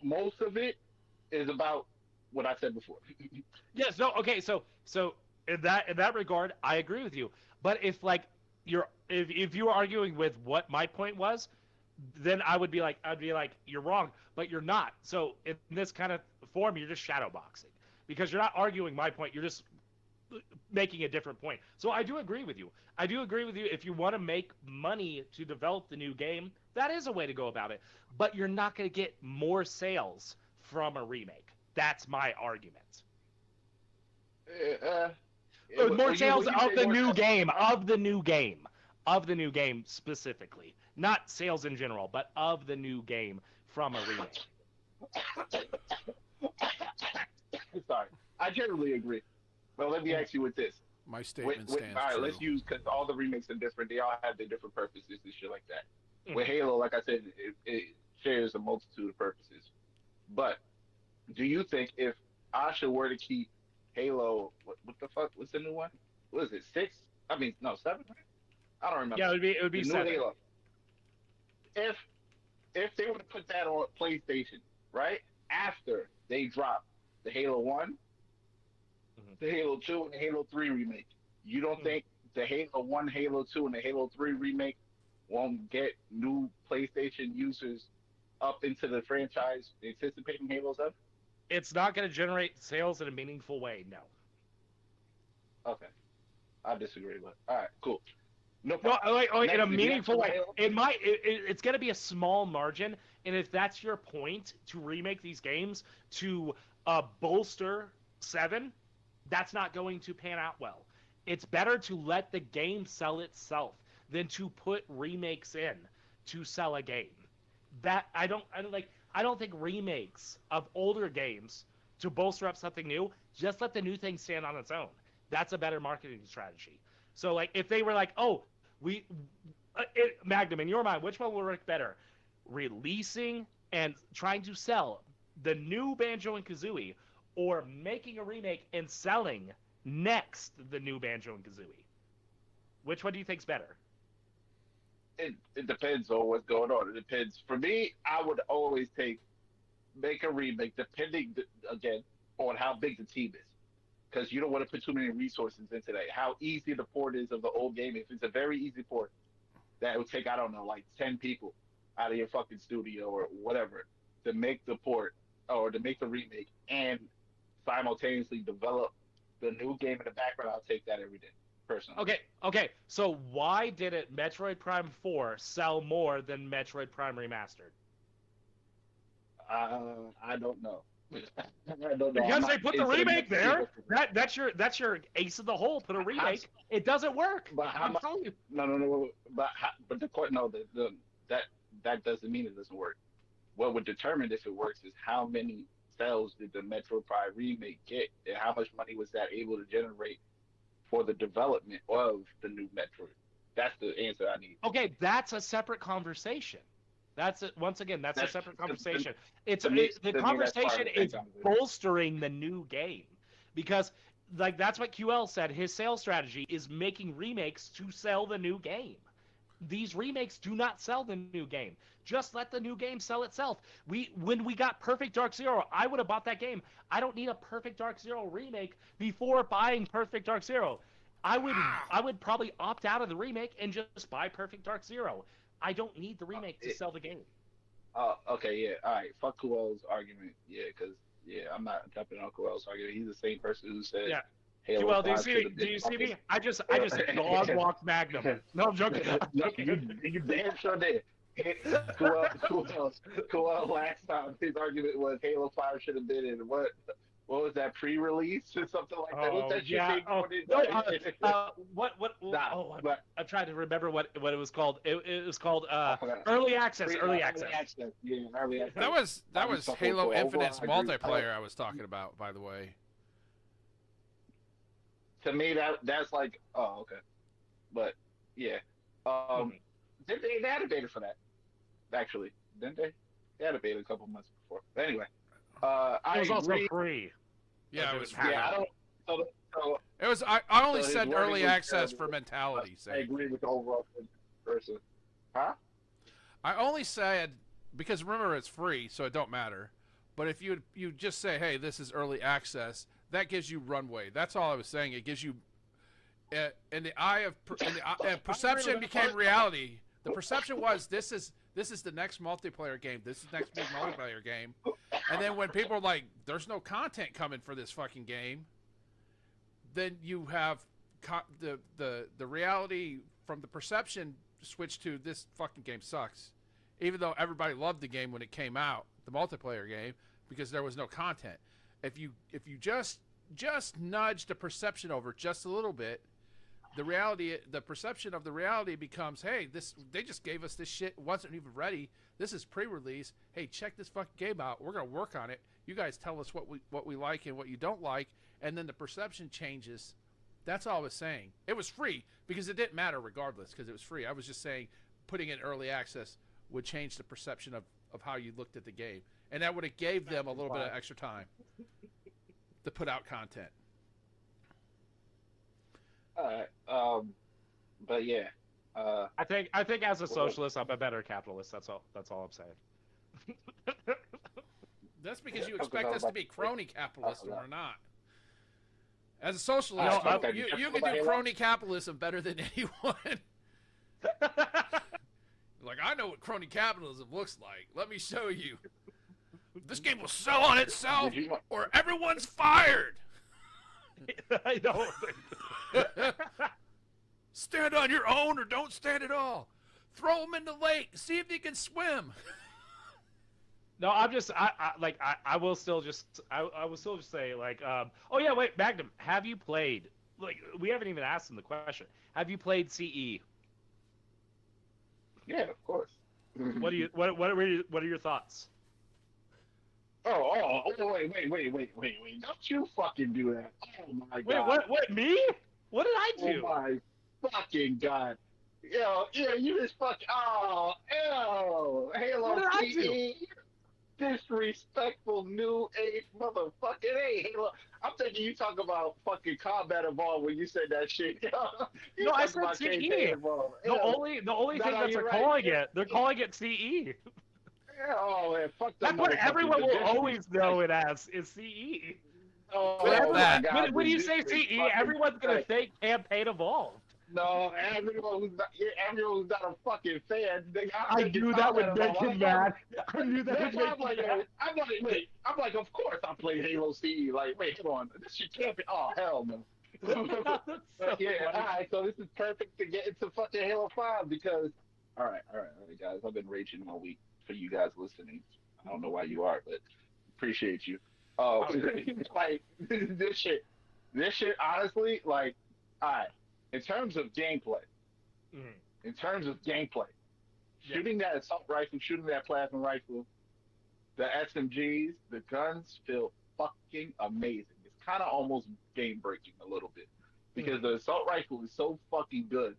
most of it is about what I said before. Yes. No. Okay. So in that regard, I agree with you. But if if you were arguing with what my point was, then I'd be like, you're wrong, but you're not. So in this kind of form, you're just shadow boxing because you're not arguing my point. You're just making a different point. So I do agree with you. I do agree with you. If you want to make money to develop the new game, that is a way to go about it. But you're not going to get more sales from a remake. That's my argument. More sales of the new game, of the new game specifically. Not sales in general, but of the new game from a remake. Sorry. I generally agree. But let me ask you with this. My statement stands all right, true. let's use, because all the remakes are different. They all have their different purposes and shit like that. Mm-hmm. With Halo, like I said, it shares a multitude of purposes. But do you think if Asha were to keep Halo, what the fuck? What's the new one? What is it? 6? I mean, no, 7. Right? I don't remember. Yeah, it would be the 7. New Halo. If they were to put that on PlayStation, right after they drop the Halo 1, the Halo 2, and the Halo 3 remake, you don't think the Halo 1, Halo 2, and the Halo 3 remake won't get new PlayStation users up into the franchise anticipating Halo 7? It's not going to generate sales in a meaningful way, no. Okay. I disagree, but all right, cool. No problem. No, in a meaningful way. It's going to be a small margin, and if that's your point to remake these games to bolster 7, that's not going to pan out well. It's better to let the game sell itself than to put remakes in to sell a game. That I don't think remakes of older games to bolster up something new. Just let the new thing stand on its own. That's a better marketing strategy. So like if they were like, oh, Magnum, in your mind, which one will work better? Releasing and trying to sell the new Banjo and Kazooie, or making a remake and selling next the new Banjo and Kazooie? Which one do you think's better? It depends on what's going on. It depends. For me, I would always make a remake, depending, again, on how big the team is. Because you don't want to put too many resources into that. How easy the port is of the old game. If it's a very easy port, that would take, I don't know, like 10 people out of your fucking studio or whatever to make the port or to make the remake and simultaneously develop the new game in the background, I'll take that every day, personally. Okay. So why didn't Metroid Prime 4 sell more than Metroid Prime Remastered? I don't know. I don't know. Because they put the remake there. That's your ace in the hole. Put a remake. It doesn't work. But I'm telling you. No. But the court, no, that doesn't mean it doesn't work. What would determine if it works is how many sales did the Metroid Prime remake get, and how much money was that able to generate for the development of the new Metroid. That's the answer I need. Okay, that's a separate conversation. That's a separate conversation. The conversation is bolstering the new game, because like that's what QL said. His sales strategy is making remakes to sell the new game. These remakes do not sell the new game. Just let the new game sell itself. When we got Perfect Dark Zero, I would have bought that game. I don't need a Perfect Dark Zero remake before buying Perfect Dark Zero. I would probably opt out of the remake and just buy Perfect Dark Zero. I don't need the remake to sell the game. Okay, yeah, all right. Fuck Coel's argument, because I'm not jumping on Coel's argument. He's the same person who said, Halo, do you see me? I just dog walked Magnum. No, I'm joking. You damn sure did. Coel last time his argument was Halo 5 should have been in what was that, pre-release or something like that? Oh, that yeah. I'm trying to remember what it was called. It was called early access. Early access. Yeah, early access. That was Halo Infinite's multiplayer I was talking about, by the way. To me, that's like, oh, okay, but yeah, they had a beta for that, actually, didn't they? They had a beta a couple months before. But anyway, it was also free. Yeah, it was free. Yeah, it was. I only said early access for mentality's sake. I agree with the overall person. Huh? I only said because remember it's free, so it don't matter. But if you just say, hey, this is early access, that gives you runway. That's all I was saying. It gives you, in the eye of perception became reality. The perception was this is the next multiplayer game. This is the next big multiplayer game. And then when people are like, there's no content coming for this fucking game, then you have the reality from the perception switch to this fucking game sucks. Even though everybody loved the game when it came out, the multiplayer game, because there was no content. If you just nudge the perception over just a little bit, the perception of the reality becomes, hey, they just gave us this shit, wasn't even ready. This is pre-release. Hey, check this fucking game out. We're gonna work on it. You guys tell us what we like and what you don't like, and then the perception changes. That's all I was saying. It was free because it didn't matter regardless because it was free. I was just saying putting it in early access would change the perception of how you looked at the game, and that would have gave them a little bit of extra time to put out content. All right. But yeah. I think as a socialist, I'm a better capitalist. That's all I'm saying. That's because you expect us to be crony capitalists and we're not. As a socialist, you can do crony capitalism better than anyone. Like, I know what crony capitalism looks like. Let me show you. This game will sell on itself, or everyone's fired. I know. Stand on your own, or don't stand at all. Throw them in the lake. See if you can swim. No, I'm just I will still just say like oh yeah, wait, Magnum, have you played, like, we haven't even asked him the question. Have you played CE? Yeah, of course. What are your thoughts? Oh, wait. Don't you fucking do that. Oh my god. Wait, what, me? What did I do? Oh my fucking god. Yo, you just fucking, ew. Halo What did I CE. do? Disrespectful new age motherfucking Halo. I'm thinking you talk about fucking Combat Evolved when you said that shit. No, I said CE. The only thing that they're calling it, they're calling it CE. Yeah, oh man, fuck that. That's what everyone will always know it as, is CE. Oh, when you say CE, everyone's gonna think Campaign Evolved. No, everyone who's not a fucking fan. I knew that would make him mad. I knew that would make him mad. I'm like, of course I played Halo CE. Like, wait, hold on, this shit can't be. Oh hell no. Yeah, all right. So this is perfect to get into fucking Halo 5 because. All right, guys. I've been raging all week for you guys listening. I don't know why you are, but appreciate you. Like this shit, honestly, like, all right. In terms of gameplay, shooting that assault rifle, shooting that plasma rifle, the SMGs, the guns feel fucking amazing. It's kind of almost game breaking a little bit because the assault rifle is so fucking good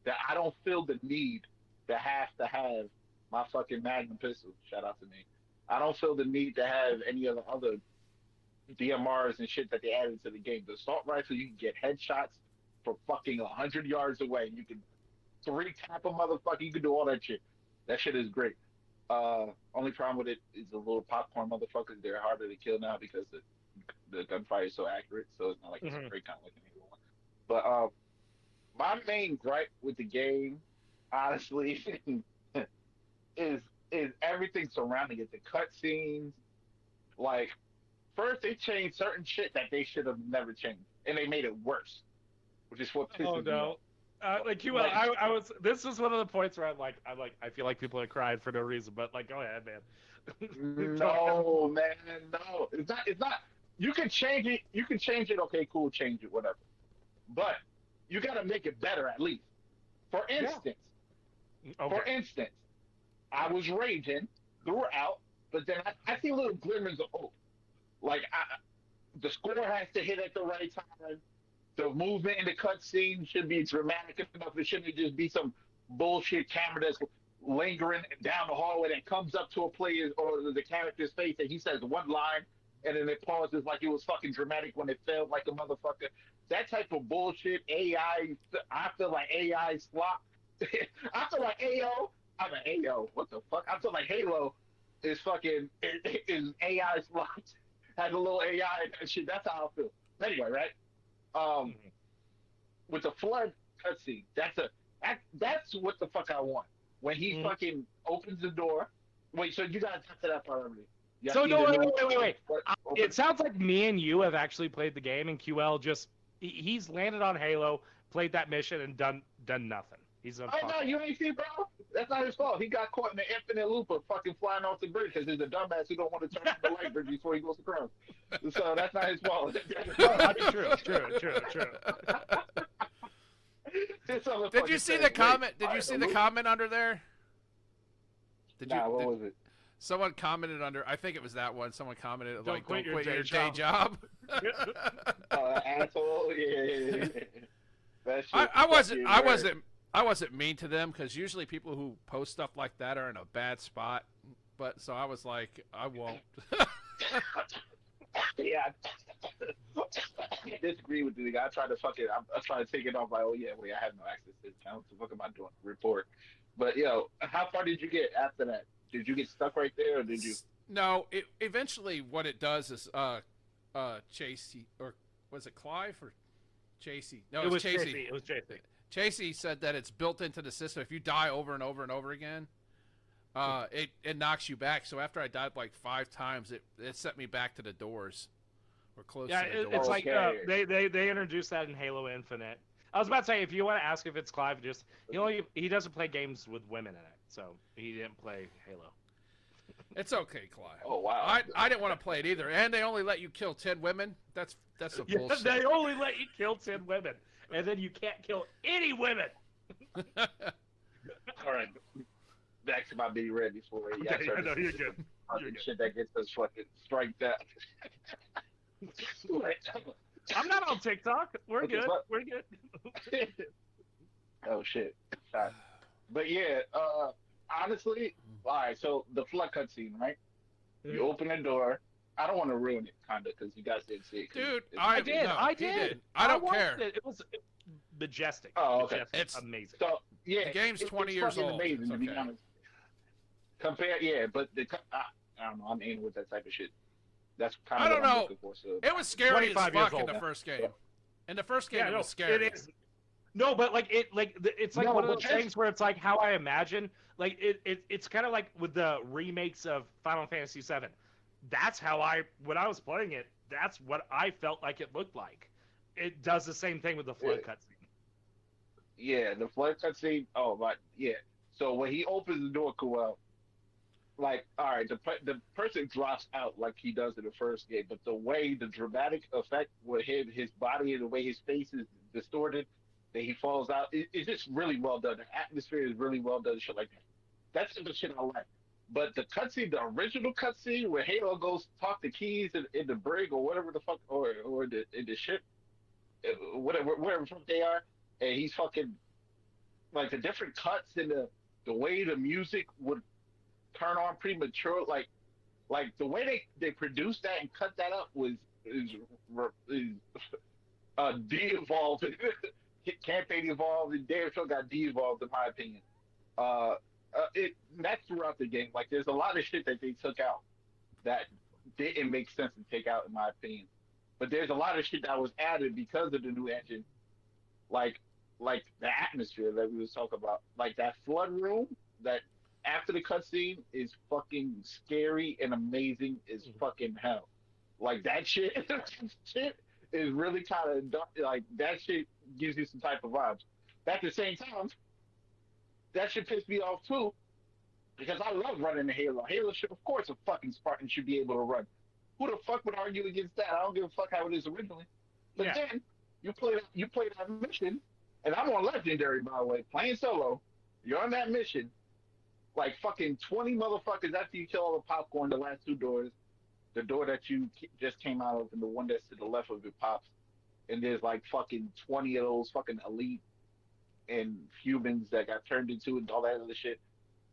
that I don't feel the need to have my fucking Magnum pistol. Shout out to me. I don't feel the need to have any of the other DMRs and shit that they added to the game. The assault rifle, you can get headshots for fucking 100 yards away. You can 3-tap a motherfucker. You can do all that shit. That shit is great. Only problem with it is the little popcorn motherfuckers. They're harder to kill now because the gunfire is so accurate. So it's not like it's a great kind of like an one. But my main gripe with the game, honestly, is everything surrounding it. The cutscenes, like, first they changed certain shit that they should have never changed, and they made it worse, which is what pisses me off. I was. This was one of the points where I feel like people are crying for no reason, but like, go ahead, man. No, man, no. It's not. You can change it. Okay, cool, change it, whatever. But you got to make it better at least. For instance, I was raging throughout, but then I see little glimmers of hope. Like, the score has to hit at the right time. The movement in the cutscene should be dramatic enough. It shouldn't just be some bullshit camera that's lingering down the hallway that comes up to a player or the character's face and he says one line and then it pauses like it was fucking dramatic when it felt like a motherfucker. That type of bullshit, AI, I feel like AI slop. I feel like what the fuck? I feel like Halo is fucking, is AI slop. Has a little AI and shit. That's how I feel. Anyway, right? With the flood cutscene, that's what the fuck I want. When he fucking opens the door. Wait, so you gotta talk to that part already. So no, wait. It sounds like me and you have actually played the game, and QL just He's landed on Halo, played that mission, and done nothing. He's Oh no, unfuckable. you ain't see, bro. That's not his fault. He got caught in the infinite loop of fucking flying off the bridge because he's a dumbass who don't want to turn on the light bridge before he goes across. So that's not his fault. I mean, true. Did you see the comment? Did you see the comment under there? What was it? Someone commented under. I think it was that one. Someone commented Don't like, quit "Don't your quit day your day job." Asshole. Yeah. That shit I wasn't mean to them because usually people who post stuff like that are in a bad spot. But so I was like, I won't. Yeah. I disagree with the guy. I tried to I tried to take it off. Like, oh yeah, wait, I have no access to this channel. So what am I doing? Report. But yo, how far did you get after that? Did you get stuck right there, or did you? No. Eventually, what it does is Chasey, or was it Clive or Chasey? No, it was Chasey. It was Chasey. Chasey said that it's built into the system. If you die over and over and over again, it knocks you back. So after I died like 5 times, it set me back to the doors, or close to the doors. It's like they introduced that in Halo Infinite. I was about to say, if you want to ask if it's Clive, just he doesn't play games with women in it, so he didn't play Halo. It's okay, Clive. Oh wow. I didn't want to play it either, and they only let you kill 10 women. That's a bullshit. They only let you kill 10 women, and then you can't kill any women. All right. Back to my being ready for it. Okay, no, you're good. Shit that gets us fucking striked out. I'm not on TikTok. We're good. We're good. Oh shit. But yeah, honestly, all right. So the flood cutscene, right? You open the door. I don't want to ruin it, kinda, because you guys didn't see it. Dude, I did. I don't care. It was majestic. Oh, okay. Majestic. It's amazing. So yeah, the game's 20 years old. Amazing, to be okay. honest. But I don't know. I'm aiming with that type of shit. That's kind of what I'm looking for. So. It was scary as fuck in the old, first game. In the first game, it was scary. It is. No, but like it's like one of those things where it's like how I imagine. Like it's kind of like with the remakes of Final Fantasy VII. That's how when I was playing it, that's what I felt like it looked like. It does the same thing with the flood cutscene. Yeah, the flood cutscene. Oh, but yeah. So when he opens the door, Kuel, like, all right, the person drops out like he does in the first game, but the way the dramatic effect with his body and the way his face is distorted, that he falls out, it's just really well done. The atmosphere is really well done, shit like that. That's the shit I like. But the cutscene, the original cutscene where Halo goes talk to Keys in the brig or whatever the fuck, or in the ship, whatever the fuck they are, and he's fucking like the different cuts and the way the music would turn on premature, like the way they produced that and cut that up is de-evolved. Campaign evolved and Dave Show got de-evolved in my opinion. That's throughout the game. Like there's a lot of shit that they took out that didn't make sense to take out in my opinion. But there's a lot of shit that was added because of the new engine. Like the atmosphere that we was talking about. Like that flood room that after the cutscene is fucking scary and amazing as fucking hell. Like that shit is really kind of like that shit gives you some type of vibes. But at the same time, that should piss me off too, because I love running the Halo. Halo should, of course, a fucking Spartan should be able to run. Who the fuck would argue against that? I don't give a fuck how it is originally. But then you play that mission, and I'm on Legendary, by the way, playing solo. You're on that mission, like fucking 20 motherfuckers after you kill all the popcorn, the last 2 doors, the door that you just came out of, and the one that's to the left of it pops, and there's like fucking 20 of those fucking elite and humans that got turned into and all that other shit.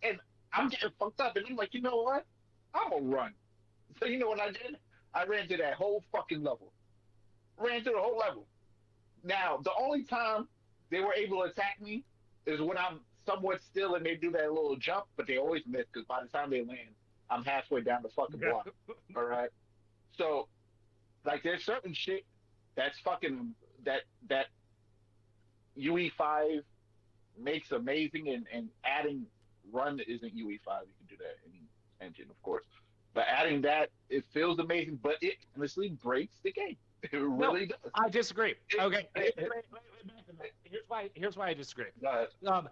And I'm getting fucked up, and I'm like, you know what? I'm gonna run. So you know what I did? I ran through that whole fucking level. Ran through the whole level. Now, the only time they were able to attack me is when I'm somewhat still and they do that little jump, but they always miss because by the time they land, I'm halfway down the fucking block. All right? So, like, there's certain shit that's fucking, that UE5 makes amazing, and adding run isn't UE5. You can do that in engine, of course. But adding that, it feels amazing, but it honestly breaks the game. It No, really does. I disagree. Okay, It, here's why I disagree. uh, Um,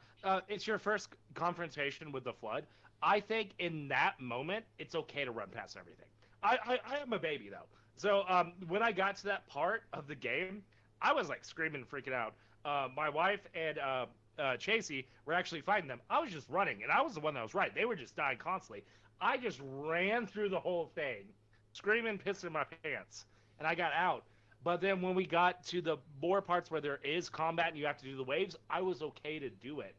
it's your first confrontation with the flood. I think in that moment, it's okay to run past everything. I am a baby though, so when I got to that part of the game, I was like screaming, and freaking out. My wife and Chasey were actually fighting them. I was just running, and I was the one that was right. They were just dying constantly. I just ran through the whole thing, screaming, pissing my pants, and I got out. But then when we got to the more parts where there is combat and you have to do the waves, I was okay to do it.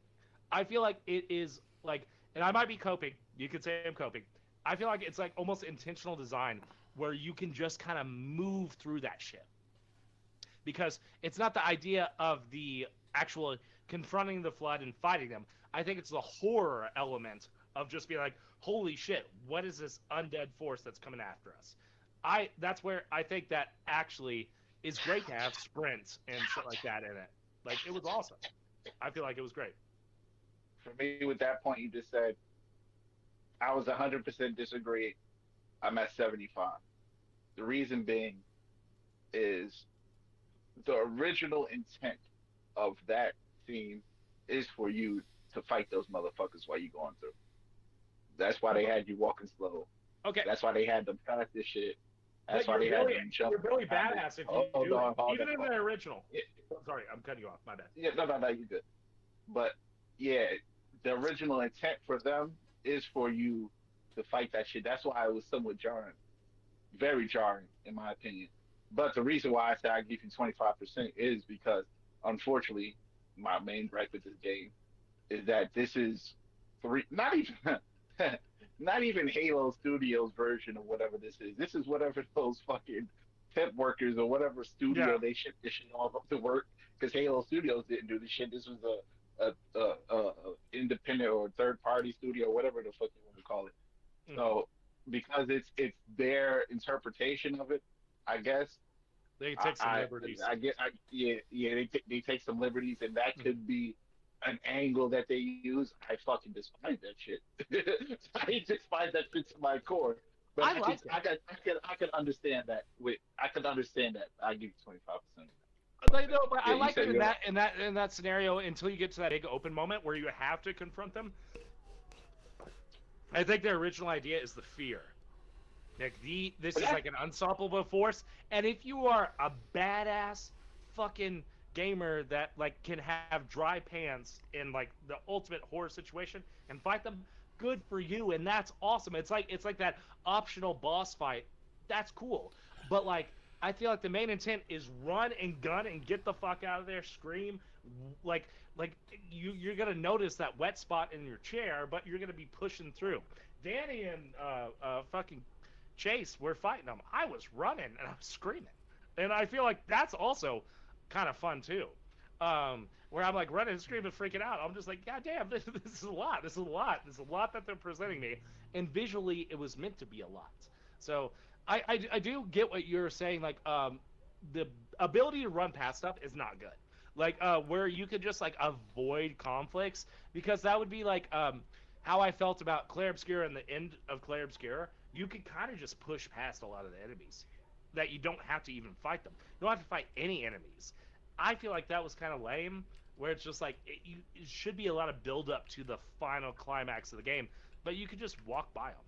I feel like it is like, and I might be coping. You could say I'm coping. I feel like it's like almost intentional design where you can just kind of move through that shit because it's not the idea of the actual confronting the flood and fighting them. I think it's the horror element of just being like, holy shit, what is this undead force that's coming after us? That's where I think that actually is great to have sprints and shit like that in it. Like it was awesome. I feel like it was great. for me, with that point you just said, I was 100% disagree. I'm at 75. The reason being is the original intent of that scene is for you to fight those motherfuckers while you're going through. That's why they had you walking slow. Okay. That's why they had them cut this shit. That's But why they had really, them jump. you're really badass if you hold do on, it. hold Even on, in hold the on. original. Yeah, Sorry, I'm cutting you off. My bad. yeah, no, you good. But yeah, the original intent for them is for you to fight that shit. That's why it was somewhat jarring, very jarring, in my opinion. But the reason why I say I give you 25% is because, unfortunately, my main gripe with this game is that this is not even, not even Halo Studios version of whatever this is. This is whatever those fucking temp workers or whatever studio Yeah. they shipped this shit off to work because Halo Studios didn't do this shit. This was a independent or third party studio, whatever the fuck you want to call it. Mm. So because it's their interpretation of it, I guess They take some liberties. yeah, they take some liberties, and that could be an angle that they use. I fucking despise that shit. I despise that shit to my core. But I like it. I could understand that. I could understand that. I give you 25%. Like, no, but Yeah, I you like said it in you're that scenario until you get to that big open moment where you have to confront them. I think their original idea is the fear. Like this is like an unstoppable force, and if you are a badass fucking gamer that like can have dry pants in like the ultimate horror situation and fight them, good for you, and that's awesome. It's like that optional boss fight. That's cool, but like I feel like the main intent is run and gun and get the fuck out of there, scream, like like you're gonna notice that wet spot in your chair, but you're gonna be pushing through. Danny and fucking Chase were fighting them. I was running and I was screaming, and I feel like that's also kind of fun too. Where I'm like running and screaming, freaking out. I'm just like, God damn, this is a lot. This is a lot. This is a lot that they're presenting me, and visually, it was meant to be a lot. So I do get what you're saying. Like the ability to run past stuff is not good. Like where you could just like avoid conflicts because that would be like how I felt about Claire Obscura and the end of Claire Obscura. You could kind of just push past a lot of the enemies that you don't have to even fight them. You don't have to fight any enemies. I feel like that was kind of lame where it's just like it should be a lot of build up to the final climax of the game, but you could just walk by them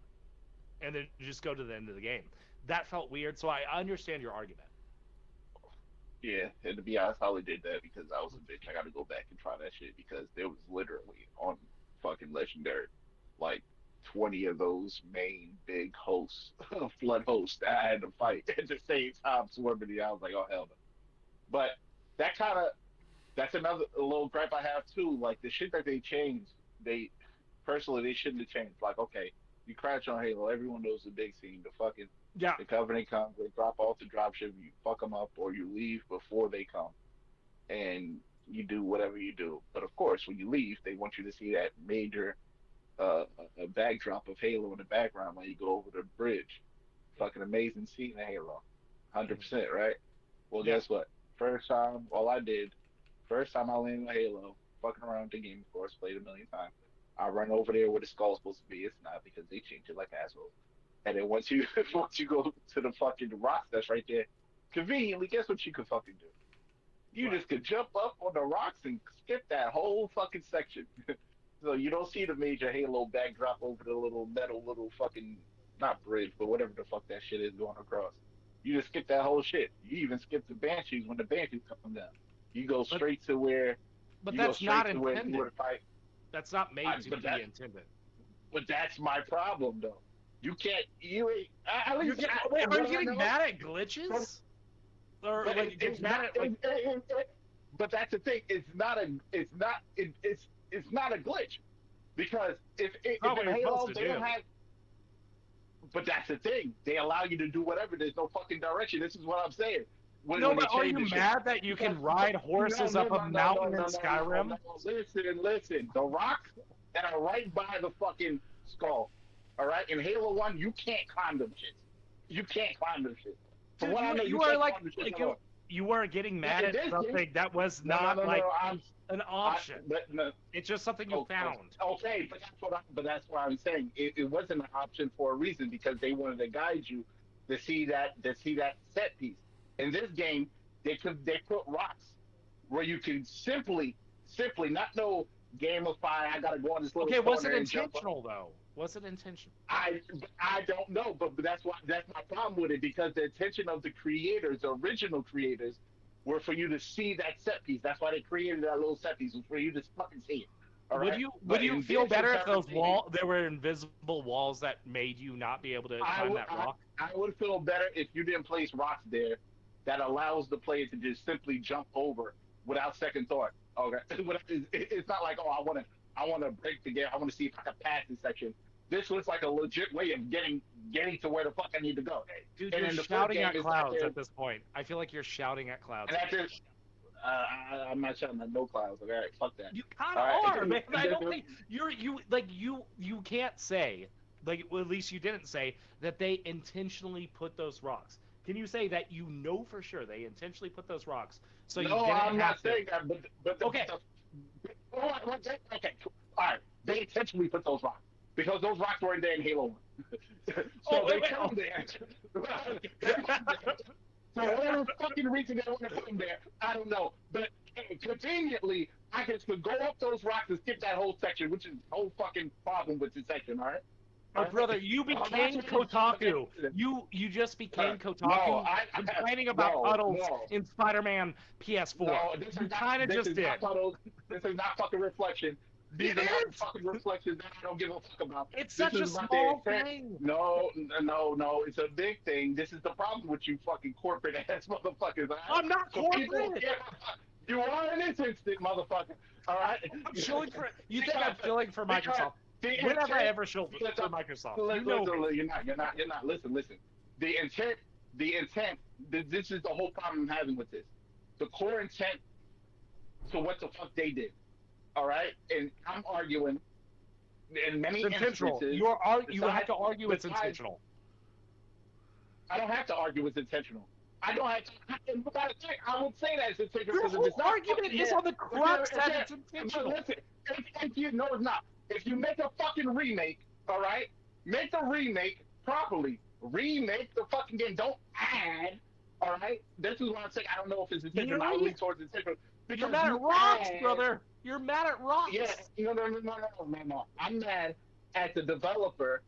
and then just go to the end of the game. That felt weird, so I understand your argument. Yeah, and to be honest, I only did that because I was a bitch. I got to go back and try that shit because there was literally on fucking Legendary like 20 of those main big hosts, flood hosts that I had to fight at the same time swarming. I was like, oh hell no. But that kind of that's another little gripe I have too. Like the shit that they changed, they personally they shouldn't have changed. Like okay, you crash on Halo, everyone knows the big scene. The fucking Yeah. the Covenant comes, they drop off the dropship, you fuck them up, or you leave before they come, and you do whatever you do. But of course, when you leave, they want you to see that major a backdrop of Halo in the background when you go over the bridge. Fucking amazing scene in Halo, 100%, right? Well, Yeah. guess what? First time I landed on Halo, fucking around with the game, of course, played a million times. I run over there where the skull's supposed to be. It's not because they changed it like assholes. And then once you once you go to the fucking rock that's right there, conveniently, guess what you could fucking do? You What? just could jump up on the rocks and skip that whole fucking section. So you don't see the major Halo backdrop over the little metal little fucking not bridge, but whatever the fuck that shit is going across. You just skip that whole shit. You even skip the Banshees when the Banshees come down. You go But straight to where but you go that's not straight to where you intended. would fight. That's not made to But be intended. that's my problem though. You can't. You ain't. At You're least getting, I, wait, from are you what I getting know, mad at glitches? Or but like you're it's mad not. at like But that's the thing. It's not a. It's not. It's not a glitch because if not what in you're Halo supposed to they don't do. have. But that's the thing. They allow you to do whatever. There's no fucking direction. This is what I'm saying. No, When they but are change you the shit. mad that you can ride horses up a mountain in Skyrim? No. Listen. The rocks that are right by the fucking skull. All right. In Halo 1, you can't climb them shit. You can't climb them shit. From Dude, what I know, you you are can't like, climb them shit like at all. you are getting mad In at this something game- that was No, not like I'm an option. no, It's just something you found. okay, but that's what I'm saying. It wasn't an option for a reason because they wanted to guide you to see that set piece. In this game, they put rocks where you can simply not no gamify. I gotta go on this little Okay, was it corner and jump up. intentional though? Was it intentional? I don't know, but that's my problem with it because the intention of the creators, the original creators, were for you to see that set piece. That's why they created that little set piece was for you to fucking see it. All Would right? you But would you in feel this better if those interpretation, there were invisible walls that made you not be able to climb that rock? I would feel better if you didn't place rocks there that allows the player to just simply jump over without second thought. Okay, it's not like I want to break the game. I want to see if I can pass this section. This looks like a legit way of getting to where the fuck I need to go. Dude, And you're in the first shouting game, at it's clouds like at this point. I feel like you're shouting at clouds. And after, I'm not shouting at no clouds. Okay, fuck that. You kind All of right. are, man. I don't think you can't say, like, well, at least you didn't say that they intentionally put those rocks. Can you say that you know for sure they intentionally put those rocks so you No, didn't I'm not have to? saying that. But Okay. Okay. All right. They intentionally put those rocks because those rocks weren't there in Halo 1. So Oh, they wait, put them there. For whatever fucking reason they want to put them there, I don't know. But conveniently, I can go up those rocks and skip that whole section, which is the whole fucking problem with this section, all right? My brother, you became Kotaku. You just became Kotaku, No, complaining about puddles in Spider-Man PS4. No, this You is not- kind of this just is did. not puddles. This is not fucking reflection. These It are not is. fucking reflections that I don't give a fuck about. It's This such a is about small the intent. thing. No, it's a big thing. This is the problem with you fucking corporate ass motherfuckers. All right? I'm not So people corporate. give a fuck. You are in this instant, motherfucker. All right. I'm shilling for. You think I'm shilling for Microsoft? When have I ever shilled for Microsoft? You know me. You're not. Listen. The intent. This is the whole problem I'm having with this. The core intent to what the fuck they did. All right, and I'm arguing in many It's intentional. instances. You have to argue it's intentional. I don't have to argue it's intentional. I don't have to. I would say that it's intentional. Your because if whole it's not argument fucking is there- on the crux if that there- it's intentional. Listen, if you no, it's not. If you make a fucking remake, all right, make the remake properly. Remake the fucking game. Don't add. All right. This is what I'm saying. I don't know if it's intentional. I lean towards intentional. You're mad at rocks, brother. You're mad at rocks. Yeah. No. I'm mad at the developer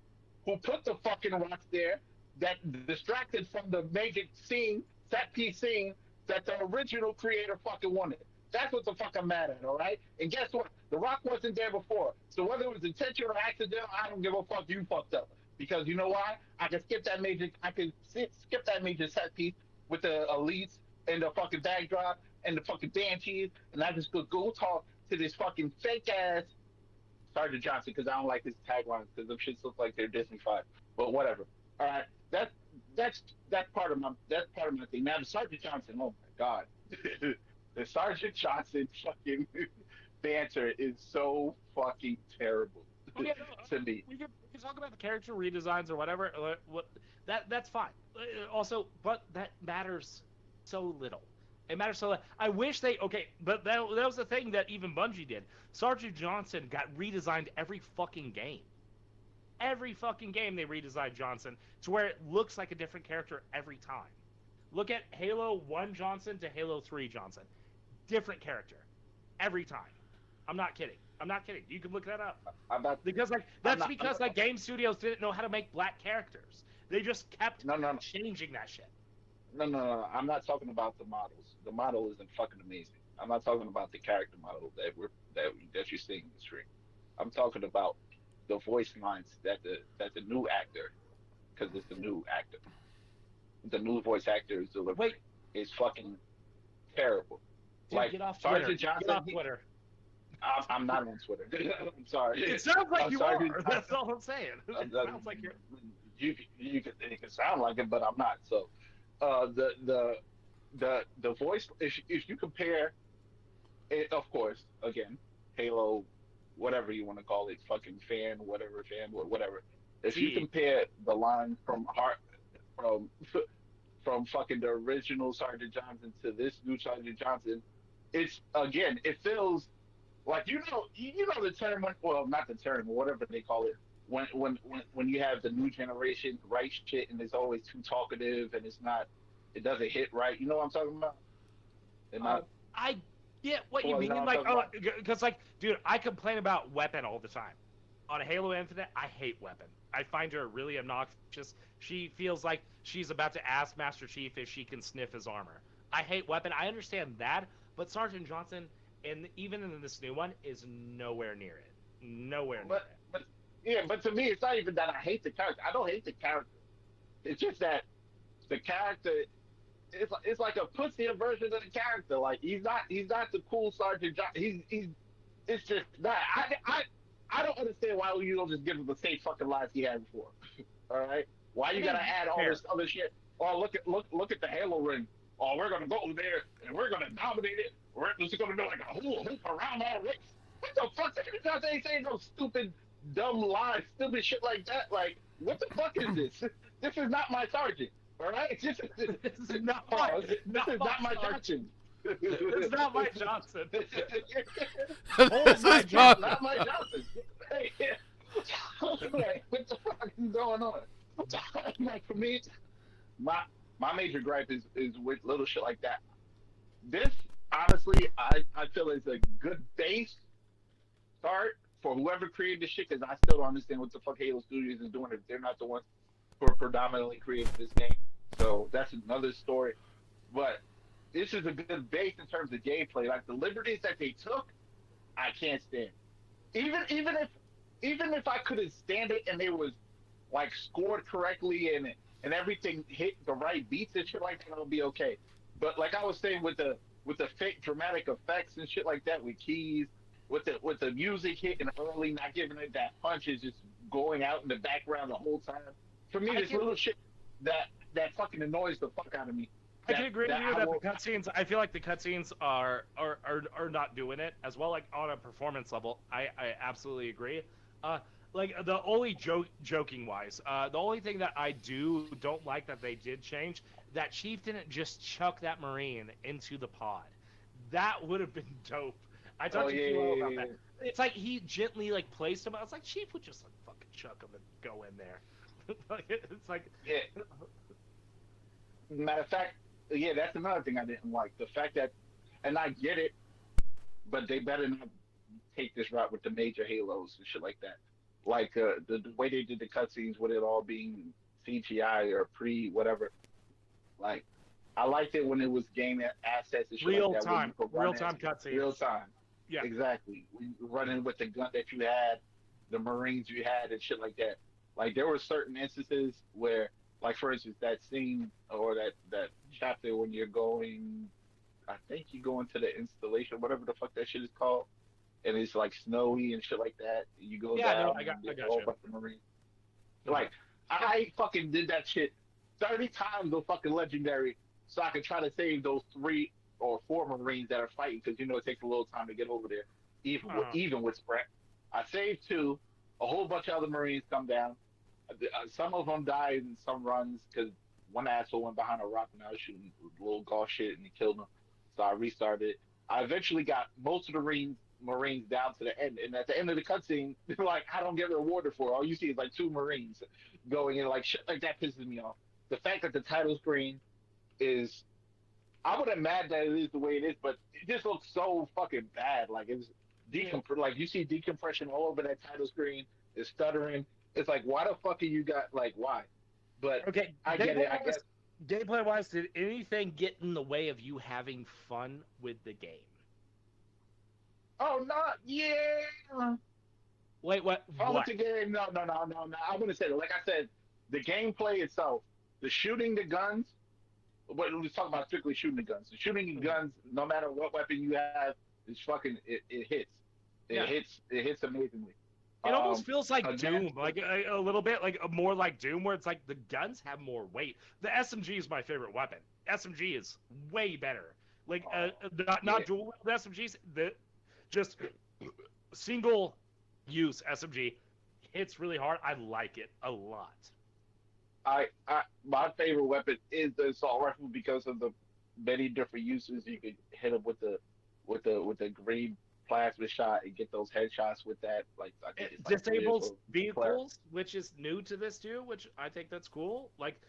who put the fucking rocks there that distracted from the major set piece scene that the original creator fucking wanted. That's what the fuck I'm mad at, all right? And guess what? The rock wasn't there before. So whether it was intentional or accidental, I don't give a fuck. You fucked up. Because you know why? I can skip that major set piece with the elites and the fucking backdrop and the fucking banshees, and I just go talk to this fucking fake ass Sergeant Johnson because I don't like his tagline because them shits look like they're Disney 5. But whatever. All right, that's part of my thing. Now the Sergeant Johnson, oh my god, the Sergeant Johnson fucking banter is so fucking terrible to me. We can talk about the character redesigns or whatever. That's fine. Also, but that matters so little. It matters so little. I wish but that was the thing that even Bungie did. Sergeant Johnson got redesigned every fucking game. Every fucking game they redesigned Johnson to where it looks like a different character every time. Look at Halo 1 Johnson to Halo 3 Johnson. Different character. Every time. I'm not kidding. I'm not kidding. You can look that up. Because game studios didn't know how to make black characters. They just kept changing that shit. No. I'm not talking about the models. The model isn't fucking amazing. I'm not talking about the character model that you're seeing in the stream. I'm talking about the voice lines that the new actor, because it's the new actor, the new voice actor is delivering. Is fucking terrible. Dude, like, get off Twitter. Sergeant Johnson, get off Twitter. I'm not on Twitter. I'm sorry. It sounds like you are. That's all I'm saying. It sounds like you're. It can sound like it, but I'm not. So, the voice. If you compare it, of course, again, Halo, whatever you want to call it, fucking whatever. If you compare the line from fucking the original Sergeant Johnson to this new Sergeant Johnson, it's again, it feels like you know the term, well, not the term, whatever they call it, when you have the new generation write shit and it's always too talkative and it doesn't hit right. You know what I'm talking about? I get what you mean, like, because like, dude, I complain about Weapon all the time. On Halo Infinite, I hate Weapon. I find her really obnoxious. She feels like she's about to ask Master Chief if she can sniff his armor. I hate Weapon. I understand that, but Sergeant Johnson, even in this new one, is nowhere near it. Nowhere near it. But to me, it's not even that I hate the character. I don't hate the character. It's just that the character, it's like a pussier version of the character. Like he's not the cool Sergeant Johnson. It's just that I don't understand why you don't just give him the same fucking lines he had before. All right, why you gotta add all this other shit? Oh, look at the Halo ring. Oh, we're gonna go there and we're gonna dominate it. We're just gonna do like a whole hoop around our rings. What the fuck? They ain't saying no stupid, dumb lies, stupid shit like that. Like, what the fuck is this? This is not my sergeant. All right, this is not my Johnson. It's not my Johnson. Not my Johnson. Hey, what the fuck is going on? Like, for me, my major gripe is with little shit like that. This, honestly, I feel is a good base start for whoever created this shit, because I still don't understand what the fuck Halo Studios is doing if they're not the ones who are predominantly creating this game. So that's another story. But this is a good base in terms of gameplay. Like, the liberties that they took, I can't stand. Even if I couldn't stand it and it was like scored correctly and everything hit the right beats and shit like that, it'll be okay. But like I was saying, with the fake dramatic effects and shit like that, with keys, with the music hitting early, not giving it that punch, is just going out in the background the whole time. For me, this little shit that fucking annoys the fuck out of me. I can agree with you that the cutscenes. I feel like the cutscenes are not doing it as well. Like, on a performance level, I absolutely agree. Like, the only joking wise, the only thing that I don't like that they did change, that Chief didn't just chuck that Marine into the pod. That would have been dope. I talked to you about that. It's like he gently like placed him. I was like, Chief would just like fucking chuck him and go in there. It's like, Matter of fact, that's another thing I didn't like. The fact that, and I get it, but they better not take this route with the major Halos and shit like that. Like the way they did the cutscenes with it all being CGI or whatever. Like, I liked it when it was game assets and shit like that. Real time cutscenes. Real time. Yeah. Exactly. Running with the gun that you had, the Marines you had, and shit like that. Like, there were certain instances where, like, for instance, that scene or that chapter when you're going, I think you go into the installation, whatever the fuck that shit is called, and it's like snowy and shit like that. You go down. I got you. The Marines. Like, I fucking did that shit 30 times on fucking Legendary so I could try to save those 3 or 4 Marines that are fighting, because it takes a little time to get over there, even with Sprint. I saved 2. A whole bunch of other Marines come down. Some of them died in some runs because one asshole went behind a rock and I was shooting little golf shit and he killed him. So I restarted. I eventually got most of the Marines down to the end, and at the end of the cutscene, like, I don't get rewarded for it. All you see is like 2 Marines going in, like, shit like that pisses me off. The fact that the title's green, is I wouldn't mad that it is the way it is, but it just looks so fucking bad. Like it's like you see decompression all over that title screen. It's stuttering. It's like, why the fuck are you got like why? But Okay, I get it. I guess. Gameplay wise, did anything get in the way of you having fun with the game? Oh, not yeah. Wait, what? Fun with What? the game? No. I'm gonna say that. Like I said, the gameplay itself, the shooting the guns. But let's talk about strictly shooting the guns. The shooting the guns, no matter what weapon you have, is fucking. It hits. It hits amazingly. It almost feels like again, Doom, like a little bit, like more like Doom, where it's like the guns have more weight. The SMG is my favorite weapon. SMG is way better. Like not dual wield SMGs, the just single use SMG hits really hard. I like it a lot. My favorite weapon is the assault rifle because of the many different uses. You could hit them with the green plasma shot and get those headshots with that. Like I think It disables vehicles, which is new to this too, which I think that's cool. Like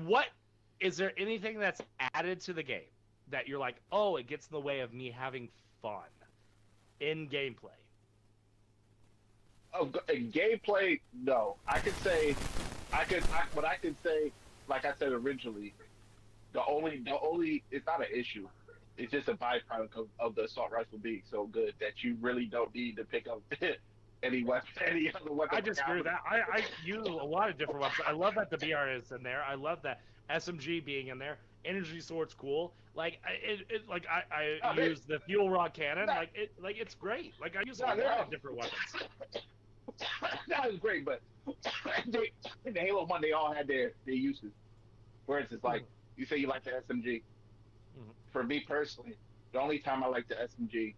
what is there anything that's added to the game that you're like, oh, it gets in the way of me having fun in gameplay? Oh, in gameplay, no. What I could say, like I said originally, the only it's not an issue. It's just a byproduct of the assault rifle being so good that you really don't need to pick up any other weapon. I disagree with that. I use a lot of different weapons. I love that the BR is in there. I love that SMG being in there. Energy sword's cool. Like I use the fuel rod cannon. It's great. Like I use a lot of different weapons. That was great, but in the Halo 1, they all had their uses. For instance, like you say you like the SMG. For me personally, the only time I liked the SMG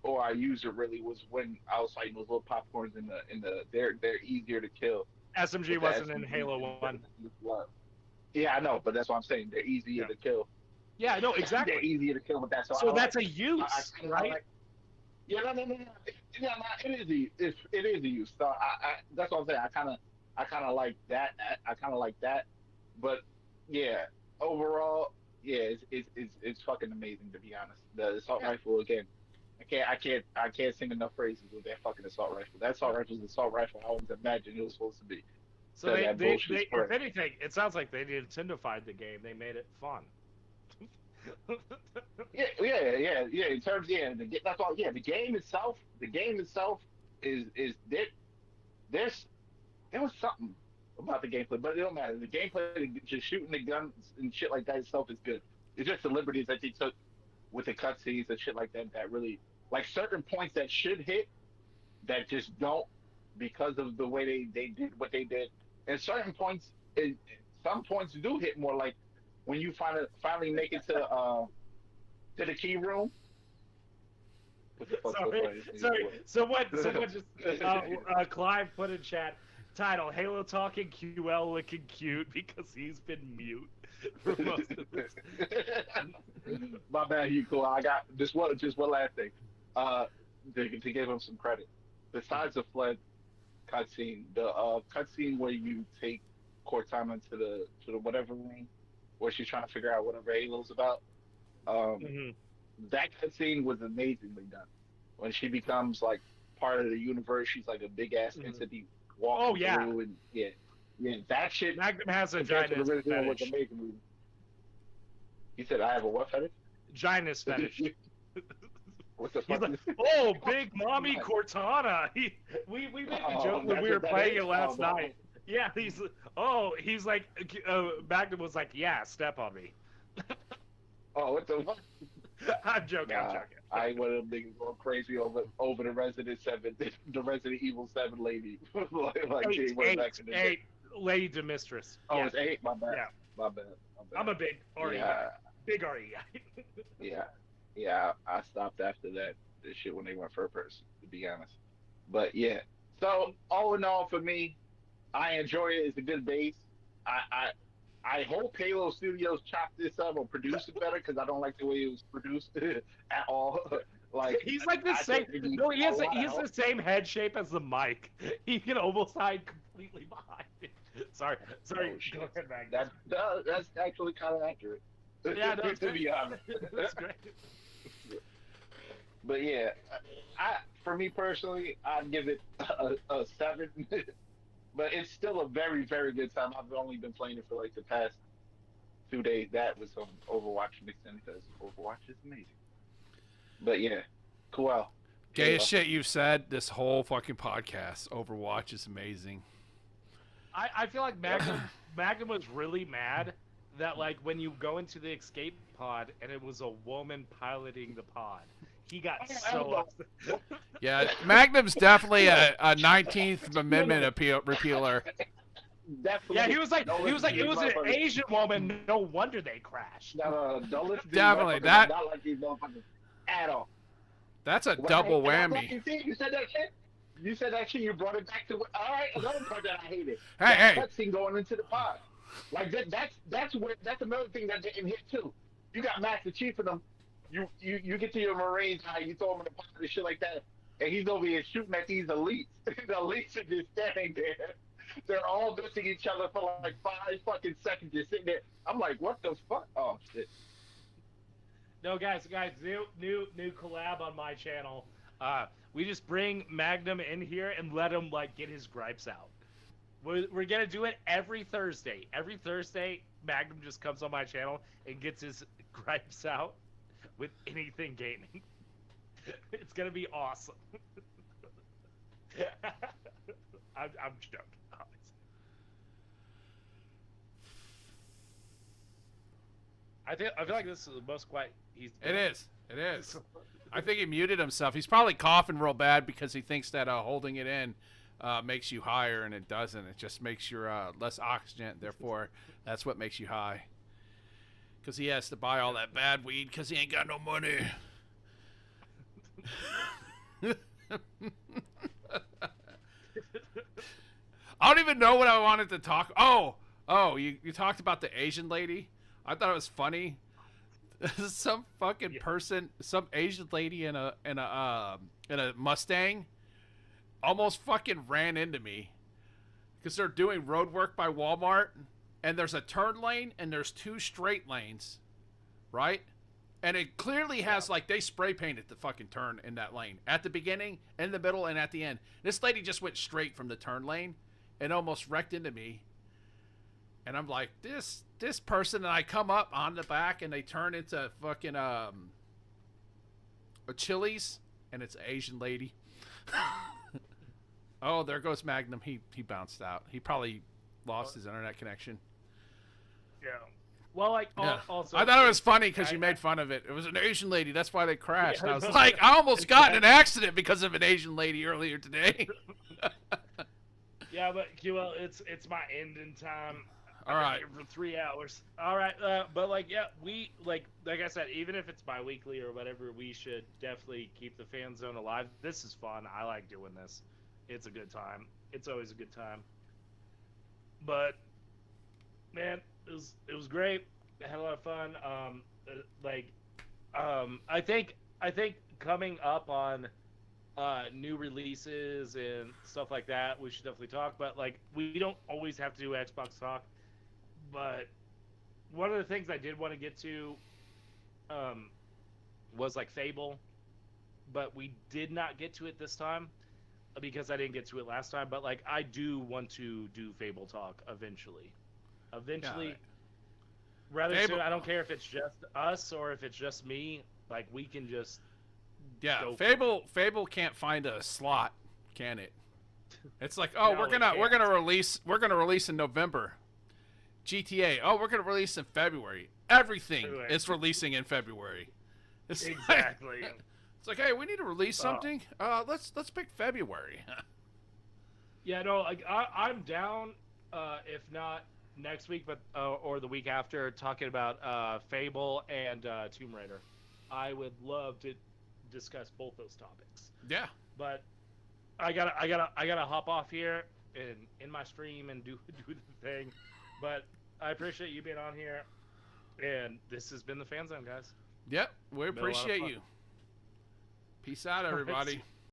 or I used it really was when I was fighting those little popcorns in the they're easier to kill. SMG wasn't in Halo 1. Yeah, I know, but that's what I'm saying. They're easier to kill. Yeah, I know, exactly. They're easier to kill, but that's so that's a use, right? Yeah, no. It is a use. So that's what I'm saying. I kind of like that. I kind of like that. But yeah, overall, yeah, it's fucking amazing to be honest. The assault rifle again. I can't sing enough praises with that fucking assault rifle. That assault rifle is the assault rifle I always imagined it was supposed to be. So they if anything, it sounds like they Nintendofied the game. They made it fun. yeah. In terms, that's all. Yeah, the game itself is there was something about the gameplay, but it don't matter. The gameplay, just shooting the guns and shit like that itself is good. It's just the liberties that they took with the cutscenes and shit like that that really, like certain points that should hit that just don't because of the way they did what they did, and certain points, some points do hit more, like when you finally make it to the key room. Sorry. Someone just Clive put in chat title Halo talking QL looking cute because he's been mute for most of this. My bad, you cool. I got just one last thing. To give him some credit. Besides the flood cutscene, the cutscene where you take Cortana to the whatever room where she's trying to figure out whatever Halo's about. That cutscene was amazingly done. When she becomes like part of the universe, she's like a big ass entity walking through, and yeah, that shit. Magnum has a giant fetish. He said, "I have a what fetish?" Giantess fetish. What the fuck? He's like, oh, big mommy Cortana. We made a joke when we were playing it last night. Yeah, he's like, Magnum was like, yeah, step on me. Oh, what the fuck? I'm joking. I one of them niggas going crazy over the Resident Evil 7 lady. Eight, Lady to Mistress. Oh, it's 8. My bad. Yeah. My bad. I'm a big RE guy. Big RE guy. Yeah. I stopped after that shit when they went first person, to be honest. But yeah. So all in all, for me, I enjoy it. It's a good base. I hope Halo Studios chop this up or produce it better because I don't like the way it was produced at all. Like he's like the same. No, he has the same head shape as the mic. He can almost hide completely behind it. Sorry. Oh Go shit. ahead, Magnus. That's actually kind of accurate. Yeah, no, it's To great. be honest. That's great. But yeah, for me personally, I'd give it a 7. But it's still a very very good time. I've only been playing it for like the past 2 days. That was some Overwatch mixed in because Overwatch is amazing. But yeah, cool. Gayest shit you've said this whole fucking podcast. Overwatch is amazing. I feel like Magnum was really mad that like when you go into the escape pod and it was a woman piloting the pod, he got so upset. Yeah, Magnum's definitely a 19th Amendment repealer. Definitely. Yeah, he was like, it was an motherfuckers. Asian woman. No wonder they crashed. No, don't listen to Definitely, these motherfuckers. that- I'm not like these motherfuckers at all. That's a Well, double and I whammy. fucking see, you said that shit. You said that shit. You brought it back to all right. Another part that I hated. Hey, hey. Cutscene going into the pod. Like that's another thing that didn't hit too. You got Master Chief in them. You get to your Marines, you throw them in the pod and shit like that, and he's over here shooting at these elites. The elites are just standing there. They're all missing each other for like 5 fucking seconds, just sitting there. I'm like, what the fuck? Oh shit. No, guys, new collab on my channel. We just bring Magnum in here and let him like get his gripes out. We're gonna do it every Thursday. Every Thursday, Magnum just comes on my channel and gets his gripes out with anything gaming. It's gonna be awesome. I'm joking. I feel like this is the most quiet he's been. It is. I think he muted himself. He's probably coughing real bad because he thinks that holding it in makes you higher, and it doesn't. It just makes your less oxygen. Therefore, that's what makes you high. Because he has to buy all that bad weed because he ain't got no money. I don't even know what I wanted to talk. Oh, you talked about the Asian lady. I thought it was funny. Some fucking person, some Asian lady in a Mustang, almost fucking ran into me because they're doing road work by Walmart, and there's a turn lane and there's 2 straight lanes, right? And it clearly has like they spray painted the fucking turn in that lane at the beginning, in the middle, and at the end. This lady just went straight from the turn lane and almost wrecked into me. And I'm like, this person, and I come up on the back, and they turn into fucking a Chili's, and it's an Asian lady. Oh, there goes Magnum. He bounced out. He probably lost his internet connection. Yeah. Well, like Yeah. also, I thought it was funny because you made fun of it. It was an Asian lady. That's why they crashed. Yeah, I was no, like, I almost got in an accident because of an Asian lady earlier today. Yeah, but well, it's my ending time. All right. For 3 hours. All right, but like, yeah, we like I said, even if it's bi-weekly or whatever, we should definitely keep the fan zone alive. This is fun. I like doing this. It's a good time. It's always a good time. But man, it was great. I had a lot of fun. I think coming up on new releases and stuff like that, we should definitely talk. But like, we don't always have to do Xbox talk. But one of the things I did want to get to was like Fable, but we did not get to it this time because I didn't get to it last time. But like, I do want to do Fable talk eventually. Yeah. Rather Fable- soon. I don't care if it's just us or if it's just me. Like, we can just Yeah, Fable can't find a slot, can it? It's like, oh, No, we're gonna release in November. GTA, oh, we're gonna release in February. Everything February. is releasing in February. It's exactly. Like, it's like, hey, we need to release something. Let's pick February. Yeah, no, like I'm down. If not next week, but or the week after, talking about Fable and Tomb Raider. I would love to discuss both those topics. Yeah. But I gotta hop off here and in my stream and do the thing. But I appreciate you being on here, and this has been the Fanzone, guys. Yep, we Been a lot of appreciate fun. you. Peace out, everybody.